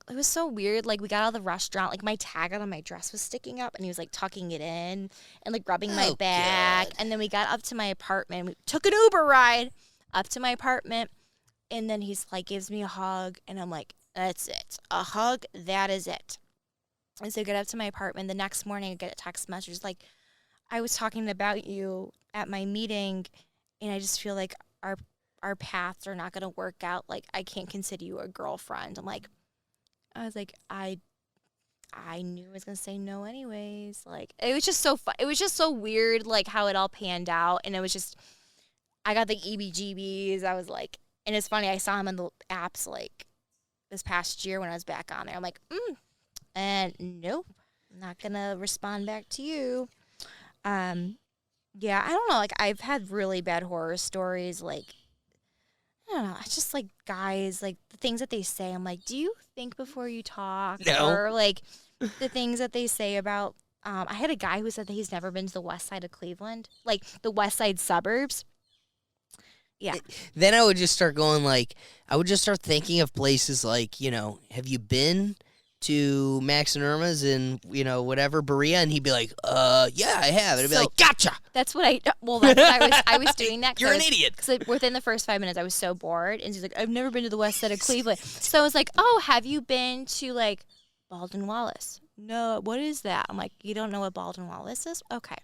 it was so weird. Like, we got out of the restaurant, like my tag on my dress was sticking up and he was like tucking it in and like rubbing my back. God. And then we got up to my apartment. We took an Uber ride up to my apartment. And then he's like, gives me a hug. And I'm like, that's it. A hug, that is it. And so I get up to my apartment. The next morning, I get a text message like, I was talking about you at my meeting, and I just feel like our paths are not going to work out. Like, I can't consider you a girlfriend. I was like, I knew I was going to say no anyways. Like, it was just so fun. It was just so weird, like, how it all panned out. And it was just, I got the EBGBs. I was like, and it's funny, I saw him in the apps, like, this past year when I was back on there. I'm like, and nope, I'm not going to respond back to you. Yeah, I don't know. Like, I've had really bad horror stories. Like, I don't know. It's just like guys, like the things that they say. I'm like, do you think before you talk? No. Or like the things that they say about. I had a guy who said that he's never been to the west side of Cleveland, like the west side suburbs. Yeah. Then I would just start going like, I would just start thinking of places like, have you been to Max and Irma's in, whatever, Berea? And he'd be like, yeah, I have. And I'd be like, gotcha. That's what that's what I was doing that. You're an idiot. Because within the first 5 minutes, I was so bored. And he's like, I've never been to the west side of Cleveland. So I was like, oh, have you been to, like, Baldwin Wallace? No, what is that? I'm like, you don't know what Baldwin Wallace is? Okay.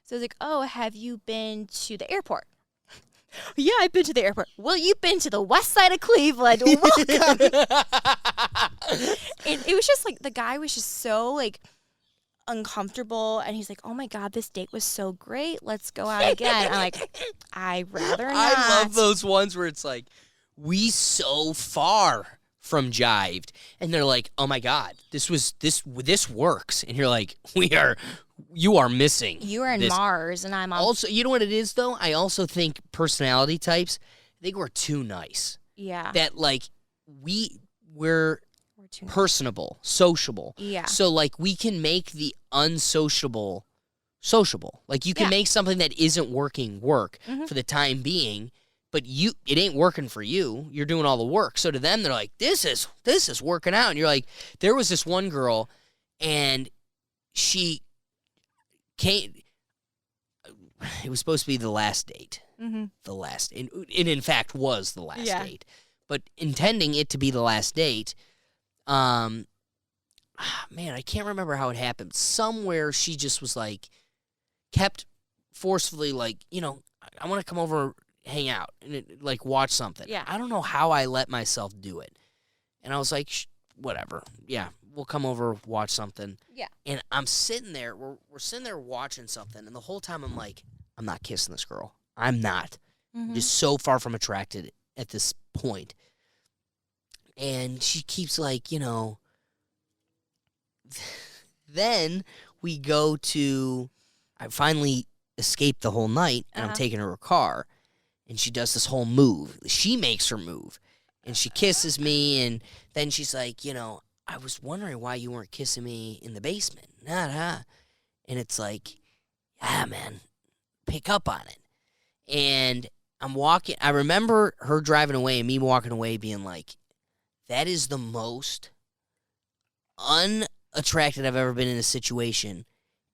So I was like, oh, have you been to the airport? Yeah, I've been to the airport. Well, you've been to the west side of Cleveland. Welcome. And it was just like, the guy was just so like uncomfortable. And he's like, oh my God, this date was so great. Let's go out again. I'm like, I'd rather not. I love those ones where it's like, we so far from jived. And they're like, oh my God, this works. And you're like, you are missing. You are in this. Mars, and I'm on. Also, you know what it is, though? I also think personality types, I think we're too nice. Yeah. That, like, we're too personable, sociable. Yeah. So, like, we can make the unsociable sociable. Like, you can make something that isn't working work for the time being, but it ain't working for you. You're doing all the work. So to them, they're like, this is working out. And you're like, there was this one girl, and she came. It was supposed to be the last date. Mm-hmm. The last, and in fact was the last date. But intending it to be the last date, man, I can't remember how it happened. Somewhere she just was like, kept forcefully like, I want to come over, hang out, and like watch something. Yeah. I don't know how I let myself do it. And I was like, whatever. Yeah, we'll come over, watch something. Yeah. And I'm sitting there, we're sitting there watching something, and the whole time I'm like, I'm not kissing this girl. I'm not. Mm-hmm. Just so far from attracted at this point. And she keeps like, then we go to, I finally escaped the whole night, and I'm taking her car, and she does this whole move. She makes her move, and she kisses me, and then she's like, I was wondering why you weren't kissing me in the basement. And it's like, yeah, man, pick up on it. And I'm walking. I remember her driving away and me walking away being like, that is the most unattracted I've ever been in a situation.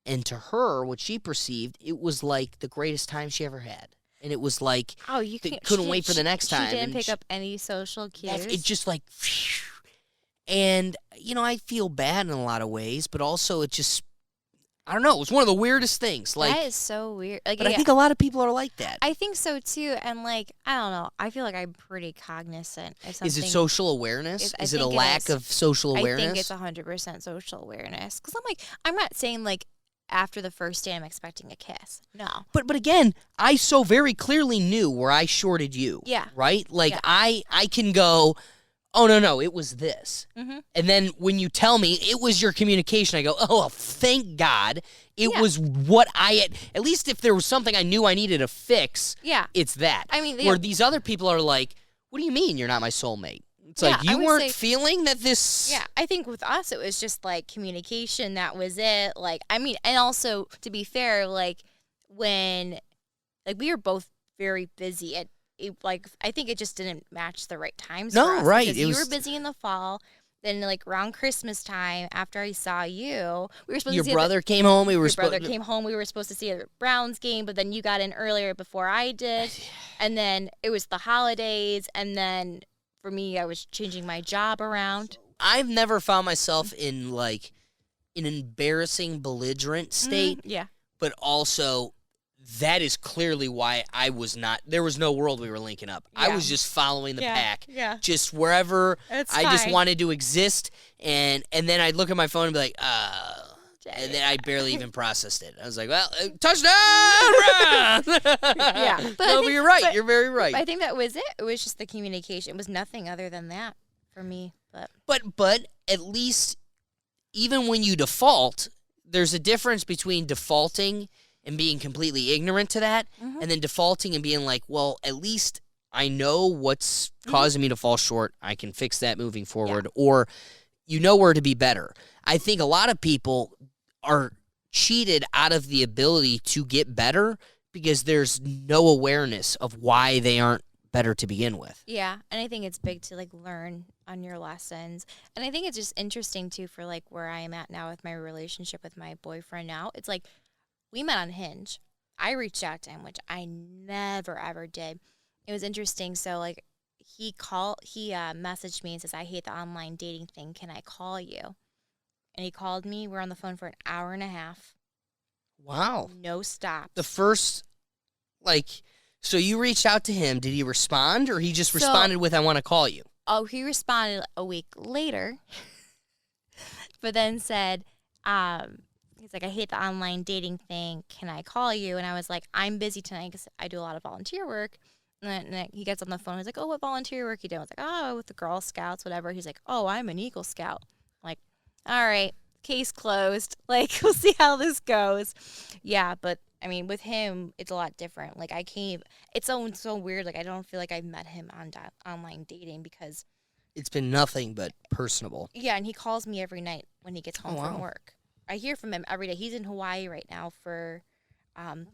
And to her, what she perceived, it was like the greatest time she ever had. And it was like, couldn't wait for the next time. She didn't pick up any social cues. It just like, phew. And, I feel bad in a lot of ways, but also it just, I don't know, it was one of the weirdest things. Like, that is so weird. Like, but I think a lot of people are like that. I think so too. And like, I don't know. I feel like I'm pretty cognizant of something. Is it social awareness? Is it a lack of social awareness? I think it's 100% social awareness. Because I'm not saying like after the first day I'm expecting a kiss. No. But again, I so very clearly knew where I shorted you. Yeah. Right? Like I can go, oh, no, it was this. Mm-hmm. And then when you tell me it was your communication, I go, oh, well, thank God. It was what I had. At least if there was something I knew I needed to fix, it's that. I mean, where these other people are like, what do you mean you're not my soulmate? It's Yeah, like I you would weren't say- feeling that this. Yeah, I think with us it was just like communication. That was it. Like, I mean, and also to be fair, like when, like we were both very busy. Like I think it just didn't match the right times. No, for us right, because it you was- were busy in the fall. Then like around Christmas time, after I saw you, we were supposed Your to see brother came home. We were Your supposed. brother came home. We were supposed to see a Browns game, but then you got in earlier before I did, and then it was the holidays, and then for me, I was changing my job around. I've never found myself in like an embarrassing, belligerent state, Yeah. but also that is clearly why I was not. There was no world we were linking up. I Yeah. was just following the Yeah, pack, yeah. just wherever. It's I just fine. wanted to exist, and then I'd look at my phone and be like, and then I barely even processed it. I was like, well, touchdown! Yeah, but I no, but think- you're right. but- You're very right. I think that was it. It was just the communication. It was nothing other than that for me. But at least, even when you default, there's a difference between defaulting and being completely ignorant to that, and then defaulting and being like, well, at least I know what's causing me to fall short. I can fix that moving forward, or you know where to be better. I think a lot of people are cheated out of the ability to get better because there's no awareness of why they aren't better to begin with. Yeah, and I think it's big to like learn on your lessons. And I think it's just interesting too for like where I am at now with my relationship with my boyfriend now. It's like we met on Hinge. I reached out to him, which I never ever did. It was interesting. So like he messaged me and says, I hate the online dating thing. Can I call you? And he called me. We're on the phone for an hour and a half. Wow. No stop. The first, so you reached out to him. Did he respond, or he just So- responded with, I want to call you? Oh, he responded a week later, but then said, he's like, I hate the online dating thing. Can I call you? And I was like, I'm busy tonight because I do a lot of volunteer work. And then he gets on the phone. He's like, oh, what volunteer work you doing? I was like, oh, with the Girl Scouts, whatever. He's like, oh, I'm an Eagle Scout. I'm like, all right, case closed. Like, we'll see how this goes. Yeah, but I mean, with him, it's a lot different. Like, it's so weird. Like, I don't feel like I met him on online dating because, It's been nothing but personable. yeah, and he calls me every night when he gets home wow. from work. I hear from him every day. He's in Hawaii right now for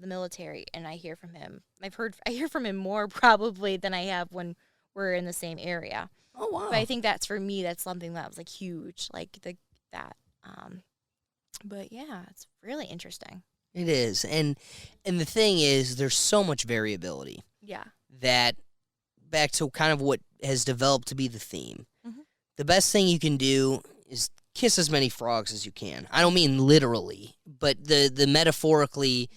the military, and I hear from him. I hear from him more probably than I have when we're in the same area. Oh, wow. But I think that's for me. That's something that was like huge, like that. But yeah, it's really interesting. It is. And the thing is, there's so much variability Yeah. that, back to kind of what has developed to be the theme, Mhm. the best thing you can do is kiss as many frogs as you can. I don't mean literally, but the metaphorically,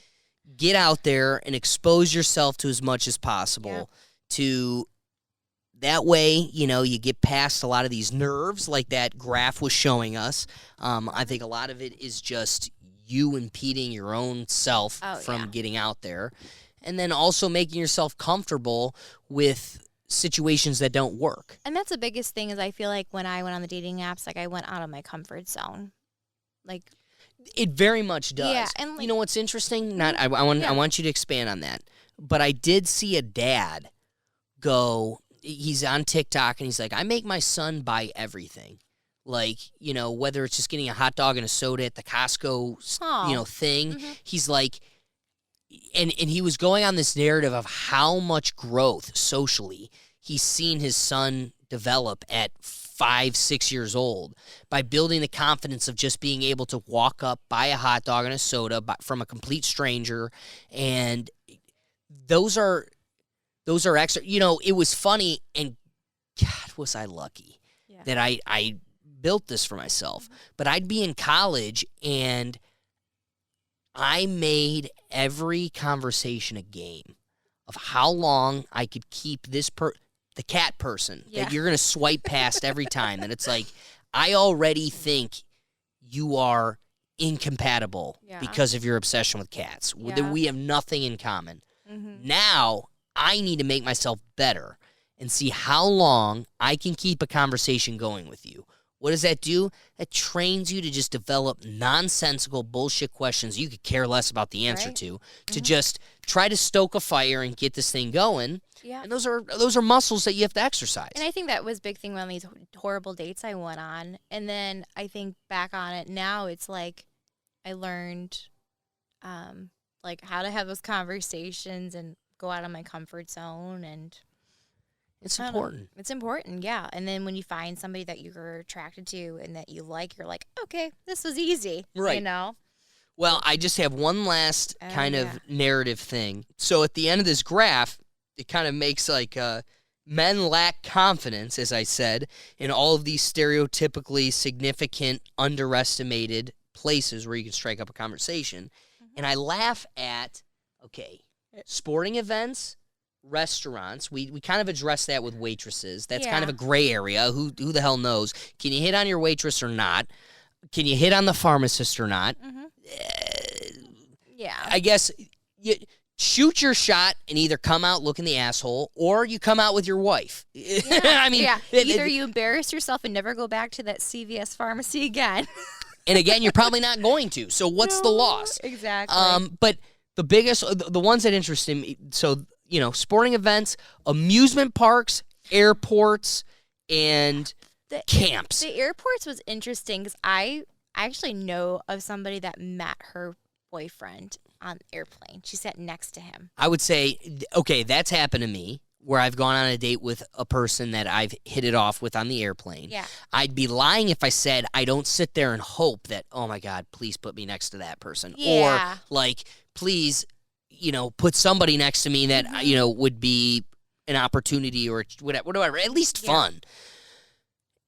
get out there and expose yourself to as much as possible to that way, you get past a lot of these nerves like that graph was showing us. I think a lot of it is just you impeding your own self from getting out there, and then also making yourself comfortable with situations that don't work. And that's the biggest thing is I feel like when I went on the dating apps, like I went out of my comfort zone. Like, It very much does. Yeah, and you know what's interesting? I want you to expand on that. But I did see a dad go. He's on TikTok and he's like, I make my son buy everything. Like, whether it's just getting a hot dog and a soda at the Costco, thing. Mm-hmm. He's like, and he was going on this narrative of how much growth socially he's seen his son develop at 5-6 years old by building the confidence of just being able to walk up, buy a hot dog and a soda from a complete stranger. And those are extra. It was funny, and God, was I lucky that I built this for myself. But I'd be in college, and I made every conversation a game of how long I could keep the cat person that you're going to swipe past every time. And it's like, I already think you are incompatible because of your obsession with cats. That we have nothing in common. Mm-hmm. Now, I need to make myself better and see how long I can keep a conversation going with you What does that do? That trains you to just develop nonsensical bullshit questions you could care less about the answer to just try to stoke a fire and get this thing going. Yeah. And those are muscles that you have to exercise. And I think that was a big thing on these horrible dates I went on. And then I think back on it now, it's like I learned like how to have those conversations and go out of my comfort zone, and it's important. It's important, yeah. And then when you find somebody that you're attracted to and that you like, you're like, okay, this was easy, right? You know. Well, I just have one last kind of narrative thing. So at the end of this graph, it kind of makes like men lack confidence, as I said, in all of these stereotypically significant, underestimated places where you can strike up a conversation. And I laugh at, sporting events, restaurants. We kind of address that with waitresses. That's kind of a gray area. Who the hell knows? Can you hit on your waitress or not? Can you hit on the pharmacist or not? Yeah. I guess you shoot your shot and either come out looking the asshole or you come out with your wife. I mean, either you embarrass yourself and never go back to that CVS pharmacy again. And again, you're probably not going to. So what's the loss? Exactly. But the biggest, the ones that interest me, so, sporting events, amusement parks, airports, and camps. The airports was interesting because I actually know of somebody that met her boyfriend on the airplane. She sat next to him. I would say, that's happened to me, where I've gone on a date with a person that I've hit it off with on the airplane. Yeah. I'd be lying if I said I don't sit there and hope that, oh my God, please put me next to that person. Yeah. Or like, please, put somebody next to me that, would be an opportunity or whatever, at least fun.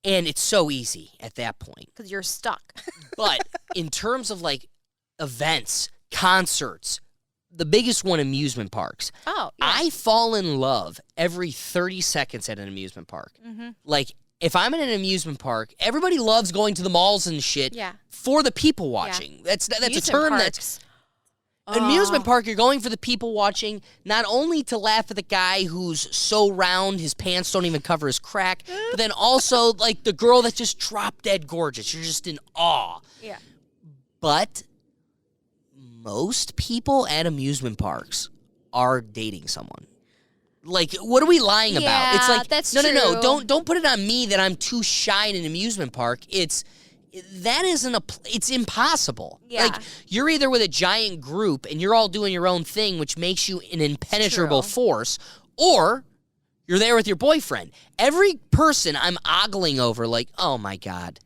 And it's so easy at that point. Because you're stuck. But in terms of like events, concerts, the biggest one, amusement parks. Oh, yeah. I fall in love every 30 seconds at an amusement park. Like, if I'm in an amusement park, everybody loves going to the malls and shit for the people watching. That's a term that's... Amusement park, you're going for the people watching, not only to laugh at the guy who's so round his pants don't even cover his crack, but then also, like, the girl that's just drop dead gorgeous. You're just in awe. Yeah. But most people at amusement parks are dating someone. Like, what are we lying about? It's like, that's no, true. don't put it on me that I'm too shy in an amusement park. It's impossible. Yeah. Like, you're either with a giant group and you're all doing your own thing, which makes you an impenetrable force, or you're there with your boyfriend. Every person I'm ogling over, like, oh my God,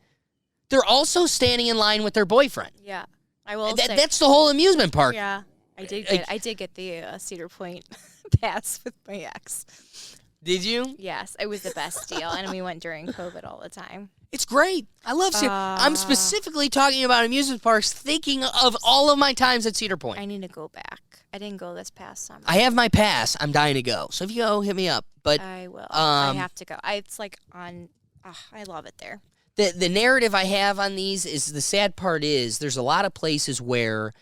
they're also standing in line with their boyfriend. Yeah. I will say. That's the whole amusement park. Yeah. I did get the Cedar Point pass with my ex. Did you? Yes, it was the best deal, and we went during COVID all the time. It's great. I love Cedar. I'm specifically talking about amusement parks, thinking of all of my times at Cedar Point. I need to go back. I didn't go this past summer. I have my pass. I'm dying to go. So if you go, hit me up. But I will. I have to go. It's like on. I love it there. The narrative I have on these is, the sad part is there's a lot of places where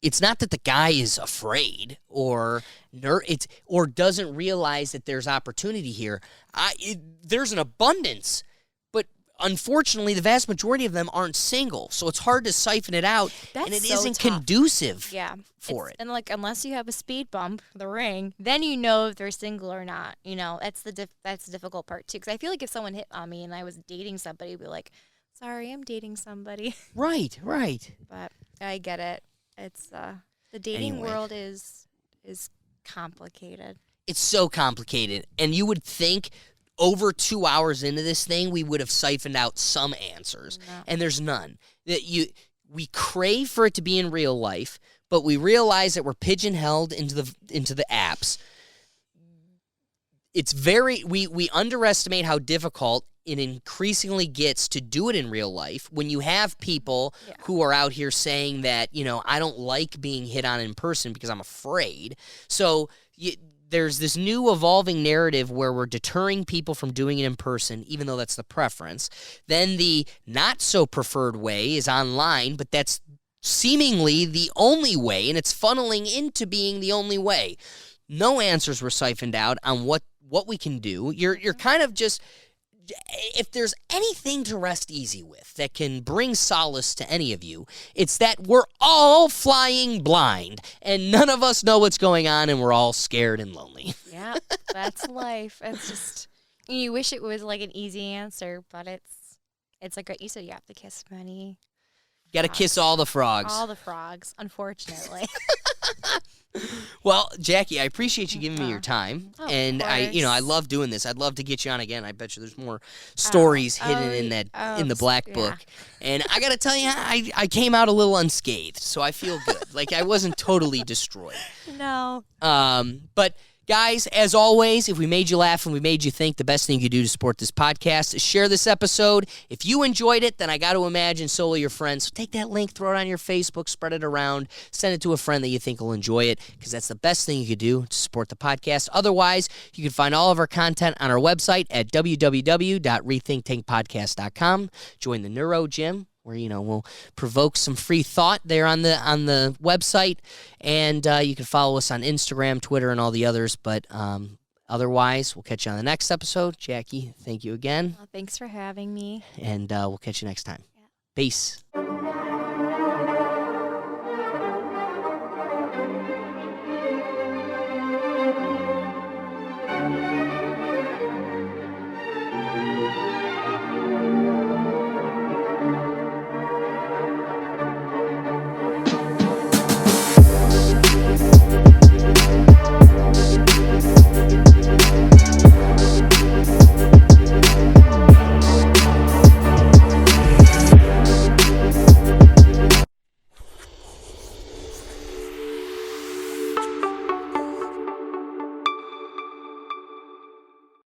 it's not that the guy is afraid or doesn't realize that there's opportunity here. There's an abundance, but unfortunately the vast majority of them aren't single, so it's hard to siphon it out, and it isn't conducive for it. And like, unless you have a speed bump, the ring, then you know if they're single or not. That's the difficult part too. Because I feel like if someone hit on me and I was dating somebody, I'd be like, sorry, I'm dating somebody. Right. But I get it. It's the dating world is complicated. It's so complicated, and you would think over 2 hours into this thing we would have siphoned out some answers, and there's none. We crave for it to be in real life, but we realize that we're pigeonholed into the apps. It's we underestimate how difficult it increasingly gets to do it in real life when you have people who are out here saying that, I don't like being hit on in person because I'm afraid. So there's this new evolving narrative where we're deterring people from doing it in person, even though that's the preference. Then the not so preferred way is online, but that's seemingly the only way, and it's funneling into being the only way. No answers were siphoned out on what we can do. You're kind of just if there's anything to rest easy with that can bring solace to any of you, it's that we're all flying blind and none of us know what's going on and we're all scared and lonely. Yeah, that's life. It's just, you wish it was like an easy answer, but it's like what you said, you have to kiss many. Got to kiss all the frogs. All the frogs, unfortunately. Well, Jackie, I appreciate you giving me your time, Oh, and of I love doing this. I'd love to get you on again. I bet you there's more stories hidden in the black book. And I got to tell you, I came out a little unscathed, so I feel good. Like I wasn't totally destroyed. No. But guys, as always, if we made you laugh and we made you think, the best thing you could do to support this podcast is share this episode. If you enjoyed it, then I got to imagine so will your friends. So take that link, throw it on your Facebook, spread it around, send it to a friend that you think will enjoy it, because that's the best thing you could do to support the podcast. Otherwise, you can find all of our content on our website at www.rethinktankpodcast.com. Join the Neuro Gym, where we'll provoke some free thought there on the website, and you can follow us on Instagram, Twitter, and all the others. But otherwise, we'll catch you on the next episode. Jackie, thank you again. Well, thanks for having me. And we'll catch you next time. Peace.